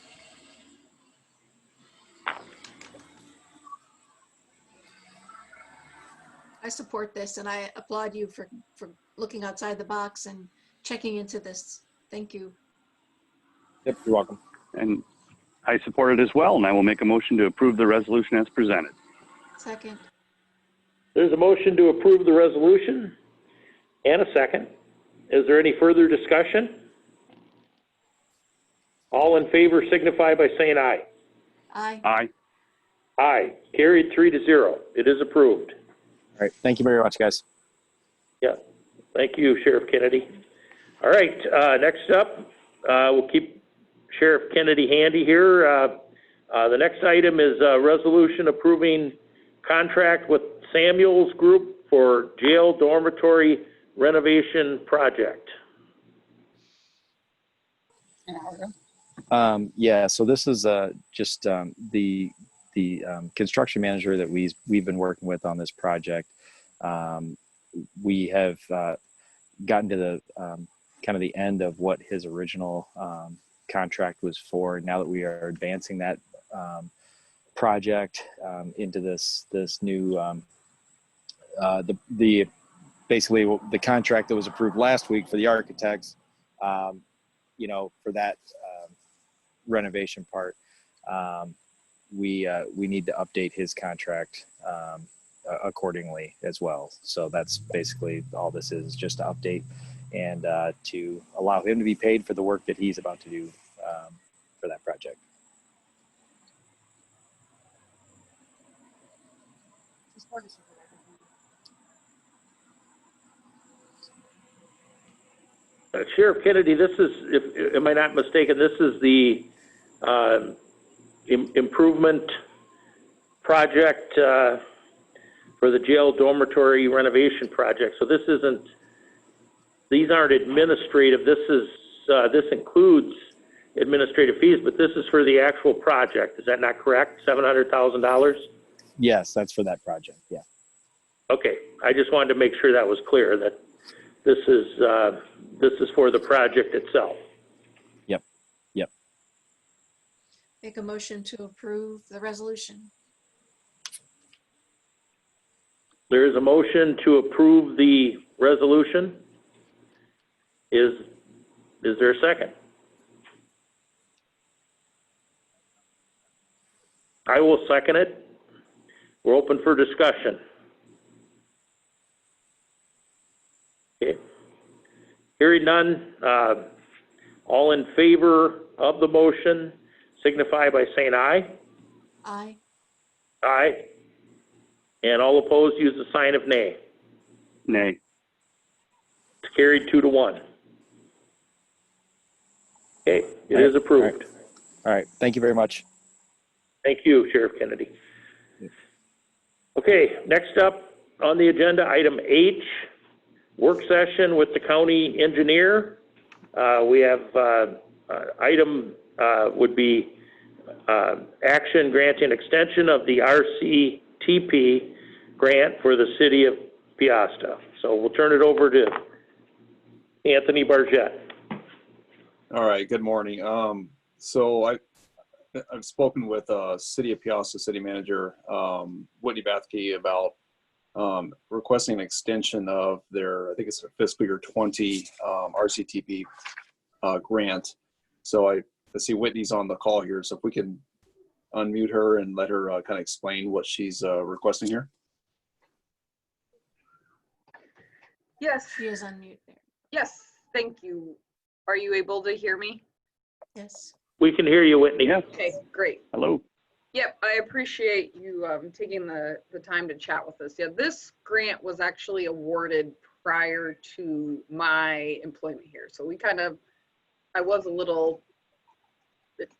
I support this and I applaud you for looking outside the box and checking into this. Thank you. Yep, you're welcome. And I support it as well, and I will make a motion to approve the resolution as presented. Second. There's a motion to approve the resolution and a second. Is there any further discussion? All in favor signify by saying aye. Aye. Aye. Aye. Carried 3-0. It is approved. All right. Thank you very much, guys. Yeah. Thank you, Sheriff Kennedy. All right. Next up, we'll keep Sheriff Kennedy handy here. The next item is a resolution approving contract with Samuels Group for jail dormitory renovation project. Yeah, so this is just the construction manager that we've been working with on this project. We have gotten to the kind of the end of what his original contract was for. Now that we are advancing that project into this new basically the contract that was approved last week for the architects, you know, for that renovation part, we need to update his contract accordingly as well. So that's basically all this is, just to update and to allow him to be paid for the work that he's about to do for that project. Sheriff Kennedy, this is, if am I not mistaken, this is the improvement project for the jail dormitory renovation project. So this isn't, these aren't administrative. This is this includes administrative fees, but this is for the actual project. Is that not correct? $700,000? Yes, that's for that project. Yeah. Okay, I just wanted to make sure that was clear, that this is for the project itself. Yep. Yep. Make a motion to approve the resolution. There is a motion to approve the resolution. Is there a second? I will second it. We're open for discussion. Okay. Hearing none, all in favor of the motion signify by saying aye. Aye. Aye. And all opposed use the sign of nay. Nay. It's carried 2-1. Okay, it is approved. All right. Thank you very much. Thank you, Sheriff Kennedy. Okay, next up on the agenda, item H, work session with the county engineer. We have item would be action granting extension of the RCTP grant for the city of Piasta. So we'll turn it over to Anthony Bargett. All right, good morning. So I've spoken with City of Piasta City Manager Whitney Bathke about requesting an extension of their, I think it's a fiscal year 20 RCTP grant. So I see Whitney's on the call here, so if we can unmute her and let her kind of explain what she's requesting here. Yes. She is on mute there. Yes, thank you. Are you able to hear me? Yes. We can hear you, Whitney. Yes. Okay, great. Hello. Yep, I appreciate you taking the time to chat with us. Yeah, this grant was actually awarded prior to my employment here. So we kind of, I was a little,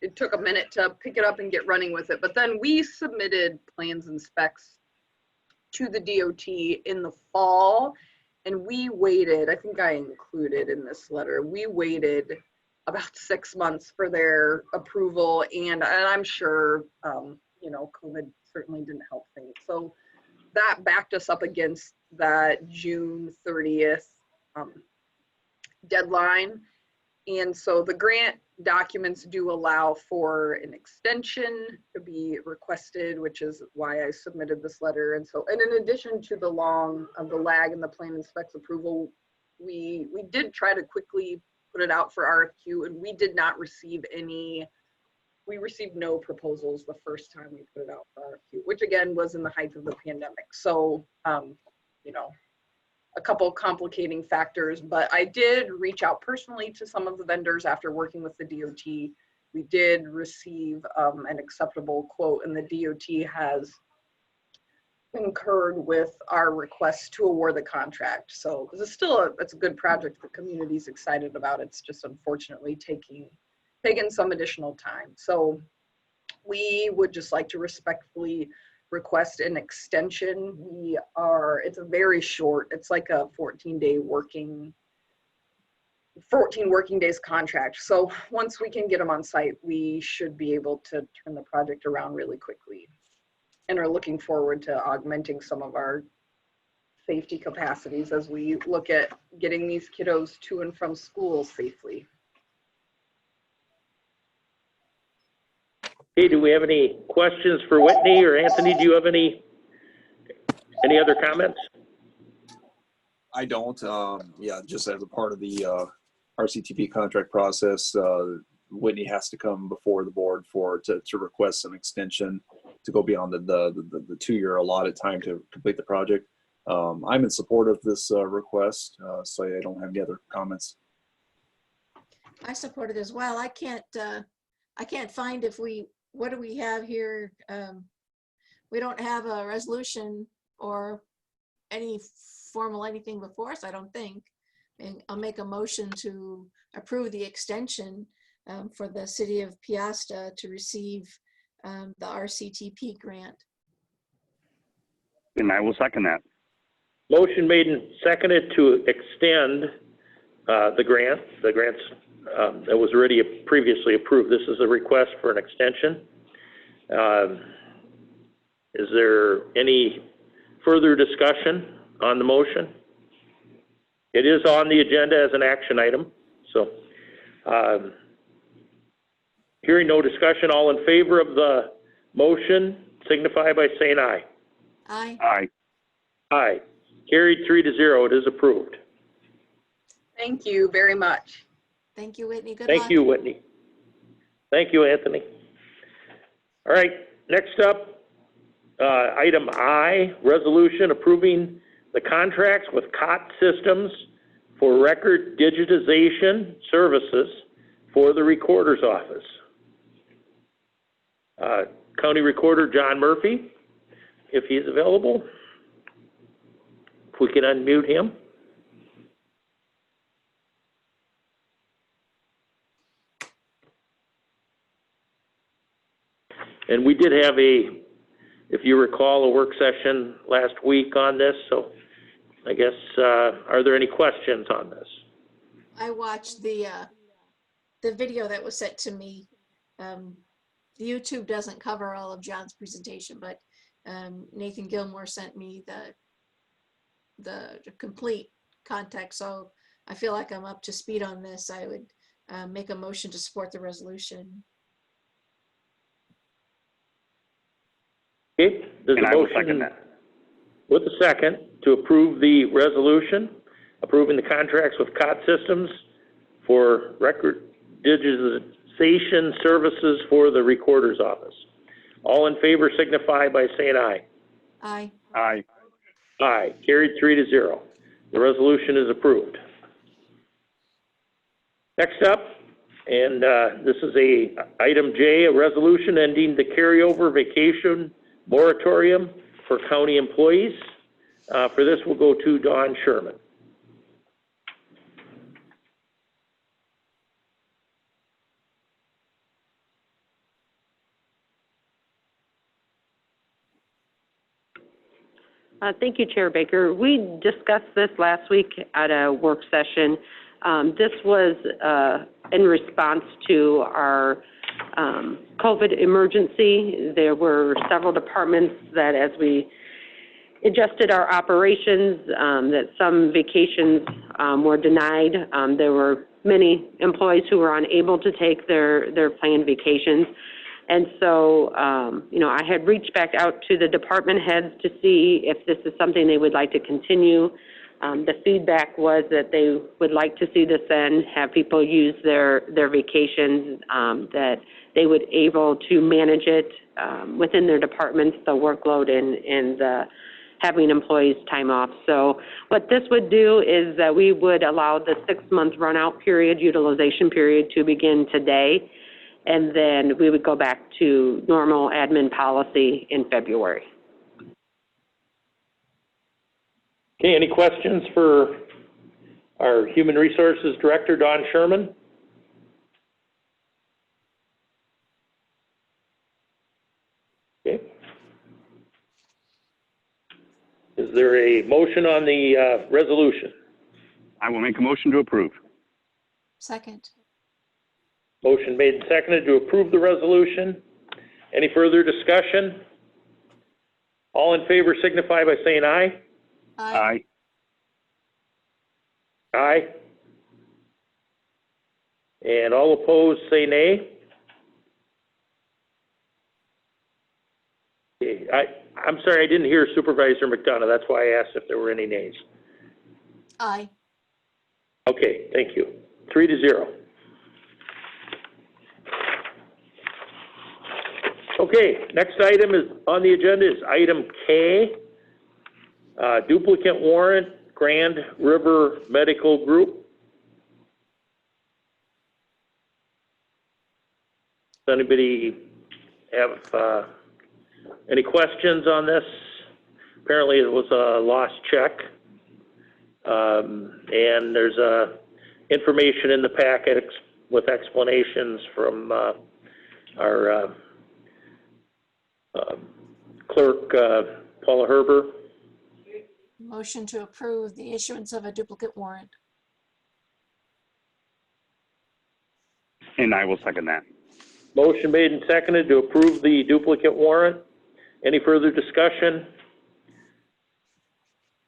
it took a minute to pick it up and get running with it. But then we submitted plans and specs to the DOT in the fall. And we waited, I think I included in this letter, we waited about 6 months for their approval. And I'm sure, you know, COVID certainly didn't help things. So that backed us up against that June 30th deadline. And so the grant documents do allow for an extension to be requested, which is why I submitted this letter. And so, and in addition to the lag in the plan and specs approval, we did try to quickly put it out for RFQ, and we did not receive any. We received no proposals the first time we put it out for RFQ, which again was in the height of the pandemic. So, you know, a couple of complicating factors, but I did reach out personally to some of the vendors after working with the DOT. We did receive an acceptable quote, and the DOT has concurred with our request to award the contract. So this is still it's a good project. The community's excited about it. It's just unfortunately taking some additional time. So we would just like to respectfully request an extension. It's a very short, it's like a 14 working days contract. So once we can get them on site, we should be able to turn the project around really quickly, and are looking forward to augmenting some of our safety capacities as we look at getting these kiddos to and from school safely. Hey, do we have any questions for Whitney or Anthony? Do you have any other comments? I don't. Yeah, just as a part of the RCTP contract process, Whitney has to come before the board to request an extension to go beyond the 2-year allotted time to complete the project. I'm in support of this request, so I don't have any other comments. I support it as well. I can't find what do we have here? We don't have a resolution or any formal anything before us, I don't think. And I'll make a motion to approve the extension for the city of Piasta to receive the RCTP grant. And I will second that. Motion made and seconded to extend the grant. The grant's that was already previously approved. This is a request for an extension. Is there any further discussion on the motion? It is on the agenda as an action item. So hearing no discussion, all in favor of the motion signify by saying aye. Aye. Aye. Aye. Carried 3-0. It is approved. Thank you very much. Thank you, Whitney. Good luck. Thank you, Whitney. Thank you, Anthony. All right, next up, item I, resolution approving the contracts with COT Systems for record digitization services for the Recorder's Office. County Recorder John Murphy, if he's available, if we can unmute him. And we did have if you recall, a work session last week on this. So I guess, are there any questions on this? I watched the video that was sent to me. YouTube doesn't cover all of John's presentation, but Nathan Gilmore sent me the complete context. So I feel like I'm up to speed on this. I would make a motion to support the resolution. Okay, there's a motion with a second to approve the resolution, approving the contracts with COT Systems for record digitization services for the Recorder's Office. All in favor signify by saying aye. Aye. Aye. Aye. Carried 3-0. The resolution is approved. Next up, and this is item J, a resolution ending the carryover vacation moratorium for county employees. For this, we'll go to Dawn Sherman. Thank you, Chair Baker. We discussed this last week at a work session. This was in response to our COVID emergency. There were several departments that, as we adjusted our operations, that some vacations were denied. There were many employees who were unable to take their planned vacations. And so, I had reached back out to the department heads to see if this is something they would like to continue. The feedback was that they would like to see this end, have people use their vacations, that they would able to manage it within their departments, the workload and having employees time off. So what this would do is that we would allow the 6-month run-out period, utilization period, to begin today, and then we would go back to normal admin policy in February. Okay, any questions for our Human Resources Director, Dawn Sherman? Okay. Is there a motion on the resolution? I will make a motion to approve. Second. Motion made and seconded to approve the resolution. Any further discussion? All in favor signify by saying aye. Aye. Aye. And all opposed say nay. Okay, I'm sorry, I didn't hear Supervisor McDonough. That's why I asked if there were any nays. Aye. Okay, thank you. 3-0. Okay, next item is on the agenda is item K, duplicate warrant, Grand River Medical Group. Does anybody have any questions on this? Apparently it was a lost check. And there's information in the packet with explanations from our clerk, Paula Herber. Motion to approve the issuance of a duplicate warrant. And I will second that. Motion made and seconded to approve the duplicate warrant. Any further discussion?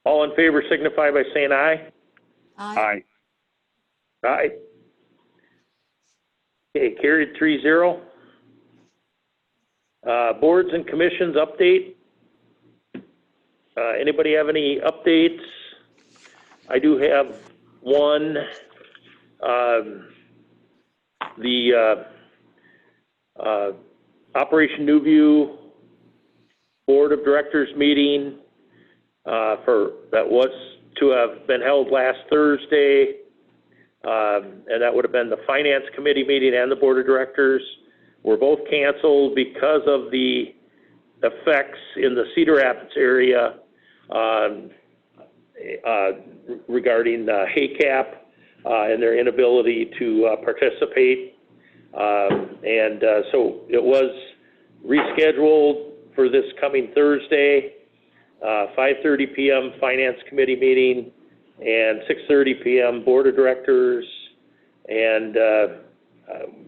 All in favor signify by saying aye. Aye. Aye. Aye. Okay, carried 3-0. Boards and commissions update. Anybody have any updates? I do have one. The Operation New View Board of Directors meeting that was to have been held last Thursday, and that would have been the Finance Committee meeting and the Board of Directors, were both canceled because of the effects in the Cedar Rapids area regarding HACAP and their inability to participate. So it was rescheduled for this coming Thursday, 5:30 p.m. Finance Committee meeting and 6:30 p.m. Board of Directors, and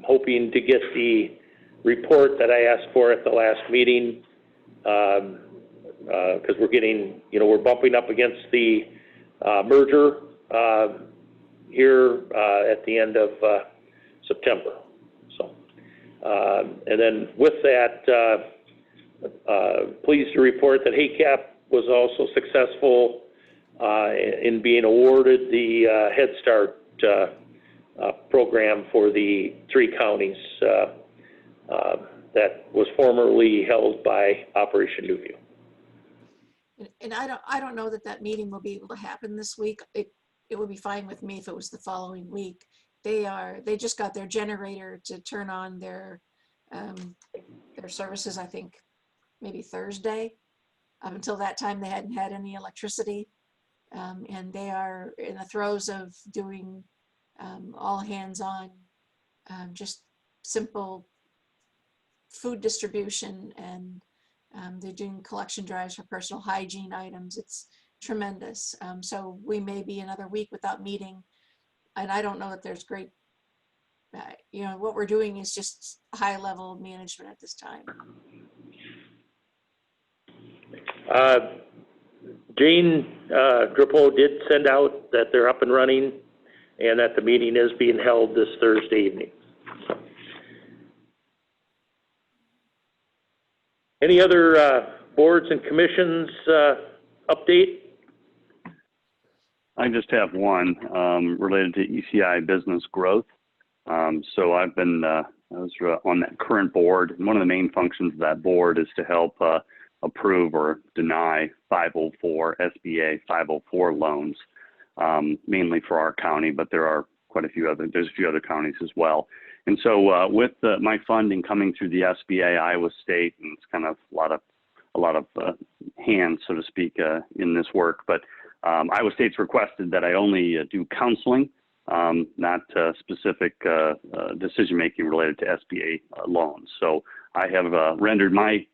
hoping to get the report that I asked for at the last meeting, because we're getting, we're bumping up against the merger here at the end of September. So, and then with that, pleased to report that HACAP was also successful in being awarded the Head Start program for the 3 counties that was formerly held by Operation New View. And I don't know that meeting will be able to happen this week. It would be fine with me if it was the following week. They just got their generator to turn on their services, I think maybe Thursday. Up until that time, they hadn't had any electricity. And they are in the throes of doing all hands on, just simple food distribution, and they're doing collection drives for personal hygiene items. It's tremendous. So we may be another week without meeting, and I don't know that there's great, what we're doing is just high level management at this time. Jane Drapeau did send out that they're up and running and that the meeting is being held this Thursday evening. Any other boards and commissions update? I just have one related to ECI business growth. So I was on that current board, and one of the main functions of that board is to help approve or deny 504 SBA 504 loans, mainly for our county, but there are there's a few other counties as well. And so with my funding coming through the SBA, Iowa State, and it's kind of a lot of hands, so to speak, in this work, but Iowa State's requested that I only do counseling, not specific decision-making related to SBA loans. So I have rendered my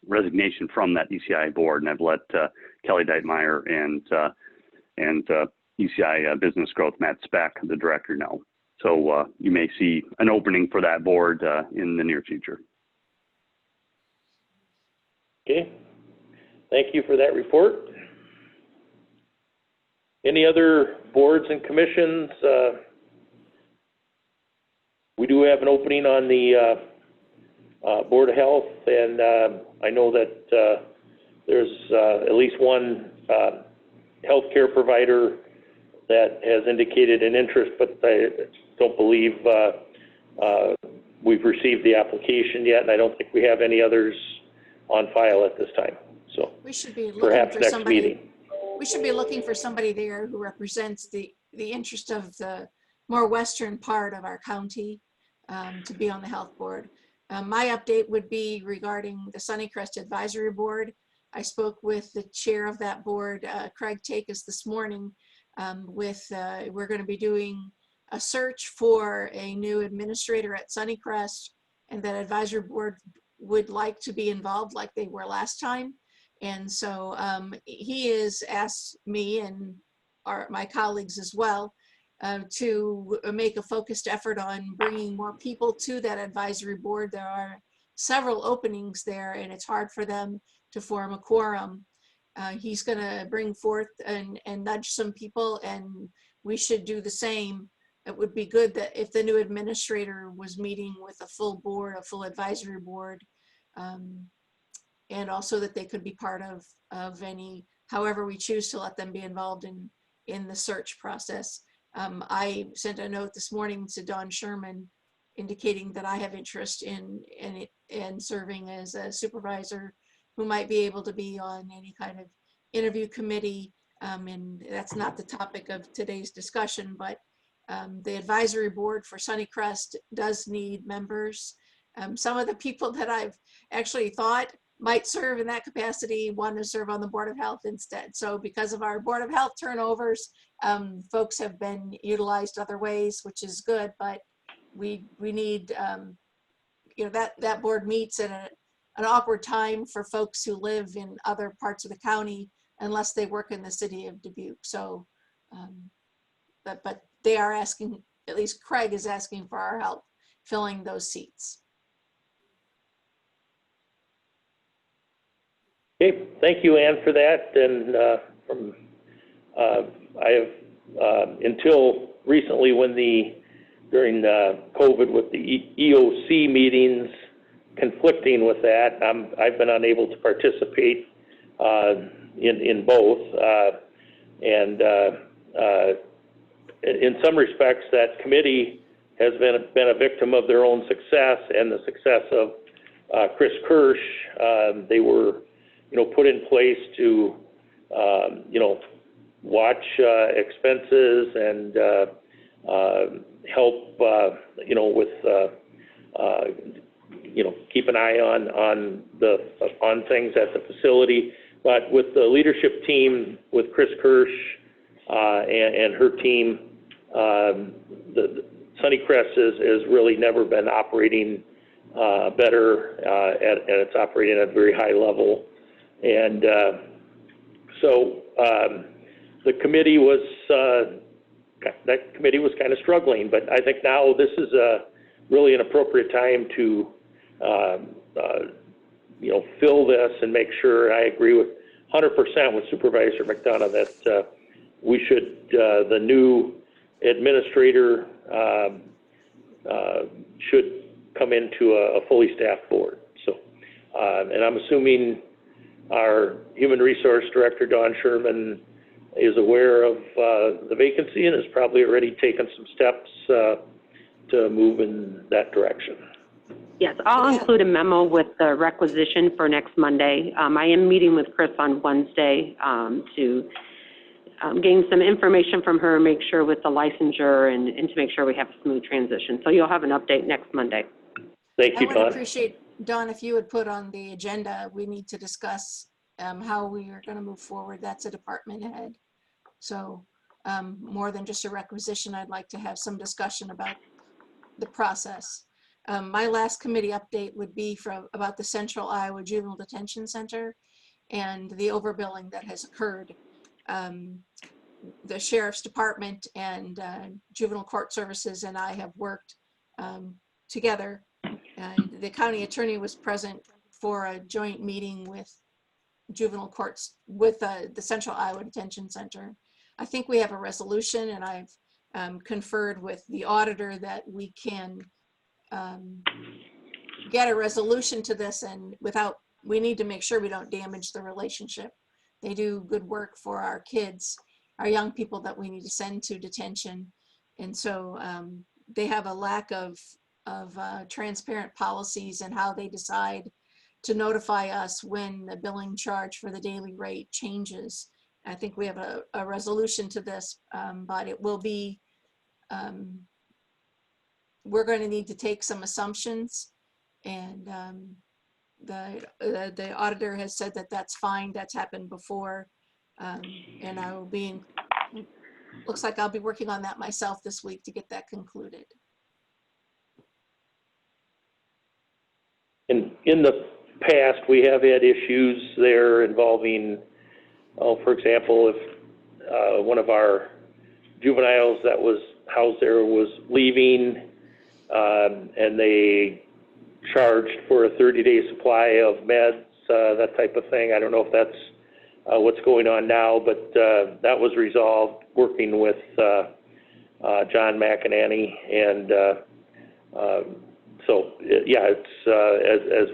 resignation from that ECI board, and I've let Kelly Deitmeyer and ECI Business Growth, Matt Speck, the director, know. So you may see an opening for that board in the near future. Okay, thank you for that report. Any other boards and commissions? We do have an opening on the Board of Health, and I know that there's at least one healthcare provider that has indicated an interest, but I don't believe we've received the application yet, and I don't think we have any others on file at this time. So we should be looking perhaps for next somebody. meeting. We should be looking for somebody there who represents the interest of the more western part of our county to be on the health board. My update would be regarding the Sunnycrest Advisory Board. I spoke with the chair of that board, Craig Takis, this morning. We're going to be doing a search for a new administrator at Sunnycrest, and that advisory board would like to be involved like they were last time. And so he has asked me and my colleagues as well to make a focused effort on bringing more people to that advisory board. There are several openings there, and it's hard for them to form a quorum. He's going to bring forth and nudge some people, and we should do the same. It would be good that if the new administrator was meeting with a full board, a full advisory board, and also that they could be part of any, however we choose to let them be involved in the search process. I sent a note this morning to Dawn Sherman indicating that I have interest in serving as a supervisor who might be able to be on any kind of interview committee. And that's not the topic of today's discussion, but the advisory board for Sunnycrest does need members. Some of the people that I've actually thought might serve in that capacity want to serve on the Board of Health instead. So because of our Board of Health turnovers, folks have been utilized other ways, which is good, but we need, that board meets at an awkward time for folks who live in other parts of the county unless they work in the city of Dubuque. So, but they are asking, at least Craig is asking for our help filling those seats. Okay, thank you, Ann, for that. And I have until recently, during COVID with the EOC meetings conflicting with that, I've been unable to participate in both. And in some respects, that committee has been a victim of their own success and the success of Chris Kirsch. They were put in place to, watch expenses and help, with, keep an eye on things at the facility. But with the leadership team, with Chris Kirsch and her team, the Sunnycrest has really never been operating better, and it's operating at a very high level. And so the committee was kind of struggling, but I think now this is really an appropriate time to fill this and make sure. I agree with 100% with Supervisor McDonough that we should the new administrator should come into a fully staffed board. So, and I'm assuming our Human Resource Director, Dawn Sherman, is aware of the vacancy and has probably already taken some steps to move in that direction. Yes, I'll include a memo with the requisition for next Monday. I am meeting with Chris on Wednesday to gain some information from her, make sure with the licensure and to make sure we have a smooth transition. So you'll have an update next Monday. Thank you, I Dawn. would appreciate, Dawn, if you would put on the agenda, we need to discuss how we are going to move forward. That's a department head. So more than just a requisition, I'd like to have some discussion about the process. My last committee update would be about the Central Iowa Juvenile Detention Center and the overbilling that has occurred. The Sheriff's Department and Juvenile Court Services and I have worked together, and the county attorney was present for a joint meeting with juvenile courts with the Central Iowa Detention Center. I think we have a resolution, and I've conferred with the auditor that we can get a resolution to this, and we need to make sure we don't damage the relationship. They do good work for our kids, our young people that we need to send to detention. And so they have a lack of transparent policies and how they decide to notify us when the billing charge for the daily rate changes. I think we have a resolution to this, but it will be, we're going to need to take some assumptions, and the auditor has said that that's fine. That's happened before, and I will be looks like I'll be working on that myself this week to get that concluded. In the past, we have had issues there involving, for example, if one of our juveniles that was housed there was leaving, and they charged for a 30-day supply of meds, that type of thing. I don't know if that's what's going on now, but that was resolved working with John McEnany, and so yeah, it's as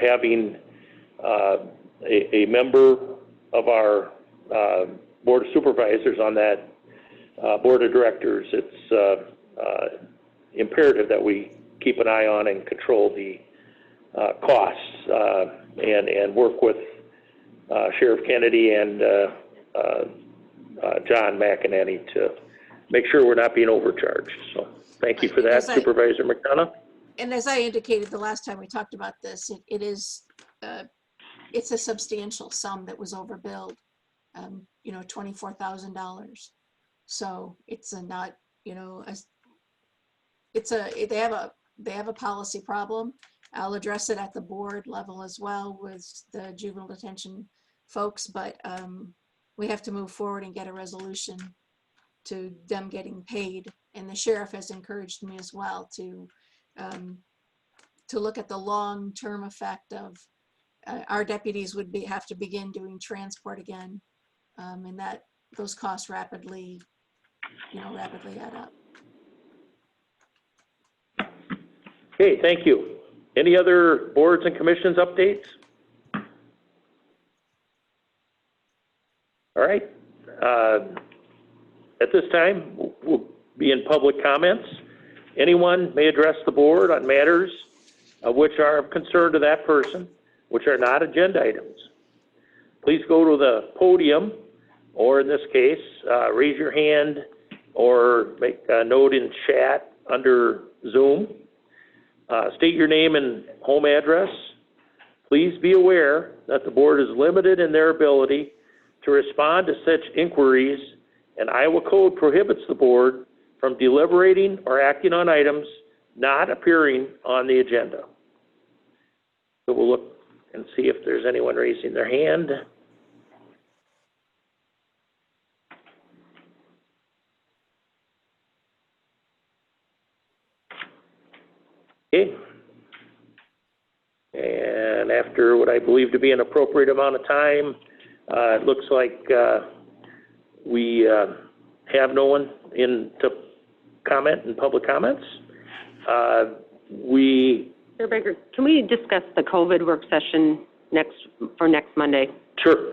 having a member of our board of supervisors on that board of directors. It's imperative that we keep an eye on and control the costs and work with Sheriff Kennedy and John McEnany to make sure we're not being overcharged. So thank you for that, Supervisor McDonough. And as I indicated the last time we talked about this, it's a substantial sum that was overbilled, you know, $24,000. So it's not, you know, they have a policy problem. I'll address it at the board level as well with the juvenile detention folks, but we have to move forward and get a resolution to them getting paid. And the sheriff has encouraged me as well to look at the long-term effect of our deputies would have to begin doing transport again, and that those costs rapidly add up. Okay, thank you. Any other boards and commissions updates? All right. At this time, we'll be in public comments. Anyone may address the board on matters of which are of concern to that person, which are not agenda items. Please go to the podium, or in this case, raise your hand or make a note in chat under Zoom. State your name and home address. Please be aware that the board is limited in their ability to respond to such inquiries, and Iowa Code prohibits the board from deliberating or acting on items not appearing on the agenda. So we'll look and see if there's anyone raising their hand. Okay. And after what I believe to be an appropriate amount of time, it looks like we have no one in to comment in public comments. Chair Baker, can we discuss the COVID work session for next Monday? Sure.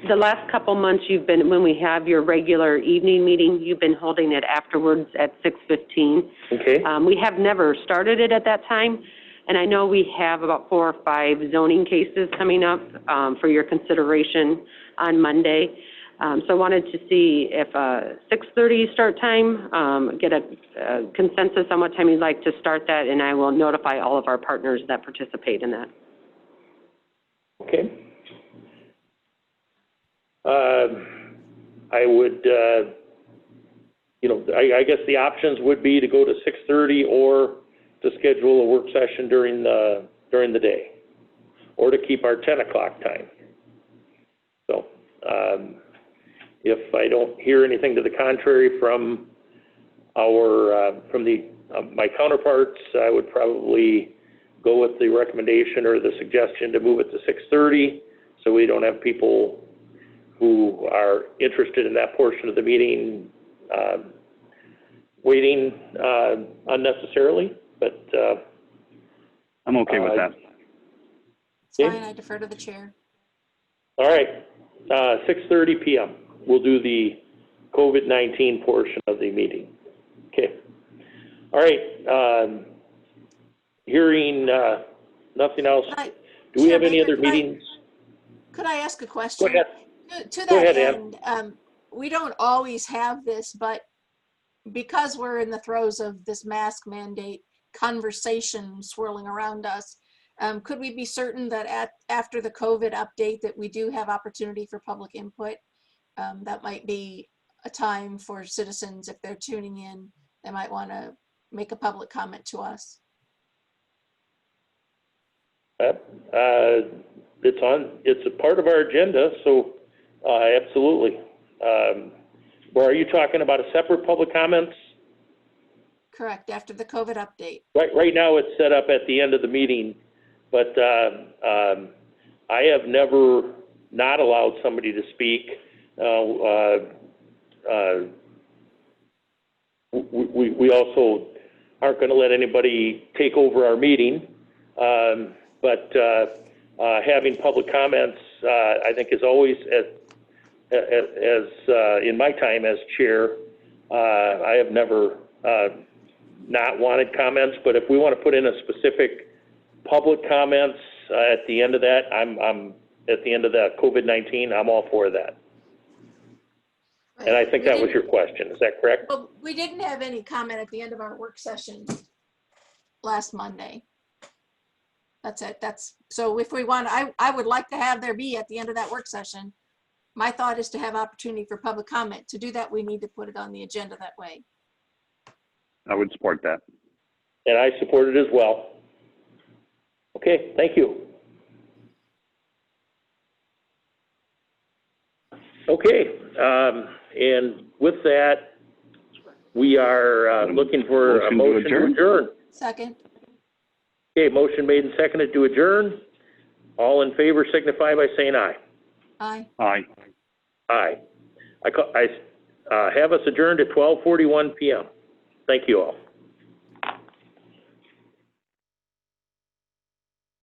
The last couple months when we have your regular evening meeting, you've been holding it afterwards at 6:15. Okay. We have never started it at that time, and I know we have about 4 or 5 zoning cases coming up for your consideration on Monday. So I wanted to see if 6:30 start time, get a consensus on what time you'd like to start that, and I will notify all of our partners that participate in that. Okay. I would, I guess the options would be to go to 6:30 or to schedule a work session during the day, or to keep our 10 o'clock time. So, if I don't hear anything to the contrary from my counterparts, I would probably go with the recommendation or the suggestion to move it to 6:30, so we don't have people who are interested in that portion of the meeting waiting unnecessarily. But I'm okay with that. It's fine, I defer to the chair. All right, 6:30 p.m. We'll do the COVID-19 portion of the meeting. Okay. All right. Hearing nothing else, do we have any other meetings? Could I ask a question? Go ahead. To Go that ahead, end, we don't always have this, but because we're in the throes of this mask mandate conversation swirling around us, could we be certain that after the COVID update that we do have opportunity for public input? That might be a time for citizens, if they're tuning in, they might want to make a public comment to us. It's a part of our agenda, so absolutely. Or are you talking about a separate public comments? Correct, after the COVID update. Right now it's set up at the end of the meeting, but I have never not allowed somebody to speak. We also aren't going to let anybody take over our meeting, but having public comments, I think, is always, as in my time as chair, I have never not wanted comments. But if we want to put in a specific public comments at the end of that, I'm at the end of that COVID-19, I'm all for that. And I think that was your question. Is that correct? Well, we didn't have any comment at the end of our work session last Monday. That's it. So if we want, I would like to have there be at the end of that work session. My thought is to have opportunity for public comment. To do that, we need to put it on the agenda that way. I would support that. And I support it as well. Okay, thank you. Okay, and with that, we are looking for a motion to adjourn. Second. Okay, motion made and seconded to adjourn. All in favor signify by saying aye. Aye. Aye. Aye. I have us adjourned at 12:41 p.m. Thank you all.